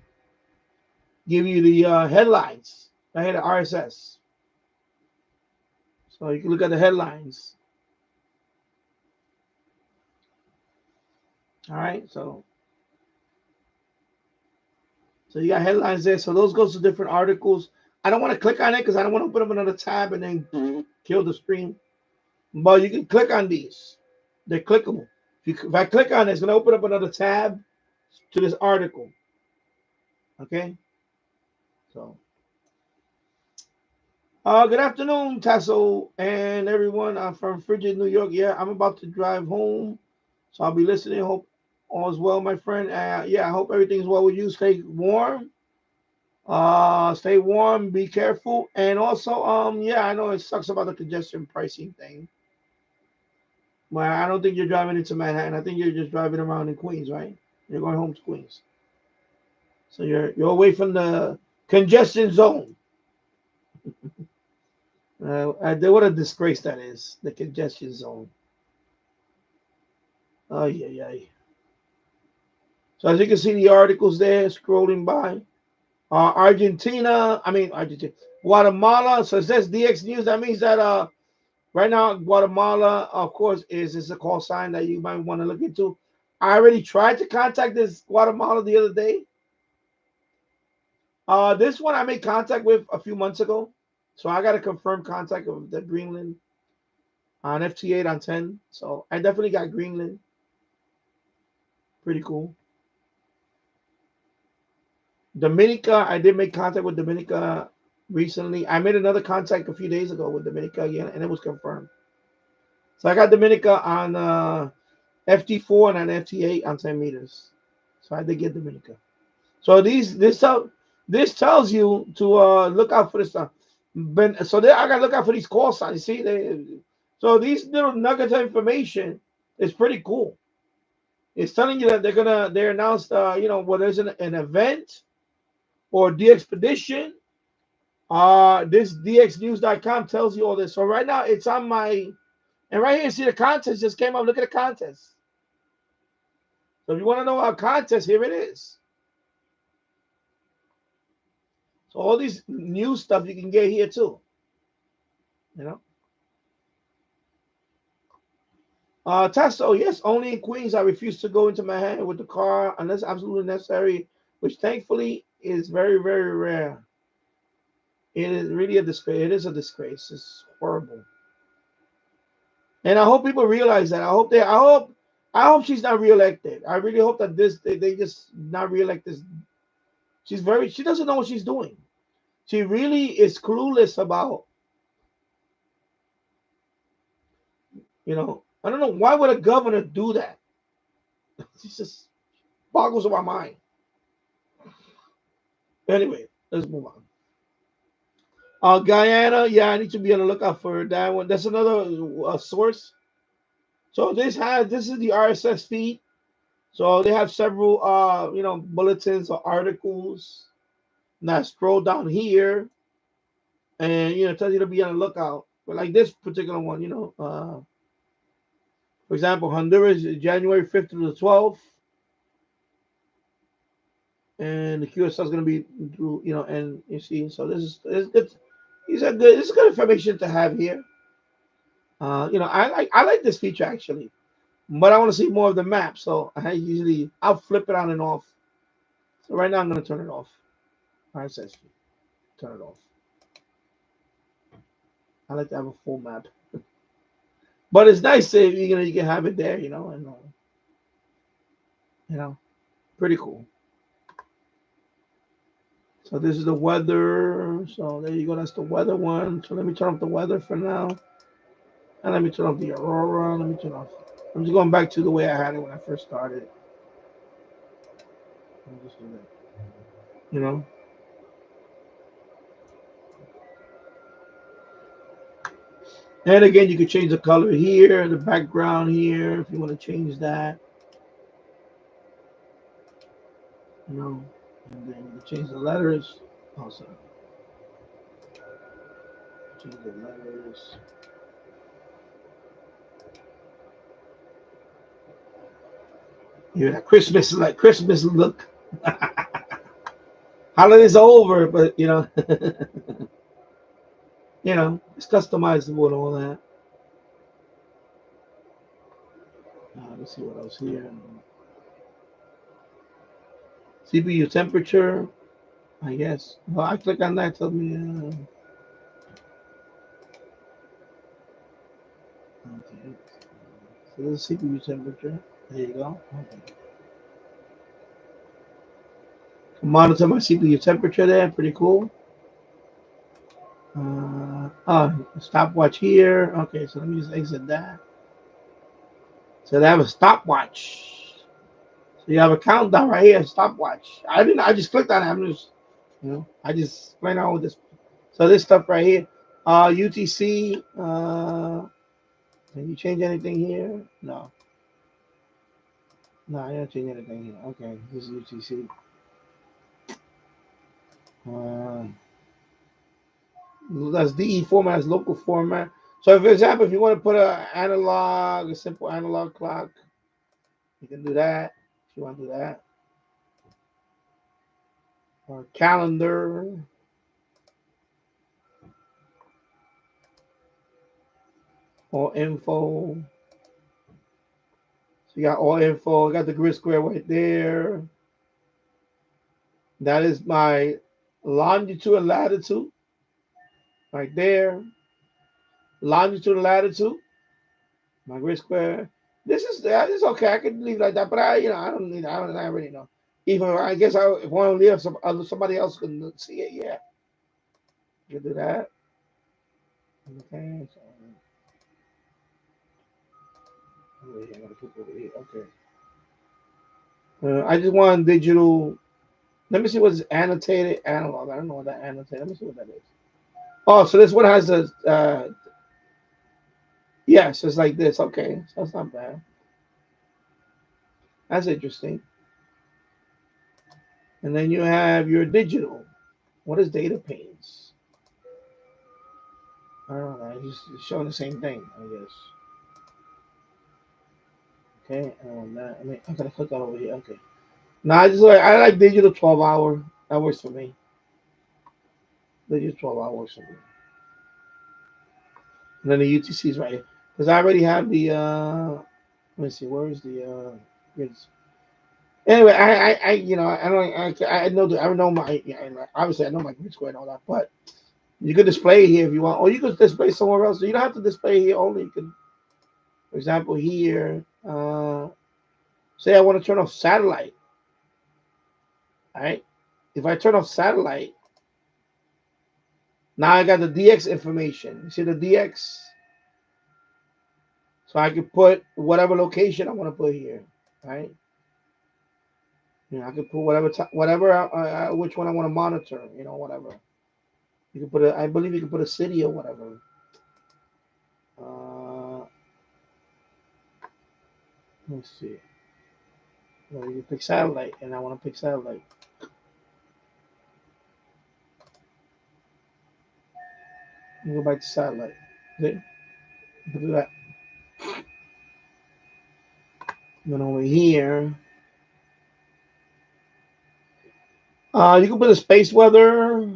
give you the headlines right here, the RSS. So you can look at the headlines. All right, so you got headlines there. So those goes to different articles. I don't want to click on it because I don't want to put up another tab and then kill the stream. But you can click on these. They're clickable. If I click on it, it's going to open up another tab to this article. Okay? So, good afternoon, Tasso and everyone. I'm from Frigid, New York. Yeah, I'm about to drive home. So I'll be listening. Hope all is well, my friend. Yeah, I hope everything's well with you. Stay warm. Stay warm, be careful, and also yeah, I know it sucks about the congestion pricing thing. Well, I don't think you're driving into Manhattan. I think you're just driving around in Queens, right? You're going home to Queens, so you're away from the congestion zone. What a disgrace that is, the congestion zone. Oh yeah, yeah. So as you can see, the articles there scrolling by. Argentina, Guatemala. So it says DX News. That means that right now Guatemala, of course, is a call sign that you might want to look into. I already tried to contact this Guatemala the other day. This one I made contact with a few months ago, so I got a confirmed contact of the Greenland on FT8 on 10. So I definitely got Greenland. Pretty cool. Dominica, I did make contact with Dominica recently. I made another contact a few days ago with Dominica again, and it was confirmed. So I got Dominica on FT4 and on FT8 on 10 meters. So I did get Dominica. So this tells you to look out for this stuff. I gotta look out for these call signs. See, so these little nuggets of information is pretty cool. It's telling you that they announced whether there's an event or the expedition. This dxnews.com tells you all this. So right now it's on my, and right here, see the contest just came up. Look at the contest. So if you want to know our contest, here it is. So all these new stuff you can get here too. Tesla, yes, only in Queens. I refuse to go into Manhattan with the car unless absolutely necessary, which thankfully is very, very rare. It is really a disgrace. It is a disgrace. It's horrible. And I hope people realize that. I hope she's not reelected. I really hope that they just not reelect this. She doesn't know what she's doing. She really is clueless about, I don't know, why would a governor do that? It just boggles my mind. Anyway, let's move on. Guyana, yeah, I need to be on the lookout for that one. That's another source. So this is the RSS feed. So they have several bulletins or articles. Now scroll down here, and it tells you to be on the lookout. But like this particular one, for example, Honduras, January 5th to the 12th, and the QSL is going to be through, and you see. So this is good. This is good information to have here. I like this feature actually, but I want to see more of the map. So I'll flip it on and off. So right now I'm going to turn it off. RSS feed. Turn it off. I like to have a full map. But it's nice if you can have it there, and pretty cool. So this is the weather. So there you go. That's the weather one. So let me turn off the weather for now, and let me turn off the aurora. Let me turn off. I'm just going back to the way I had it when I first started. And again, you can change the color here, the background here, if you want to change that. And then you can change the letters. Also, change the letters. Yeah, Christmas look. Holidays are over, but it's customizable and all that. Let's see what else here. CPU temperature, I guess. Well, I click on that, tell me. Okay. So this is CPU temperature. There you go. Okay. Monitor my CPU temperature there. Pretty cool. Stopwatch here. Okay, so let me just exit that. So they have a stopwatch. So you have a countdown right here, stopwatch. I just clicked on it. I'm just You know, I just play around with this. So this stuff right here, UTC. Can you change anything here? No, no, I don't change anything here. Okay, this is UTC. Uh, that's DE format, that's local format. So, for example, if you want to put a simple analog clock, you can do that. If you want to do that, or calendar, or info. So you got all info. You got the grid square right there. That is my longitude and latitude right there. Longitude and latitude. My grid square. This is okay. I can leave like that, but I don't need. I already know. Even I guess if I want to leave, somebody else can see it. Yeah, you can do that. Okay. So, wait, I gotta put it over here. Okay. I just want digital. Let me see what's annotated analog. I don't know what that annotated. Let me see what that is. Oh, so this one has a. Yes, it's like this. Okay, so that's not bad. That's interesting. And then you have your digital. What is data panes? I don't know. It's showing the same thing, I guess. Okay, that. I mean, I'm gonna click that over here. Okay. Now I like digital 12-hour. That works for me. Digital 12 hours for me. And then the UTC is right here because I already have the. Let me see. Where's the grids? Anyway, I don't. I know. I know my. Yeah, obviously, I know my grid square and all that, but you could display it here if you want, or you could display somewhere else. So you don't have to display here only. You can, for example, here. Say I want to turn off satellite. All right. If I turn off satellite, now I got the DX information. You see the DX? So I can put whatever location I want to put here. Right. I can put whatever which one I want to monitor. Whatever. You can put I believe you can put a city or whatever. Let's see. Well, you pick satellite, and I want to pick satellite. You go back to satellite. See? Do that. Then over here, you can put a space weather.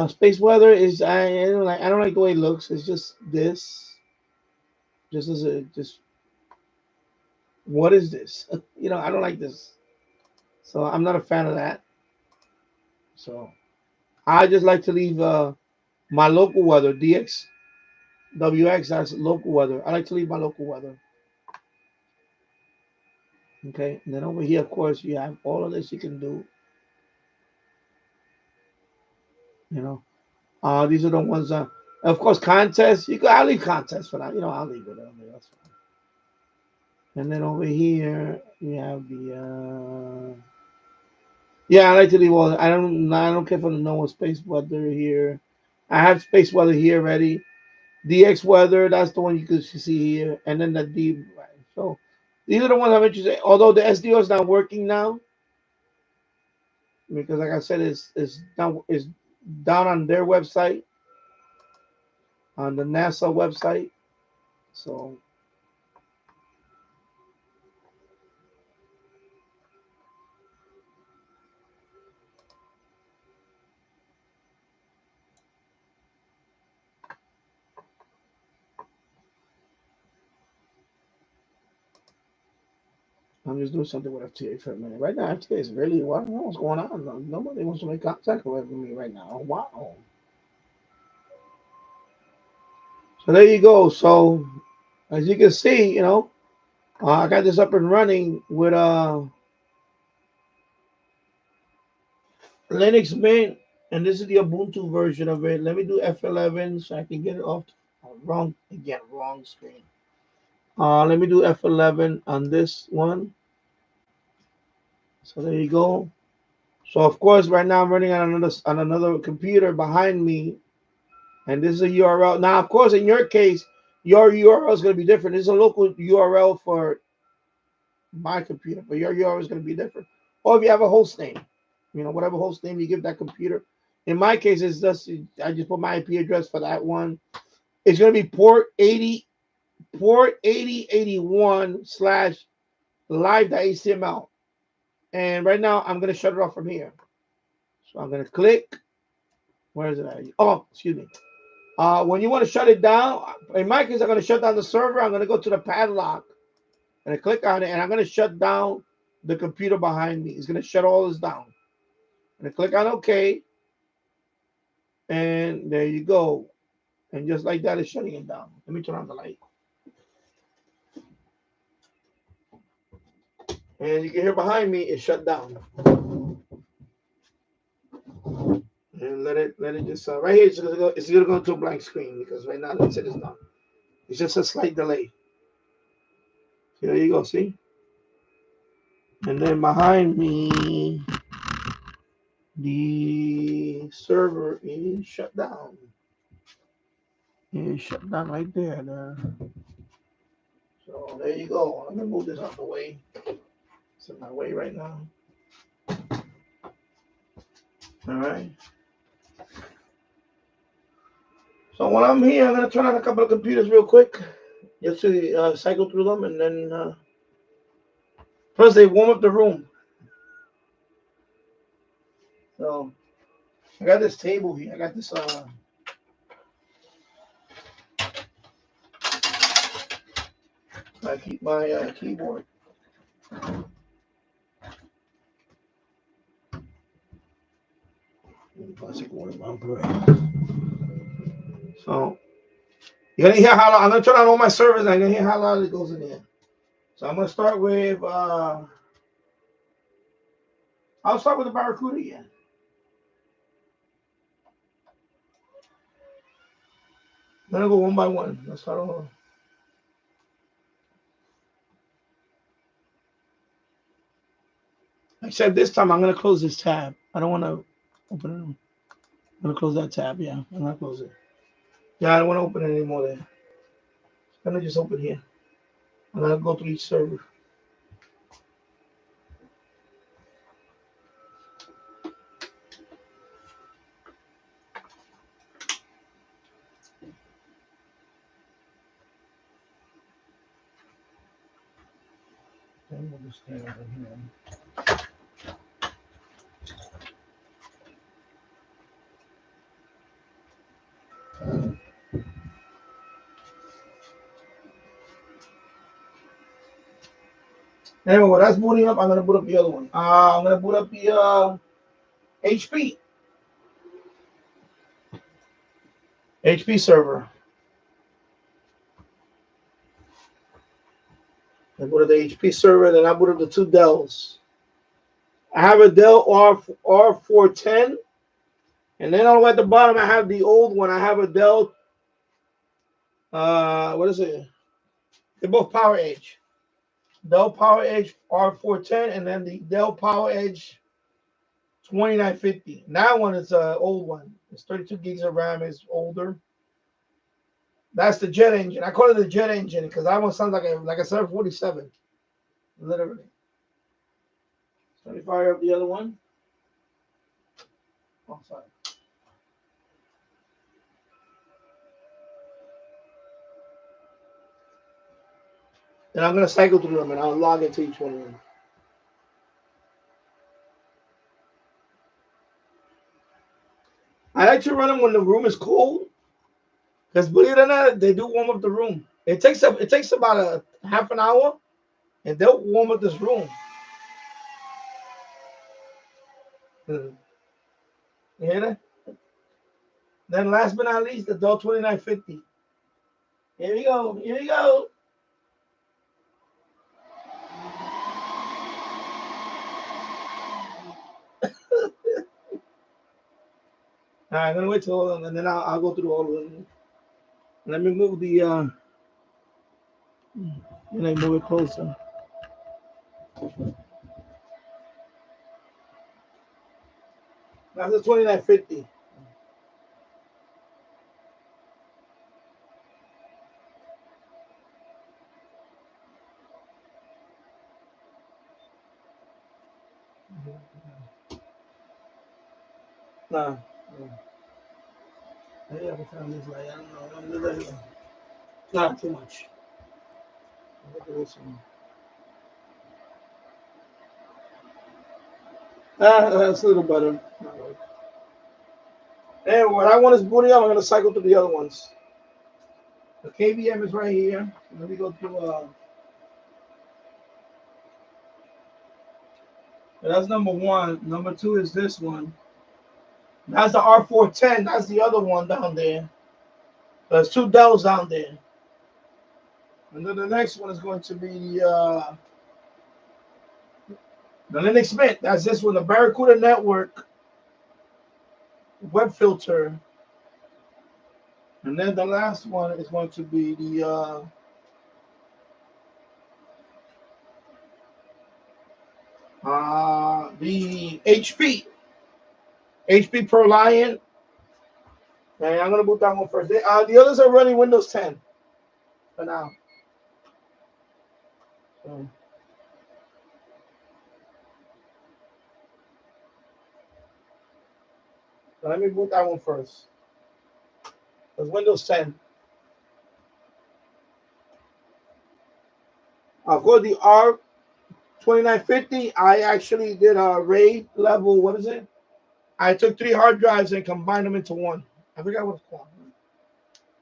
Space weather is I don't like the way it looks. It's just this. Just as a just what is this? I don't like this. So I'm not a fan of that. So I just like to leave my local weather DX WX. That's local weather. I like to leave my local weather. Okay, and then over here, of course, you have all of this you can do. You know, these are the ones. Of course, contests. I'll leave contests for that. I'll leave it. That's fine. And then over here, you have the. Yeah, I like to leave all. I don't care for the normal space weather here. I have space weather here already. DX weather. That's the one you can see here, and then the D. Right. So these are the ones I'm interested. Although the SDO is not working now because, like I said, it's down on their website, on the NASA website. So I'm just doing something with FTA for a minute. Right now, FTA is really, I don't know what's going on. Nobody wants to make contact with me right now. Wow. So there you go. So as you can see, I got this up and running with Linux Mint, and this is the Ubuntu version of it. Let me do F11 so I can get it off. Wrong screen. Let me do F11 on this one. So there you go. So of course, right now I'm running on another computer behind me, and this is a URL. Now, of course, in your case, your URL is going to be different. This is a local URL for my computer, but your URL is going to be different. Or if you have a host name, whatever host name you give that computer. In my case, it's just I just put my IP address for that one. It's going to be port 8081 slash live.html. And right now, I'm going to shut it off from here. So I'm going to click. Where is it at? Oh, excuse me. When you want to shut it down, in my case, I'm going to shut down the server. I'm going to go to the padlock and I click on it, and I'm going to shut down the computer behind me. It's going to shut all this down. And I click on OK, and there you go. And just like that, it's shutting it down. Let me turn on the light. And you can hear behind me, it's shut down. And let it just right here. It's gonna go to a blank screen because right now that's it is done. It's just a slight delay. So there you go. See. And then behind me, the server is shut down. It's shut down right there. So there you go. I'm gonna move this out of the way. It's in my way right now. All right. So while I'm here, I'm gonna turn on a couple of computers real quick, just to cycle through them, and then first they warm up the room. So I got this table here. I got this. I keep my keyboard. So you're gonna hear how loud, I'm gonna turn on all my servers, and I'm gonna hear how loud it goes in here. So I'm gonna start with I'll start with the Barracuda again. I'm gonna go one by one. Let's start over. Except this time I'm gonna close this tab. I don't wanna open it. I'm gonna close that tab, yeah. I'm gonna close it. Yeah, I don't wanna open it anymore there. I'm gonna just open here. I'm gonna go through each server. Then we'll just stay over here. Anyway, while that's booting up, I'm gonna boot up the other one. I'm gonna boot up the HP server. I boot up the HP server, then I boot up the two Dells. I have a Dell R410, and then all the way at the bottom, I have the old one. I have a Dell. What is it? They're both Power Edge. Dell Power Edge R410, and then the Dell Power Edge 2950. That one is an old one. It's 32 gigs of RAM. It's older. That's the jet engine. I call it the jet engine because that one sounds like a 747. Literally. Let me fire up the other one. Oh, sorry. Then I'm going to cycle through them and I'll log into each one of them. I like to run them when the room is cold because believe it or not, they do warm up the room. It takes about a half an hour and they'll warm up this room. You hear that? Then last but not least, the Dell 2950. Here we go. Here we go. All right, I'm gonna wait till all of them, and then I'll go through all of them. Let me move the let me move it closer. That's the 2950. Nah. Maybe I can find this light. I don't know. Not too much. Look at this one. That's a little better. And when I want is booting up, I'm going to cycle to the other ones. The KVM is right here. Let me go to, that's number one. Number two is this one. That's the R410. That's the other one down there. There's two Dells down there. And then the next one is going to be the Linux Mint. That's this one, the Barracuda Network web filter. And then the last one is going to be the HP Pro Lion. And I'm gonna boot that one first. The others are running Windows 10 for now. So let me boot that one first. It's Windows 10. For the R2950, I actually did a RAID level. What is it? I took 3 hard drives and combined them into one. I forgot what it's called.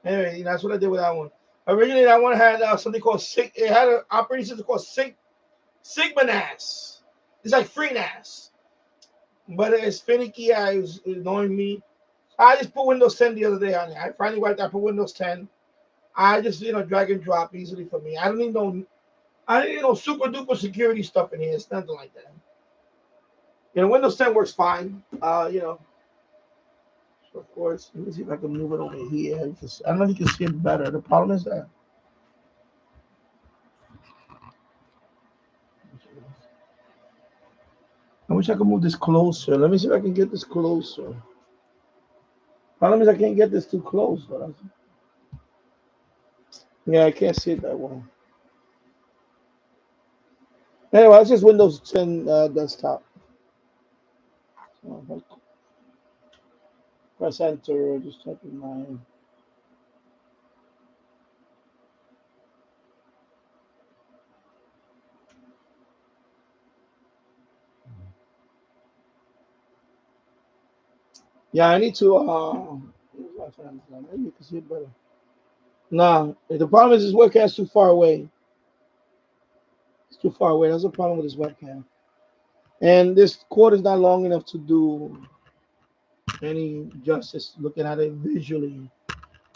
Anyway, that's what I did with that one. Originally, that one had something called it had an operating system called Sigma NAS. It's like free NAS, but it's finicky. It was annoying me. I just put Windows 10 the other day on it. I finally wiped out. I put Windows 10. I just drag and drop easily for me. I don't need no super duper security stuff in here. It's nothing like that. Windows 10 works fine. So of course, let me see if I can move it over here. I don't know if you can see it better. The problem is that I wish I could move this closer. Let me see if I can get this closer. Problem is I can't get this too close. Yeah, I can't see it that well. Anyway, it's just Windows 10 desktop. So press enter, just type in my. Yeah, I need to. Maybe you can see it better. No, the problem is this webcam is too far away. It's too far away. That's the problem with this webcam. And this cord is not long enough to do any justice looking at it visually.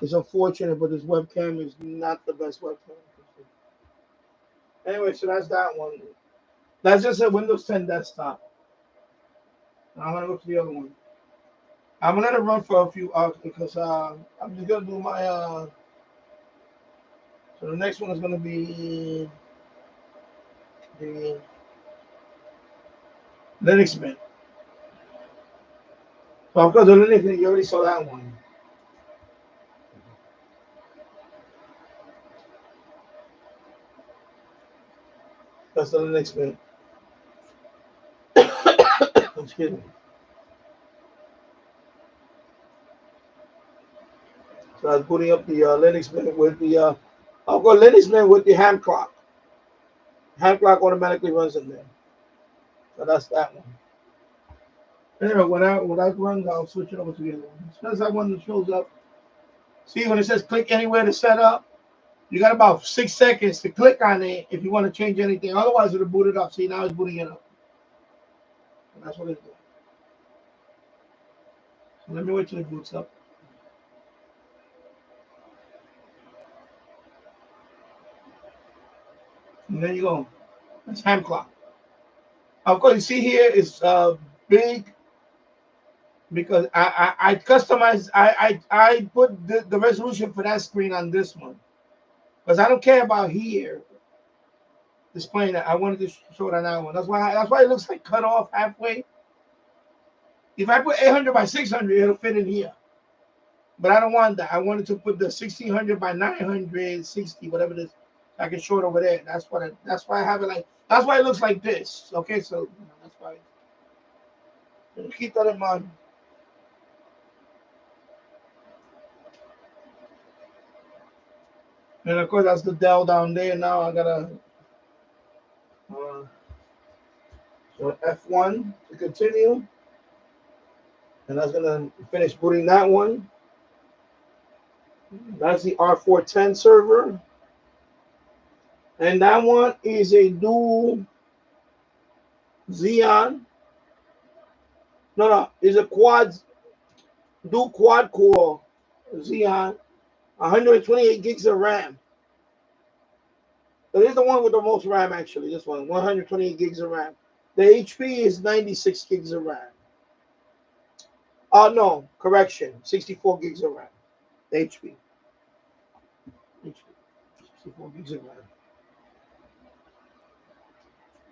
It's unfortunate, but this webcam is not the best webcam. Anyway, so that's that one. That's just a Windows 10 desktop. I'm gonna go to the other one. I'm gonna let it run for a few hours because I'm just gonna do my so the next one is gonna be the Linux Mint. So of course the Linux Mint, you already saw that one. That's the Linux Mint. Excuse me. So I was putting up the Linux Mint with the I've got Linux Mint with the Hamclock. Hamclock automatically runs in there. So that's that one. Anyway, when I run, I'll switch it over to the other one. As soon as that one shows up, see when it says click anywhere to set up, you got about 6 seconds to click on it if you want to change anything. Otherwise, it'll boot it up. See, now it's booting it up. And that's what it's doing. So let me wait till it boots up. And there you go. That's Hamclock. Of course, you see here it's big because I customized. I put the resolution for that screen on this one because I don't care about here displaying that. I wanted to show it on that one. That's why it looks like cut off halfway. If I put 800 by 600, it'll fit in here. But I don't want that. I wanted to put the 1600 by 960, whatever it is. I can show it over there. That's why I have it like. That's why it looks like this. Okay, so that's why. Keep that in mind. And of course, that's the Dell down there. Now I gotta so F1 to continue, and that's gonna finish booting that one. That's the R410 server, and that one is a dual Xeon. No, it's a dual quad core Xeon, 128 gigs of RAM. It is the one with the most RAM, actually. This one, 128 gigs of RAM. The HP is 96 gigs of RAM. No, correction, 64 gigs of RAM. The HP. 64 gigs of RAM.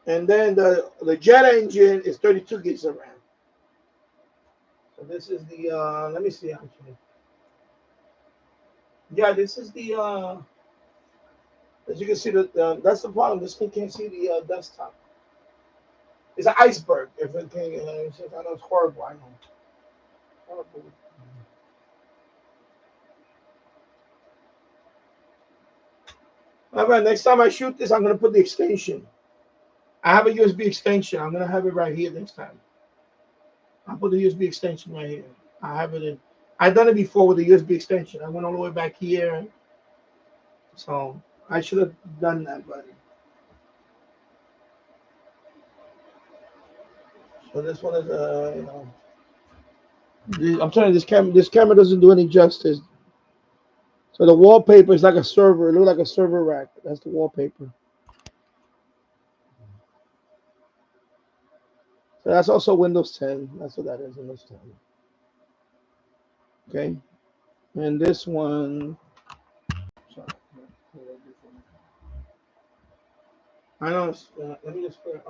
And then the jet engine is 32 gigs of RAM. So this is the, let me see actually. Yeah, this is the, as you can see, that's the problem. This thing can't see the desktop. It's an iceberg. If it can, I know it's horrible. I know. Horrible. All right, next time I shoot this, I'm going to put the extension. I have a USB extension. I'm going to have it right here next time. I'll put the USB extension right here. I have it in. I've done it before with the USB extension. I went all the way back here. So I should have done that, but. So this one is, I'm telling you, this camera doesn't do any justice. So the wallpaper is like a server. It looks like a server rack. That's the wallpaper. So that's also Windows 10. That's what that is, Windows 10. Okay. And this one, sorry. I know. Let me just put it.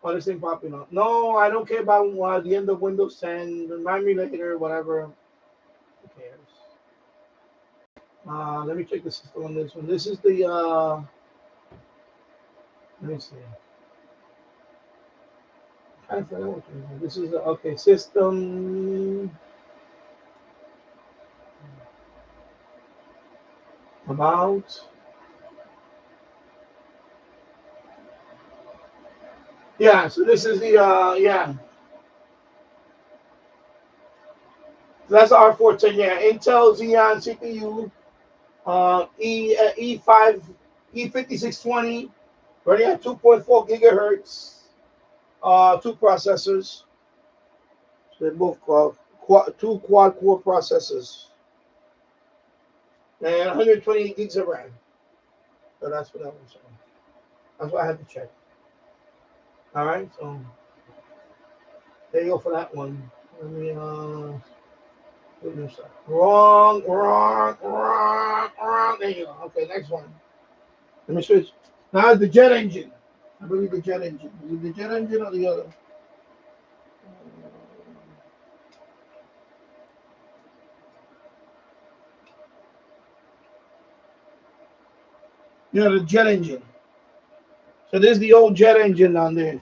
Oh, this thing popping up. No, I don't care about the end of Windows 10. Remind me later, whatever. Who cares? Let me check the system on this one. This is the. Let me see. I forgot what this is. Okay, system. About. Yeah, so this is the yeah. So that's R410. Yeah, Intel Xeon CPU, E5 E5620, running at 2.4 gigahertz. Two processors. So they're both two quad core processors, and 120 gigs of RAM. So that's what that was. That's what I had to check. All right, so there you go for that one. Let me wrong. There you go. Okay, next one. Let me switch. Now the jet engine. I believe the jet engine. Is it the jet engine or the other? Yeah, the jet engine. So there's the old jet engine down there.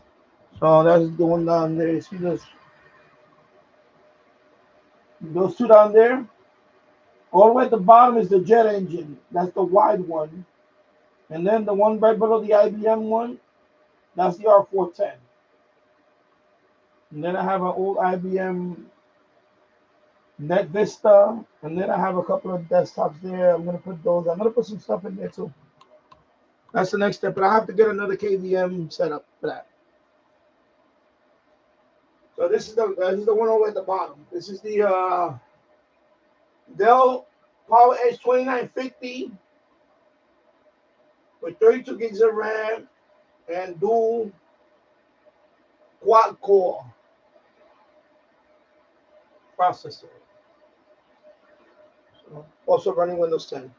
So that's the one down there. See those two down there? All the way at the bottom is the jet engine. That's the wide one. And then the one right below the IBM one, that's the R410. And then I have an old IBM Net Vista. And then I have a couple of desktops there. I'm going to put those. I'm going to put some stuff in there too. That's the next step. But I have to get another KVM setup for that. So this is the one over at the bottom. This is the Dell PowerEdge 2950 with 32 gigs of RAM and dual quad core processor. So also running Windows 10.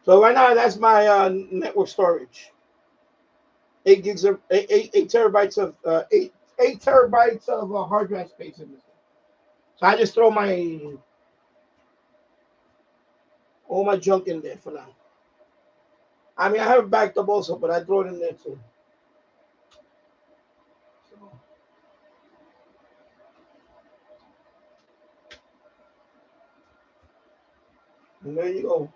So right now that's my network storage. 8 terabytes of 8 8 terabytes of hard drive space in this. So I just throw all my junk in there for now. I mean, I have it backed up also, but I throw it in there too. So, and there you go.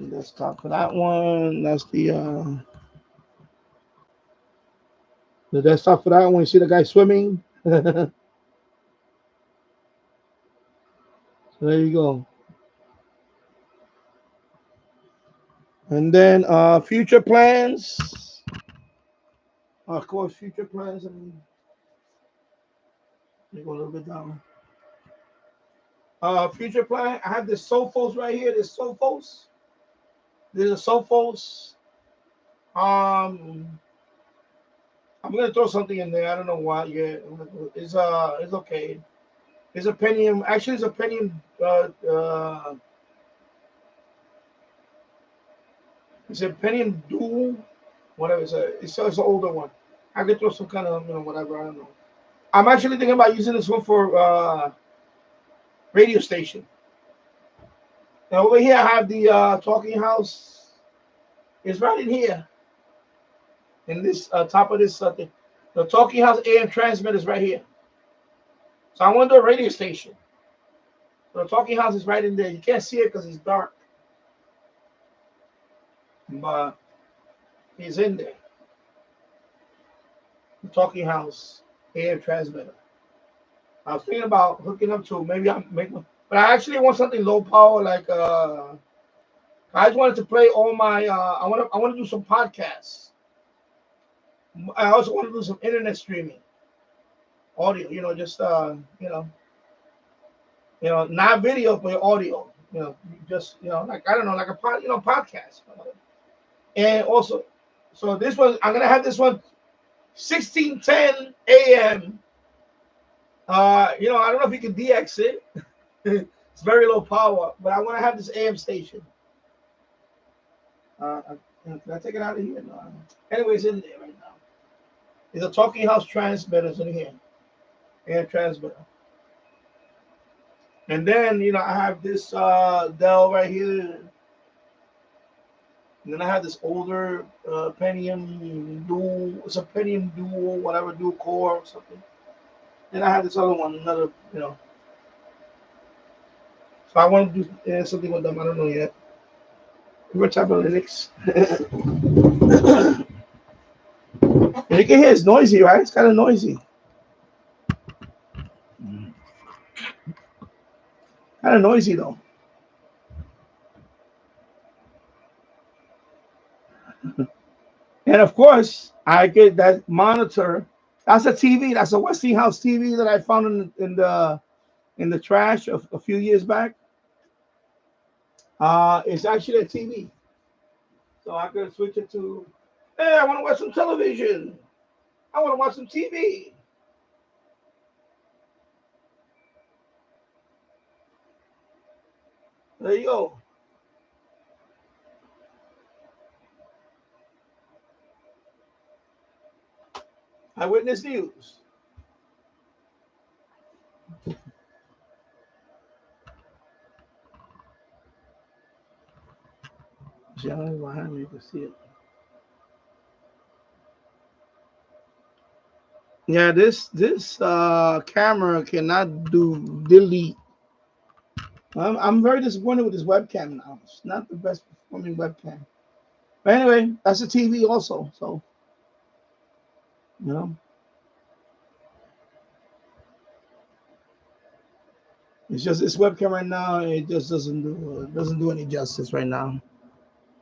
Desktop for that one. That's the desktop for that one. You see the guy swimming. So there you go. And then future plans. Of course, future plans. And let me go a little bit down. Future plan. I have this Sophos right here. This Sophos. There's a Sophos. I'm gonna throw something in there. I don't know why yet. It's okay. It's a Pentium. Actually, it's a Pentium. It's a Pentium Dual. Whatever. It's an older one. I could throw some kind of whatever. I don't know. I'm actually thinking about using this one for radio station. Now over here I have the Talking House. It's right in here. In this top of this thing. The Talking House AM transmitter is right here. So I want to do a radio station. So the Talking House is right in there. You can't see it because it's dark. But it's in there. The Talking House AM transmitter. I was thinking about hooking up to maybe I'm making, but I actually want something low power like I just wanted to play all my I want to do some podcasts. I also want to do some internet streaming, audio. Just not video but audio. Just like I don't know, like a podcast. And also, so this one I'm gonna have this one 1610 AM. I don't know if you can DX it. It's very low power, but I want to have this AM station. Can I take it out of here? No. Anyway, it's in there right now. There's a Talking House transmitter in here. AM transmitter. And then, I have this Dell right here. And then I have this older Pentium Dual. It's a Pentium Dual, whatever, dual core or something. Then I have this other one, another. So I want to do something with them. I don't know yet. We're type of Linux. And you can hear it's noisy, right? It's kind of noisy. Kind of noisy though. And of course, I get that monitor. That's a TV. That's a Westinghouse TV that I found in the trash a few years back. It's actually a TV. So I could switch it to, hey, I want to watch some television. I want to watch some TV. There you go. Eyewitness News. John behind me, you can see it. Yeah, this camera cannot do delete. I'm very disappointed with this webcam now. It's not the best performing webcam. But anyway, that's a TV also. So, it's just this webcam right now. It just doesn't do any justice right now.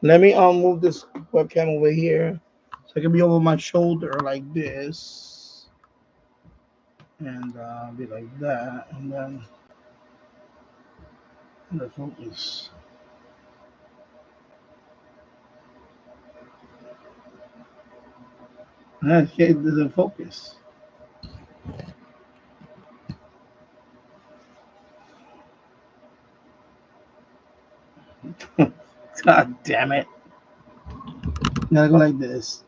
Let me move this webcam over here so it can be over my shoulder like this, and be like that, and then the focus. Okay, it doesn't focus. God damn it. Gotta go like this.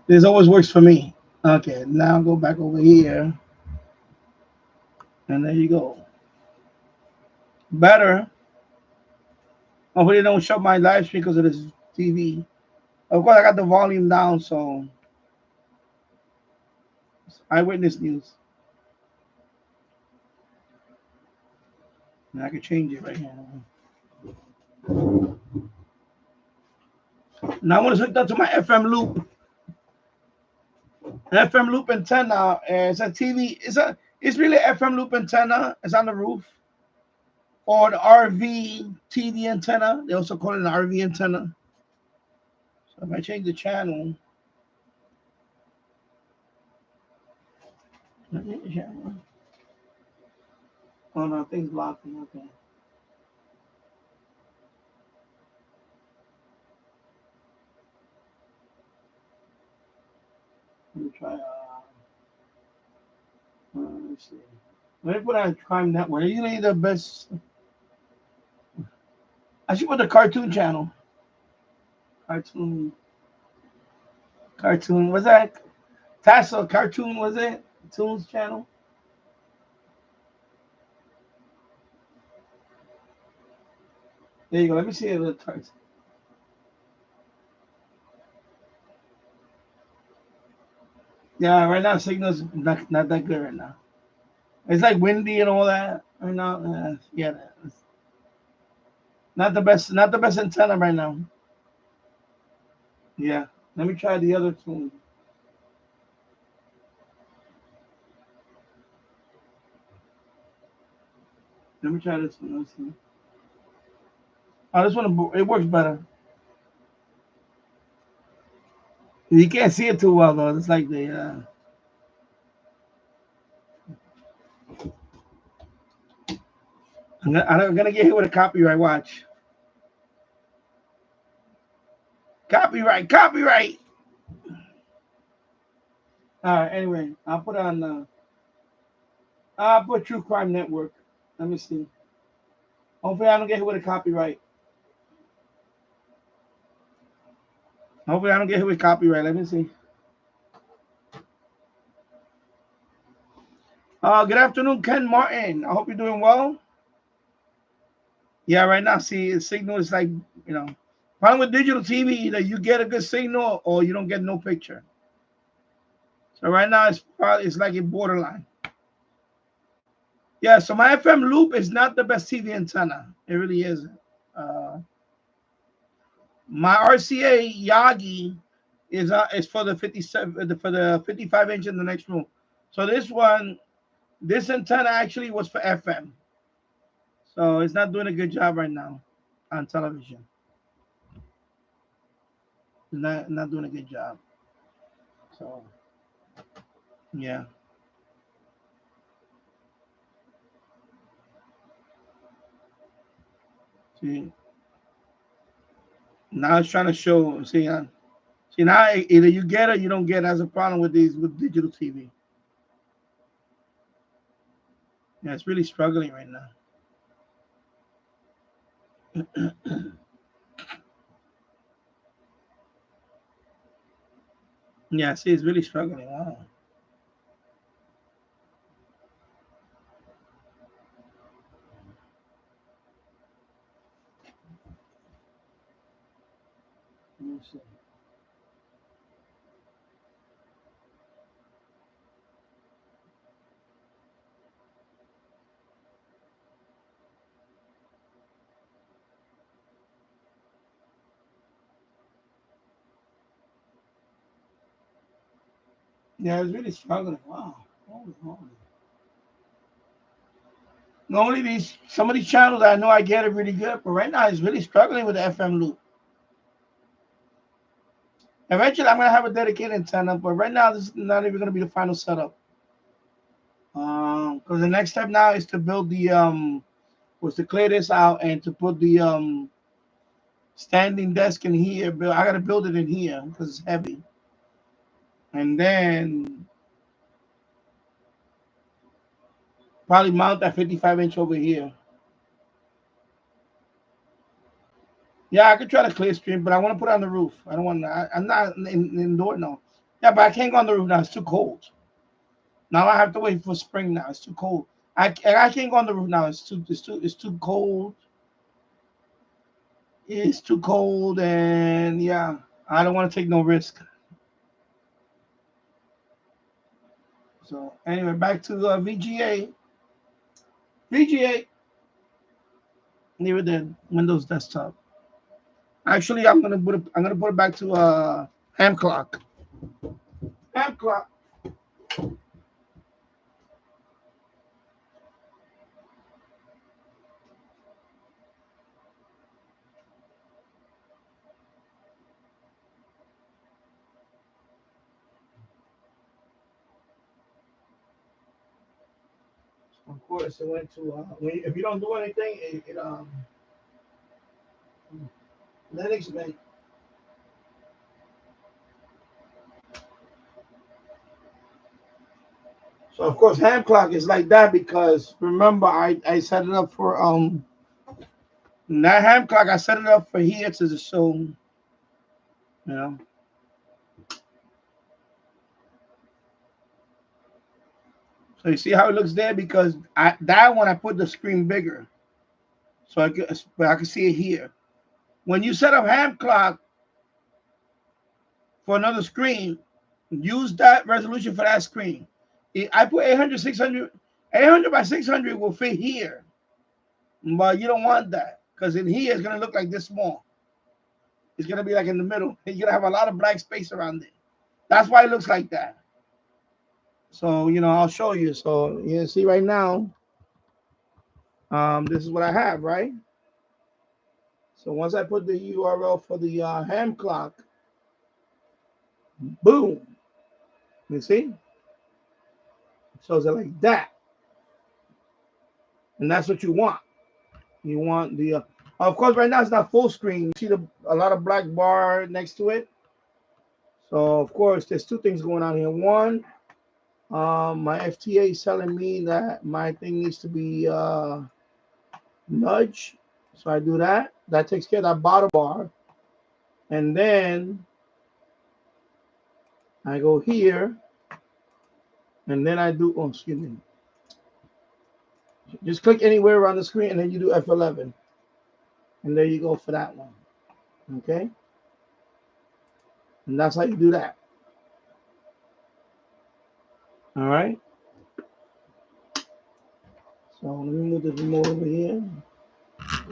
This always works for me. Okay, now go back over here, and there you go. Better. Hopefully, they don't shut my live stream because of this TV. Of course, I got the volume down, so eyewitness news. And I can change it right here. Now I want to hook up to my FM loop. FM loop antenna. It's a TV. It's really an FM loop antenna. It's on the roof. Or the RV TV antenna. They also call it an RV antenna. So if I change the channel. Oh no, things blocking. Okay. Let me try. Let's see. Let me put on Crime Network. Usually the best. I should put the cartoon channel. Cartoon. Was that Tassel cartoon? Was it Toons channel? There you go. Let me see it. Yeah, right now signal's not that good right now. It's like windy and all that right now. Yeah, not the best. Not the best antenna right now. Yeah. Let me try the other tune. Let me try this one. Let's see. Oh, this one it works better. You can't see it too well though. It's like the. I'm gonna get hit with a copyright. Watch. Copyright. All right. Anyway, I'll put on. I'll put True Crime Network. Let me see. Hopefully, I don't get hit with a copyright. Hopefully, I don't get hit with copyright. Let me see. Good afternoon, Ken Martin. I hope you're doing well. Yeah, right now, see, the signal is like, problem with digital TV, either you get a good signal or you don't get no picture. So right now, it's like a borderline. Yeah, so my FM loop is not the best TV antenna. It really isn't. My RCA Yagi is for the 57 for the 55 inch in the next room. So this antenna actually was for FM. So it's not doing a good job right now on television. Not doing a good job. So yeah. See, now it's trying to show. See now either you get it or you don't get it. That's a problem with digital TV. Yeah, it's really struggling right now. Yeah, see, it's really struggling. Wow. Let me see. Yeah, it's really struggling. Wow. Holy. Normally some of these channels I know I get it really good, but right now it's really struggling with the FM loop. Eventually I'm gonna have a dedicated antenna, but right now this is not even gonna be the final setup. Because the next step now is to build was to clear this out and to put the standing desk in here. I gotta build it in here because it's heavy. And then probably mount that 55 inch over here. Yeah, I could try to clear stream, but I want to put it on the roof. I don't want. I'm not indoor. No, Yeah, but I can't go on the roof now. It's too cold. Now I have to wait for spring. Now it's too cold. I can't go on the roof now. It's too cold. It's too cold, and yeah, I don't want to take no risk. So anyway, back to VGA. VGA. Never did Windows desktop. Actually, I'm gonna put it back to Hamclock. Hamclock. Of course, it went to if you don't do anything, it Linux man. So of course, Hamclock is like that because remember I set it up for that Hamclock I set it up for here to show know. So you see how it looks there because that one I put the screen bigger so I can see it here. When you set up Hamclock for another screen, use that resolution for that screen. I put 800, 600, 800 by 600 will fit here, but you don't want that because in here it's gonna look like this small. It's gonna be like in the middle. And you're gonna have a lot of black space around it. That's why it looks like that. So I'll show you. So you see right now, this is what I have, right? So once I put the URL for the Hamclock, boom. You see? It shows it like that. And that's what you want. You want the of course right now it's not full screen. You see a lot of black bar next to it. So of course there's two things going on here. One, my FTA is telling me that my thing needs to be nudge. So I do that. That takes care of that bottom bar. And then I go here and then I do excuse me. Just click anywhere around the screen and then you do F11. And there you go for that one. Okay? And that's how you do that. All right? So let me move the remote over here.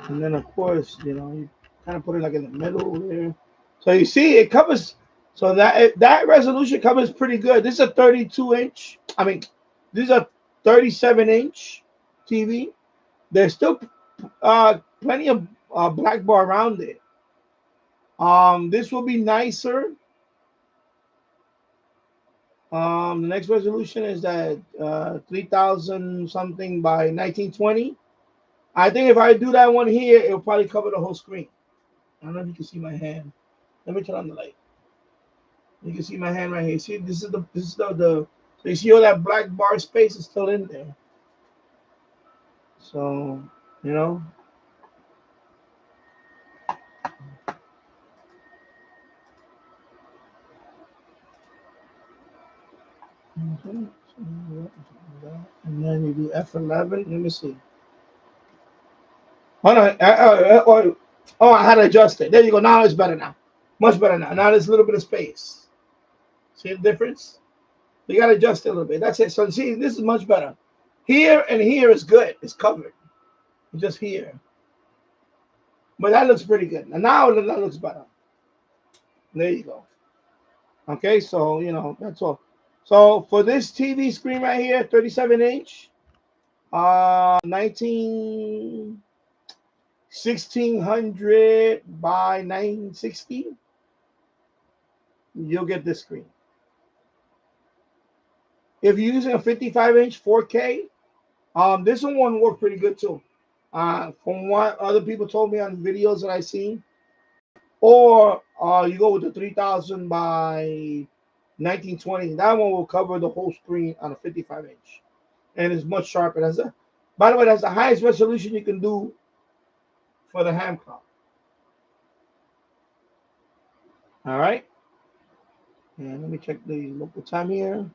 And then, of course, you kind of put it like in the middle there. So you see it covers. So that resolution covers pretty good. This is a 32-inch. I mean, this is a 37-inch TV. There's still plenty of black bar around it. This will be nicer. The next resolution is that 3000 something by 1920. I think if I do that one here, it'll probably cover the whole screen. I don't know if you can see my hand. Let me turn on the light. You can see my hand right here. See, this is the so you see all that black bar space is still in there. So, Okay. And then you do F11. Let me see. Oh no! I had to adjust it. There you go. Now it's better now. Much better now. Now there's a little bit of space. See the difference? You got to adjust it a little bit. That's it. So see, this is much better. Here and here is good. It's covered. It's just here. But that looks pretty good. And now that looks better. There you go. Okay, so that's all. So for this TV screen right here, 37-inch, 1600 by 960, you'll get this screen. If you're using a 55-inch 4K, this one won't work pretty good too. From what other people told me on videos that I seen, or you go with the 3000 by 1920. That one will cover the whole screen on a 55-inch, and it's much sharper. By the way, that's the highest resolution you can do for the Hamclock. All right. And let me check the local time here.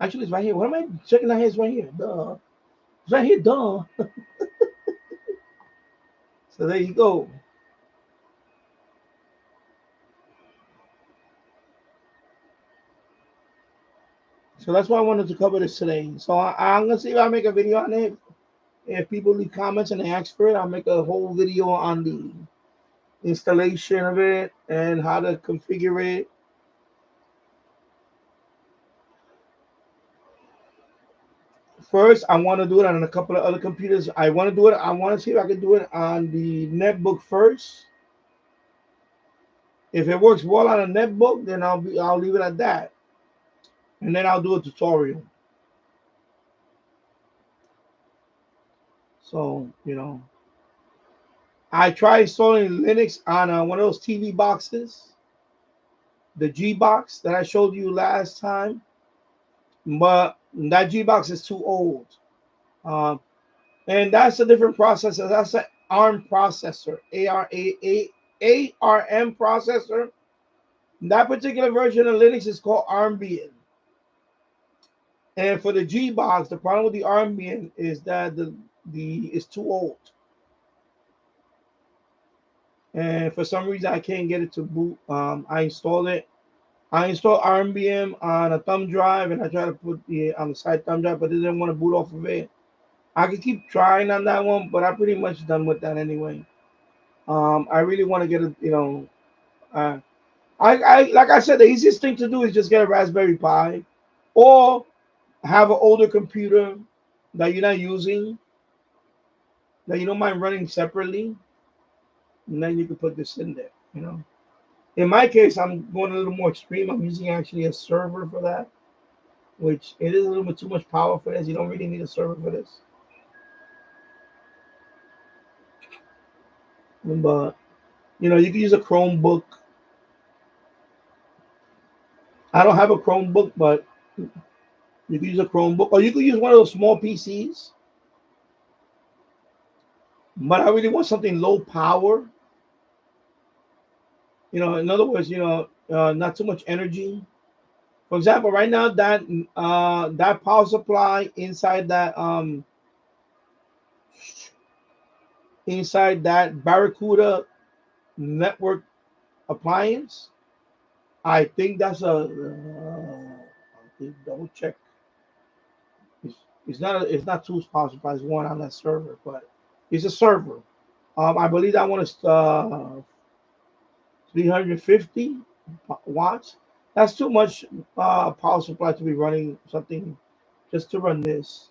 Actually, it's right here. What am I checking out here? It's right here. Duh. It's right here. Duh. So there you go. So that's why I wanted to cover this today. So I'm gonna see if I make a video on it. If people leave comments and they ask for it, I'll make a whole video on the installation of it and how to configure it. First, I want to do it on a couple of other computers. I want to do it. I want to see if I can do it on the netbook first. If it works well on a netbook, then I'll leave it at that, and then I'll do a tutorial. So I tried installing Linux on one of those TV boxes, the G box that I showed you last time, but that G box is too old. Um, and that's a different processor. That's an ARM processor, ARM processor. That particular version of Linux is called Armbian. And for the G box, the problem with the Armbian is that the is too old. And for some reason I can't get it to boot. I installed it. I installed Armbian on a thumb drive, and I tried to put it on the side thumb drive, but it didn't want to boot off of it. I could keep trying on that one, but I'm pretty much done with that anyway. I really want to get a, I like I said, the easiest thing to do is just get a Raspberry Pi, or have an older computer that you're not using, that you don't mind running separately, and then you can put this in there. In my case, I'm going a little more extreme. I'm using actually a server for that, which it is a little bit too much power for this. You don't really need a server for this. But you can use a Chromebook. I don't have a Chromebook, but you can use a Chromebook, or you could use one of those small PCs. But I really want something low power. In other words, not too much energy. For example, right now that power supply inside that Barracuda network appliance, I think that's double check. It's not two power supplies, one on that server, but it's a server. I believe that one is 350 watts. That's too much power supply to be running something just to run this.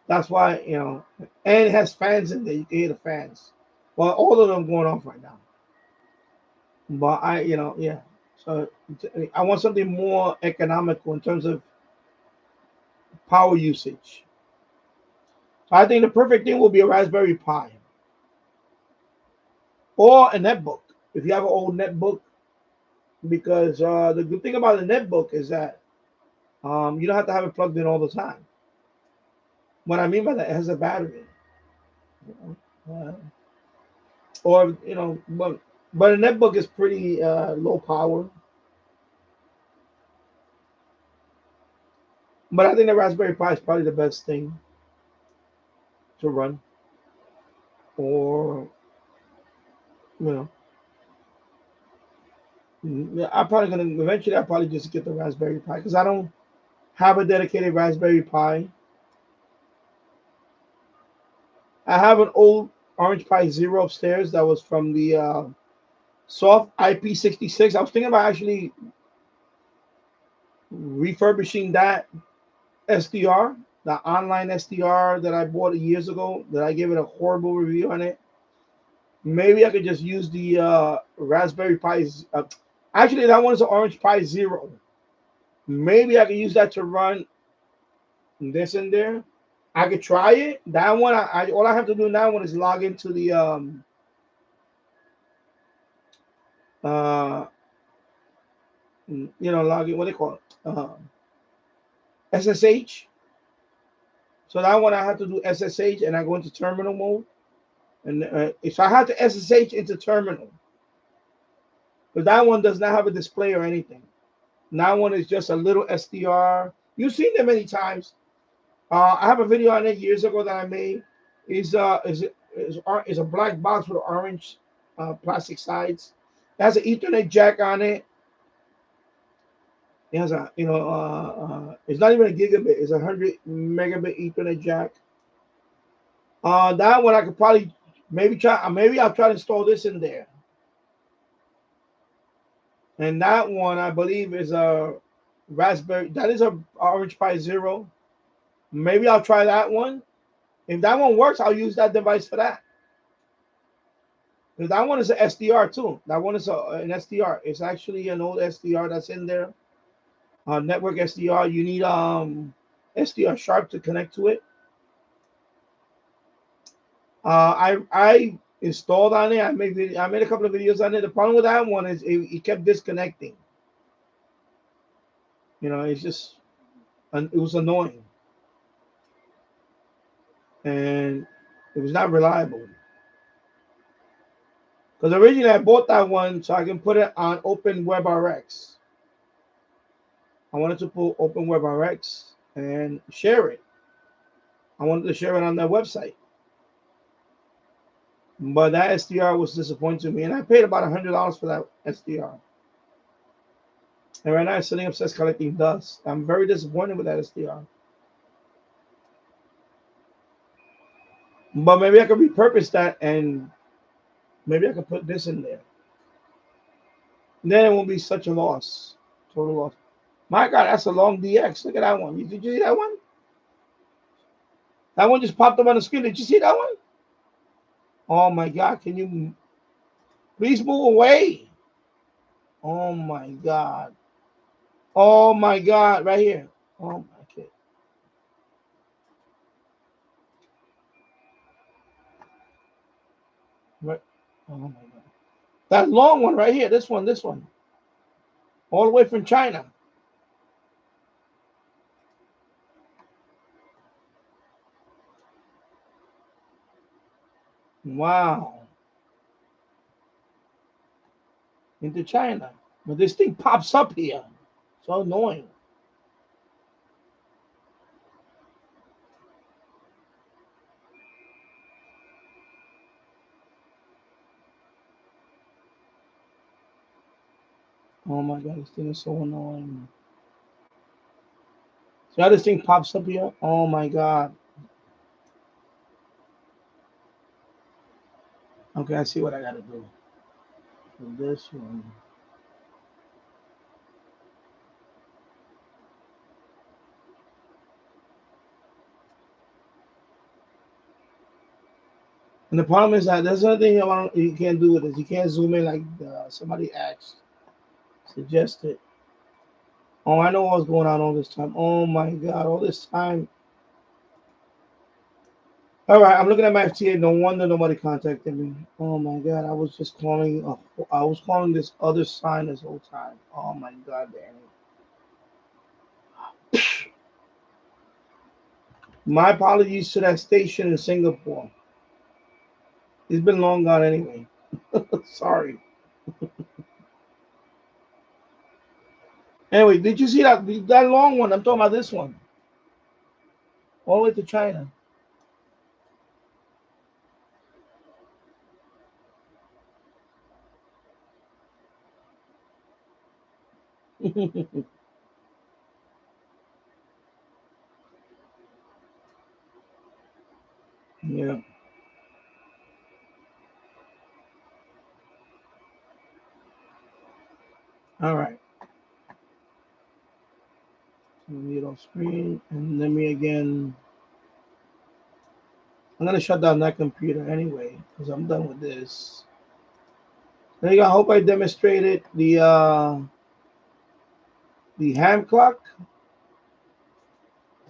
That's why, and it has fans in there. You can hear the fans. Well, all of them going off right now. But yeah. So I want something more economical in terms of power usage. So I think the perfect thing will be a Raspberry Pi or a netbook. If you have an old netbook, because the good thing about a netbook is that you don't have to have it plugged in all the time. What I mean by that, it has a battery. Uh, or but a netbook is pretty low power. But I think the Raspberry Pi is probably the best thing to run. Or you I'm probably gonna eventually. I'll probably just get the Raspberry Pi because I don't have a dedicated Raspberry Pi. I have an old Orange Pi Zero upstairs that was from the soft IP66. I was thinking about actually refurbishing that SDR, the online SDR that I bought years ago, that I gave it a horrible review on it. Maybe I could just use the Raspberry Pi. Actually, that one's an Orange Pi Zero. Maybe I could use that to run this in there. I could try it. That one, all I have to do in that one is log into the uh log in, what they call it, SSH. So that one I have to do SSH, and I go into terminal mode. And if I have to SSH into terminal, but that one does not have a display or anything. That one is just a little SDR. You've seen them many times. I have a video on it years ago that I made. Is a black box with orange plastic sides. It has an Ethernet jack on it. It has it's not even a gigabit. It's 100 megabit Ethernet jack. That one I could probably maybe try. Maybe I'll try to install this in there. And that one I believe is a Raspberry. That is a Orange Pi Zero. Maybe I'll try that one. If that one works, I'll use that device for that. Because that one is an SDR too. That one is an SDR. It's actually an old SDR that's in there. Network SDR. You need SDR sharp to connect to it. I installed on it. I made a couple of videos on it. The problem with that one is it kept disconnecting. It's just it was annoying, and it was not reliable. Because originally I bought that one so I can put it on OpenWebRx. I wanted to put OpenWebRx and share it. I wanted to share it on their website. But that SDR was disappointing to me. And I paid about $100 for that SDR. And right now it's sitting upstairs collecting dust. I'm very disappointed with that SDR. But maybe I could repurpose that and maybe I could put this in there. And then it won't be such a loss. Total loss. My God, that's a long DX. Look at that one. Did you see that one? That one just popped up on the screen. Did you see that one? Oh my God. Can you please move away? Oh my God. Oh my God. Right here. Oh my God. Right. Oh my God. That long one right here. This one. All the way from China. Wow. Into China. But this thing pops up here. So annoying. Oh my God, this thing is so annoying. So how this thing pops up here? Oh my God. Okay, I see what I gotta do. For this one. And the problem is that there's another thing you can't do with this. You can't zoom in like somebody asked, suggested. Oh, I know what's going on all this time. Oh my God, all this time. All right, I'm looking at my FTA. No wonder nobody contacted me. Oh my God, I was just calling. I was calling this other sign this whole time. Oh my God, Danny. My apologies to that station in Singapore. It's been long gone anyway. Sorry. Anyway, did you see that long one? I'm talking about this one. All the way to China. Yeah. All right. Mute off screen. And let me again. I'm going to shut down that computer anyway because I'm done with this. There you go. I hope I demonstrated the Hamclock.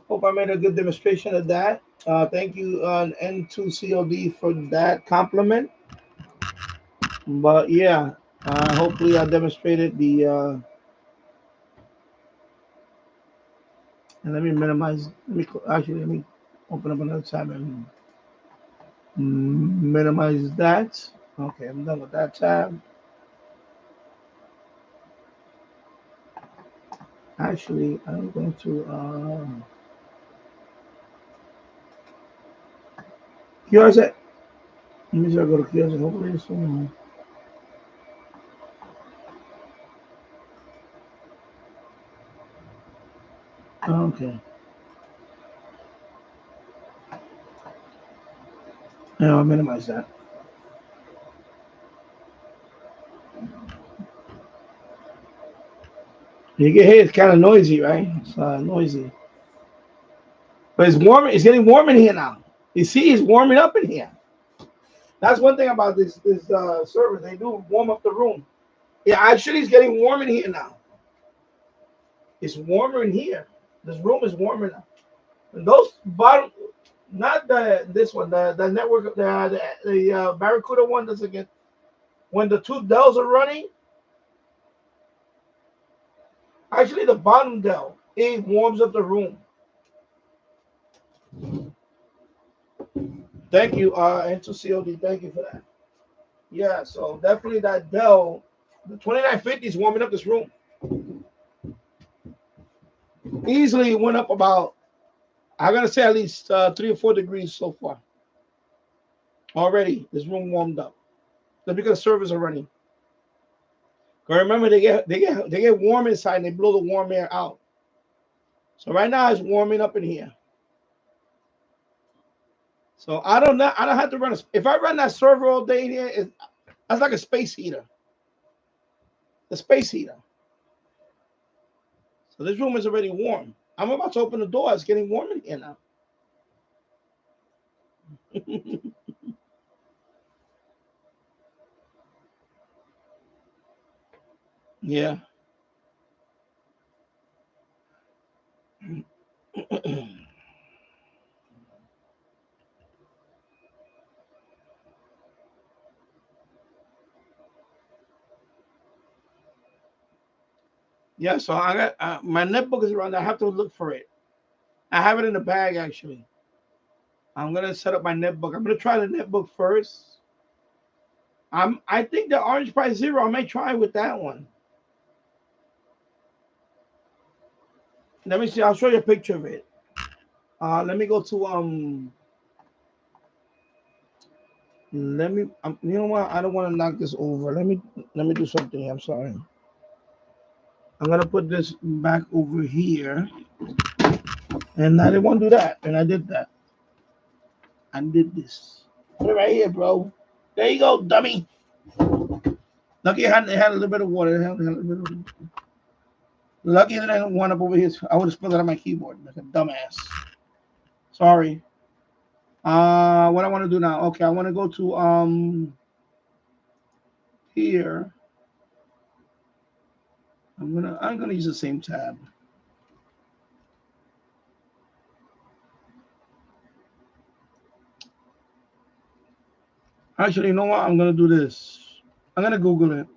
Hope I made a good demonstration of that. Thank you, N2COD, for that compliment. But yeah, hopefully I demonstrated the. And let me minimize. Let me open up another tab and minimize that. Okay, I'm done with that tab. Actually, I'm going to here's it. Let me just go to here's it. Hopefully it's soon. Okay. Yeah, I'll minimize that. You can hear it's kind of noisy, right? It's noisy. But it's warm. It's getting warm in here now. You see, it's warming up in here. That's one thing about this server. They do warm up the room. Yeah, actually, it's getting warm in here now. It's warmer in here. This room is warmer now. And those bottom, not this one, the network, the Barracuda one doesn't get. When the two Dells are running, actually the bottom Dell it warms up the room. Thank you, Ento COD. Thank you for that. Yeah, so definitely that Dell, the 2950 is warming up this room. Easily went up about, I gotta say at least 3 or 4 degrees so far. Already, this room warmed up. That's because servers are running. But remember, they get warm inside and they blow the warm air out. So right now it's warming up in here. So I don't have to run if I run that server all day in here, that's like a space heater. The space heater. So this room is already warm. I'm about to open the door. It's getting warm in here now. Yeah. Yeah, so I got my netbook is around. I have to look for it. I have it in the bag actually. I'm gonna set up my netbook. I'm gonna try the netbook first. I think the Orange Pi Zero. I may try with that one. Let me see. I'll show you a picture of it. Let me go to Let me. You know what? I don't want to knock this over. Let me do something. I'm sorry. I'm gonna put this back over here, and I didn't want to do that, and I did that. I did this. Put it right here, bro. There you go, dummy. Lucky it had a little bit of water. It had a little bit of, lucky that I didn't wind up over here. I would have spilled it on my keyboard like a dumbass. Sorry. What I want to do now? Okay, I want to go to here. I'm gonna use the same tab. Actually, you know what? I'm gonna do this. I'm gonna Google it.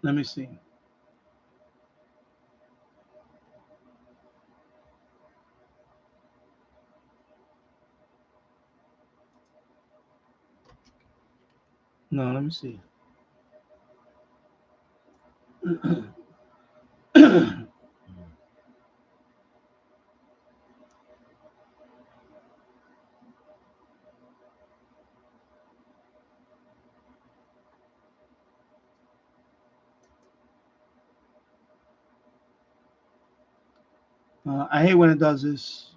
Let me see. No, let me see. I hate when it does this.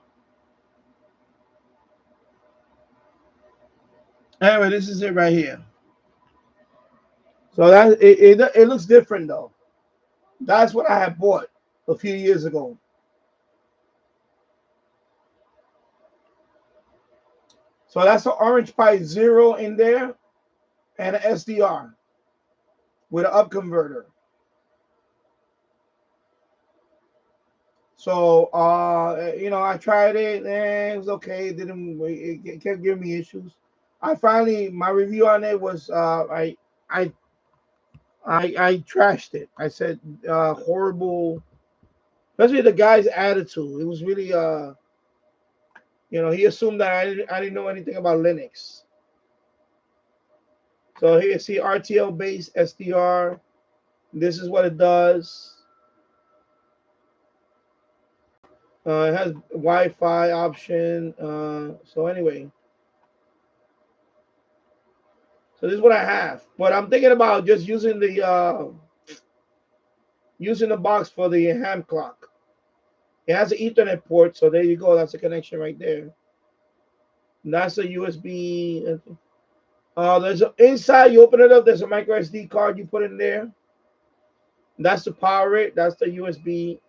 Anyway, this is it right here. So it looks different though. That's what I had bought a few years ago. So that's the Orange Pi Zero in there and an SDR with an up converter. So I tried it and it was okay. It kept giving me issues. My review on it was I I trashed it. I said horrible, especially the guy's attitude. It was really he assumed that I didn't know anything about Linux. So here you see RTL based SDR. This is what it does. It has Wi-Fi option. So anyway, so this is what I have. But I'm thinking about just using the box for the Hamclock. It has an Ethernet port, so there you go. That's a connection right there. And that's a USB. There's inside. You open it up. There's a micro SD card you put in there. That's to power it. That's the USB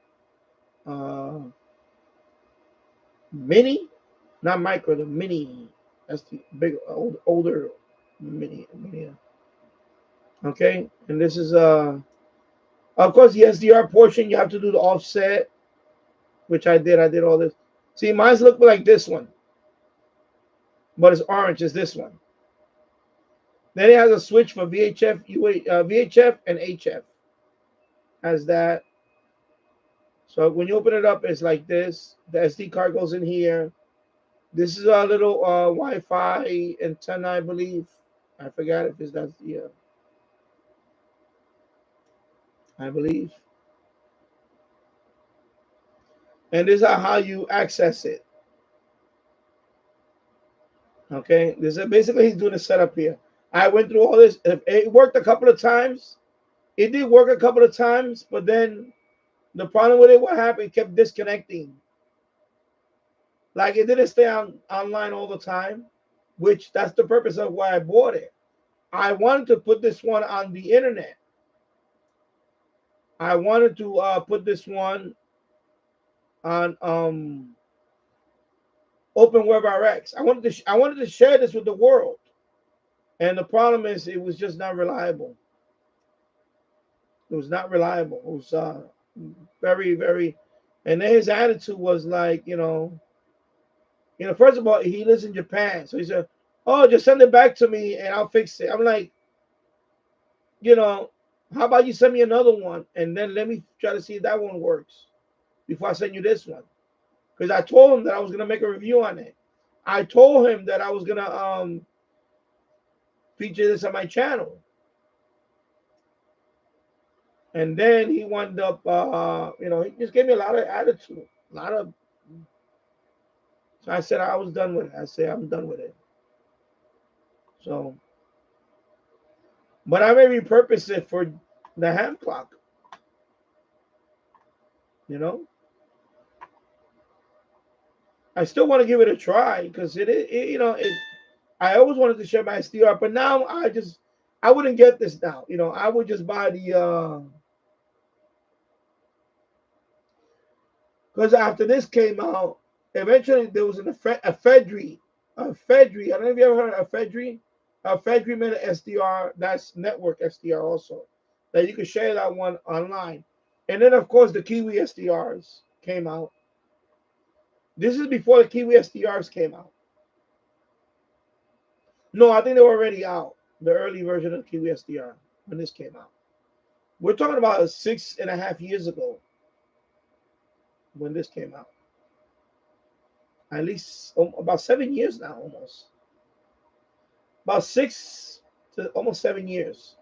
mini, not micro. The mini. That's the big older mini. Okay, and this is of course the SDR portion. You have to do the offset, which I did. I did all this. See, mine's look like this one, but it's orange. Is this one? Then it has a switch for VHF, VHF, and HF. Has that. So when you open it up, it's like this. The SD card goes in here. This is a little Wi-Fi antenna, I believe. I forgot if that's the. I believe. And this is how you access it. Okay, this is basically he's doing a setup here. I went through all this. It worked a couple of times. It did work a couple of times, but then the problem with it, what happened? It kept disconnecting. Like it didn't stay online all the time, which that's the purpose of why I bought it. I wanted to put this one on the internet. I wanted to put this one on OpenWebRx. I wanted to share this with the world, and the problem is it was just not reliable. It was not reliable. It was very, very, and then his attitude was like, first of all, he lives in Japan, so he said, "Oh, just send it back to me, and I'll fix it." I'm like, how about you send me another one, and then let me try to see if that one works before I send you this one. Because I told him that I was gonna make a review on it. I told him that I was gonna feature this on my channel. And then he wound up, he just gave me a lot of attitude, So I said I was done with it. I said I'm done with it. So, but I may repurpose it for the Hamclock. I still want to give it a try because I always wanted to share my SDR, but now I wouldn't get this now. I would just buy the because after this came out, eventually there was a Fedry. I don't know if you ever heard of Fedry. Fedry made an SDR, that's network SDR also, that you could share that one online. And then of course the Kiwi SDRs came out. This is before the Kiwi SDRs came out. No, I think they were already out. The early version of Kiwi SDR when this came out. We're talking about 6.5 years ago when this came out. At least about 7 years now, almost. About 6 to almost 7 years.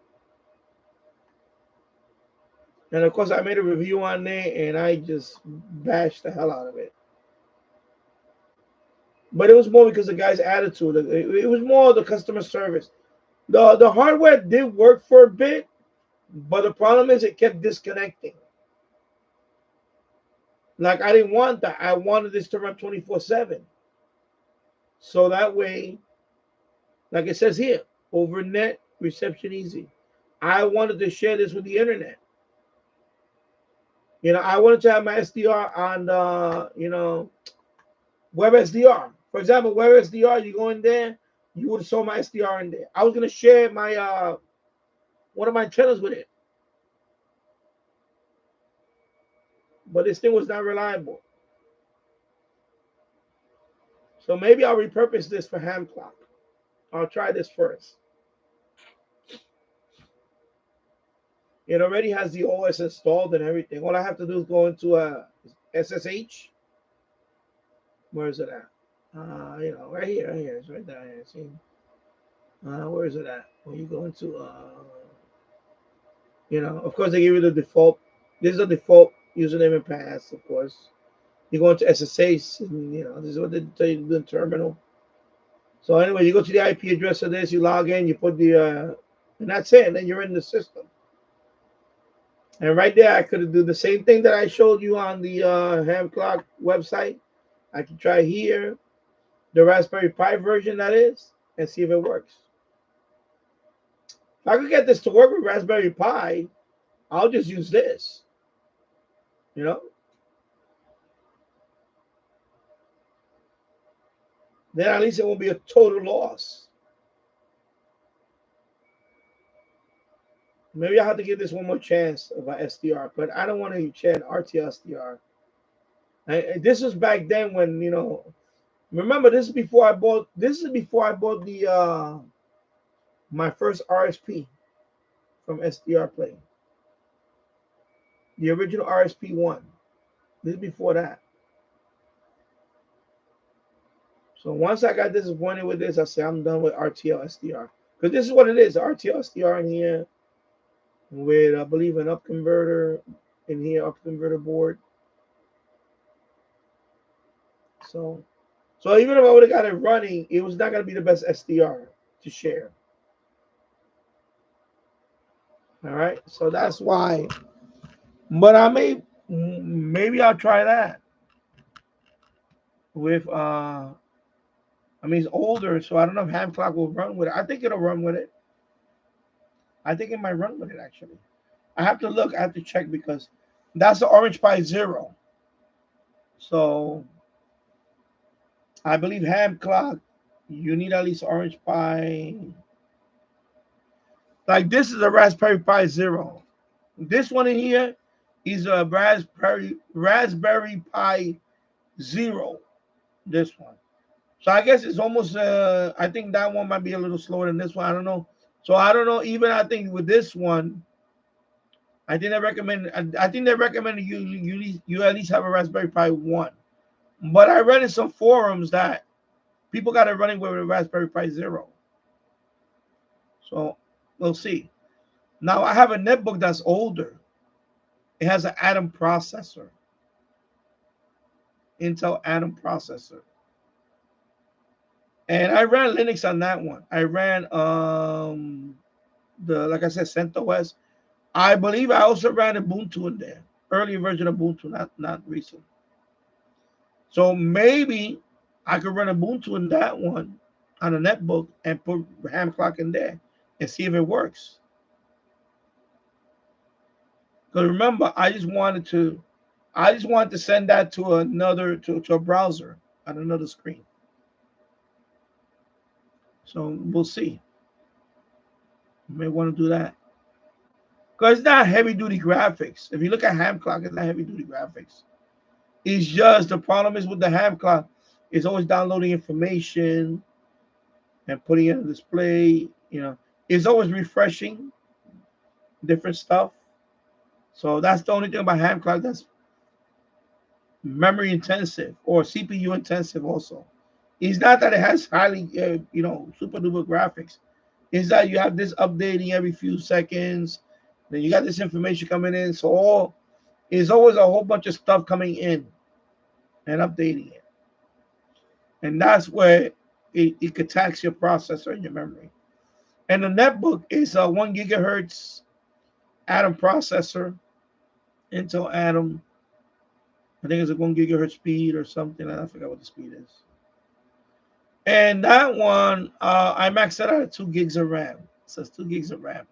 And of course, I made a review on there and I just bashed the hell out of it. But it was more because the guy's attitude. It was more the customer service. The hardware did work for a bit, but the problem is it kept disconnecting. Like I didn't want that. I wanted this to run 24/7. So that way, like it says here, over net reception easy. I wanted to share this with the internet. I wanted to have my SDR on Web SDR. For example, Web SDR, you go in there, you would have saw my SDR in there. I was gonna share my one of my channels with it. But this thing was not reliable. So maybe I'll repurpose this for Hamclock. I'll try this first. It already has the OS installed and everything. All I have to do is go into SSH. Where is it at? Right here. It's right there. See? Where is it at? When you go into, of course they give you the default. This is the default username and pass, of course. You go into SSH, and this is what they tell you to do in terminal. So anyway, you go to the IP address of this, you log in, you put and that's it, and then you're in the system. And right there, I could do the same thing that I showed you on the Hamclock website. I can try here, the Raspberry Pi version that is, and see if it works. If I could get this to work with Raspberry Pi, I'll just use this. Then at least it won't be a total loss. Maybe I'll have to give this one more chance of an SDR, but I don't want to chance RTL SDR. This was back then when, remember this is before I bought the my first RSP from SDR Play. The original RSP1. This is before that. So once I got disappointed with this, I said I'm done with RTL SDR. Because this is what it is, RTL SDR in here with, I believe, an up converter in here, up converter board. So even if I would have got it running, it was not going to be the best SDR to share. All right, so that's why. But maybe I'll try that with it's older, so I don't know if Hamclock will run with it. I think it'll run with it. I think it might run with it actually. I have to look. I have to check because that's the Orange Pi 0. So I believe Hamclock, you need at least Orange Pi. Like this is a Raspberry Pi 0. This one in here is a Raspberry Pi 0. This one. So I guess it's almost. I think that one might be a little slower than this one. I don't know. So I don't know. Even I think with this one, I think they recommend. You at least have a Raspberry Pi 1. But I read in some forums that people got it running with a Raspberry Pi 0. So we'll see. Now I have a netbook that's older. It has an Atom processor. Intel Atom processor. And I ran Linux on that one. I ran like I said, CentOS. I believe I also ran Ubuntu in there. Early version of Ubuntu, not recent. So maybe I could run Ubuntu in that one on a netbook and put Hamclock in there and see if it works. Because remember, I just wanted to send that to a browser on another screen. So we'll see. You may want to do that. Because it's not heavy duty graphics. If you look at Hamclock, it's not heavy duty graphics. It's just the problem is with the Hamclock, it's always downloading information and putting it on display. It's always refreshing different stuff. So that's the only thing about Hamclock that's memory intensive or CPU intensive also. It's not that it has highly, super duper graphics. It's that you have this updating every few seconds. Then you got this information coming in. So it's always a whole bunch of stuff coming in and updating it. And that's where it could tax your processor and your memory. And the netbook is a 1 gigahertz Atom processor. Intel Atom. I think it's a 1 gigahertz speed or something. I forgot what the speed is. And that one, I maxed it out at 2 gigs of RAM. It says 2 gigs of RAM.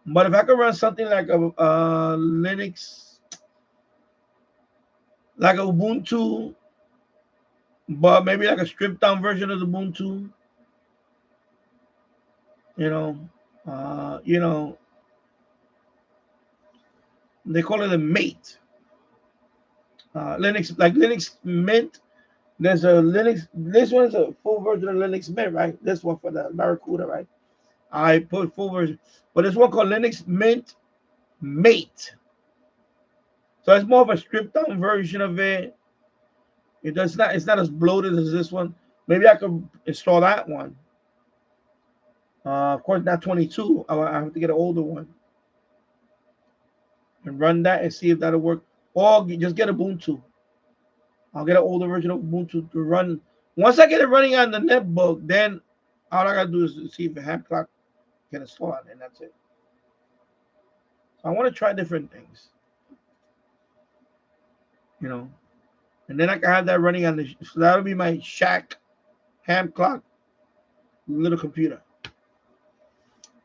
But if I could run something like a Linux, like a Ubuntu, but maybe like a stripped down version of the Ubuntu, they call it a Mate. Linux Mint. There's a Linux. This one's a full version of Linux Mint, right? This one for the Barracuda, right? I put full version, but there's one called Linux Mint Mate. So it's more of a stripped down version of it. It's not as bloated as this one. Maybe I could install that one Of course, not 22. I have to get an older one and run that and see if that'll work. Or just get Ubuntu. I'll get an older version of Ubuntu to run. Once I get it running on the netbook, then all I gotta do is see if the Hamclock can install it, and that's it. So I want to try different things, you know, and then I can have that running on the. So that'll be my Shack Hamclock little computer.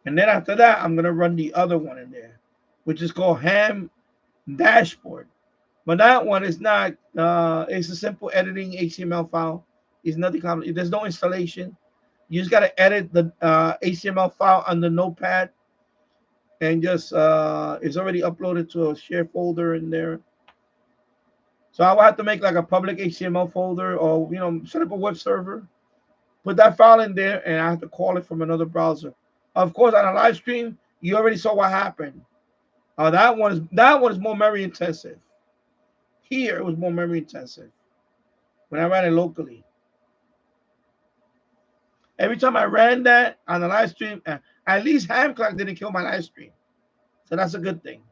And then after that, I'm gonna run the other one in there, which is called Ham Dashboard. But that one is not. It's a simple editing HTML file. It's nothing complicated. There's no installation. You just gotta edit the HTML file on the Notepad, and just it's already uploaded to a shared folder in there. So I will have to make like a public HTML folder, or set up a web server, put that file in there, and I have to call it from another browser. Of course, on a live stream, you already saw what happened. That one is more memory intensive. Here, it was more memory intensive when I ran it locally. Every time I ran that on the live stream, at least Hamclock didn't kill my live stream, so that's a good thing.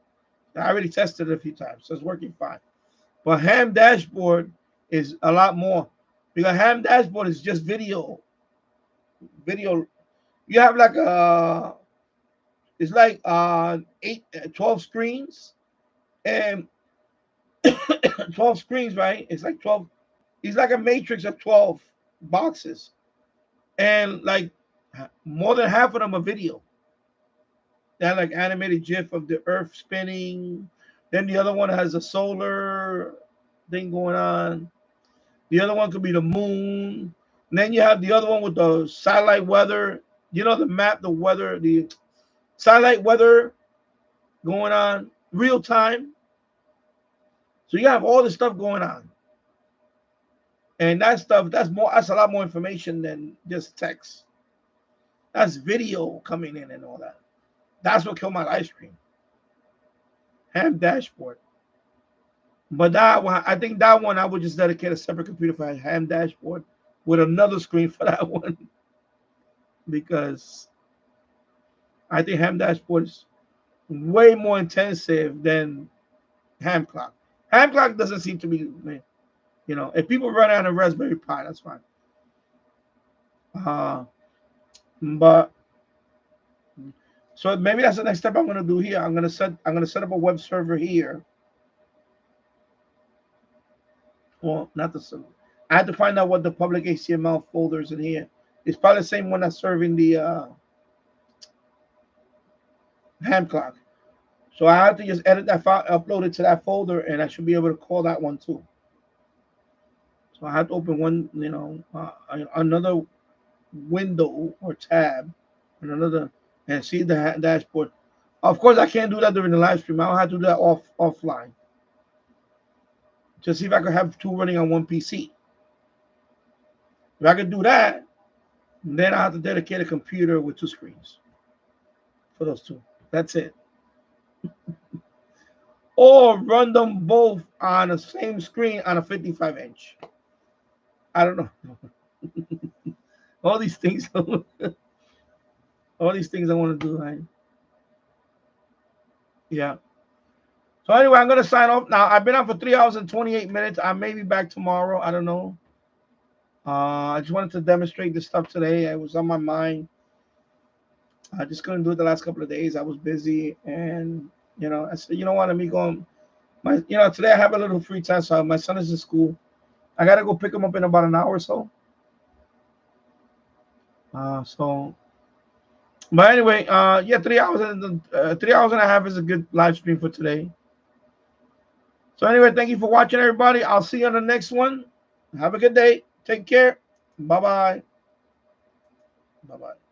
I already tested it a few times, so it's working fine. But Ham Dashboard is a lot more, because Ham Dashboard is just video. You have like it's like 12 screens, and 12 screens, right? It's like 12. It's like a matrix of 12 boxes, and like more than half of them are video. That like animated GIF of the Earth spinning. Then the other one has a solar thing going on. The other one could be the moon. And then you have the other one with the satellite weather. The map, the weather, the satellite weather going on real time. So you have all this stuff going on. And that stuff, that's a lot more information than just text. That's video coming in and all that. That's what killed my live stream. Ham Dashboard. But that one, I think that one I would just dedicate a separate computer for Ham Dashboard with another screen for that one. Because I think Ham Dashboard is way more intensive than Hamclock. Hamclock doesn't seem to be, if people run on a Raspberry Pi, that's fine. But so maybe that's the next step I'm gonna do here. I'm gonna set up a web server here. Well, not the server. I had to find out what the public HTML folders in here. It's probably the same one that's serving the Hamclock. So I have to just edit that file, upload it to that folder, and I should be able to call that one too. So I have to open one, another window or tab, and see the dashboard. Of course, I can't do that during the live stream. I'll have to do that offline. Just see if I could have two running on one PC. If I could do that, then I have to dedicate a computer with two screens for those two. That's it. Or run them both on the same screen on a 55-inch. I don't know. All these things I want to do, right? Yeah. So anyway, I'm going to sign off now. I've been on for 3 hours and 28 minutes. I may be back tomorrow. I don't know. I just wanted to demonstrate this stuff today. It was on my mind. I just couldn't do it the last couple of days. I was busy, and I said, what? Let me go. Today I have a little free time. So my son is in school. I gotta go pick him up in about an hour or so. But anyway, 3 hours and 3 hours and a half is a good live stream for today. So anyway, thank you for watching, everybody. I'll see you on the next one. Have a good day. Take care. Bye-bye. Bye-bye.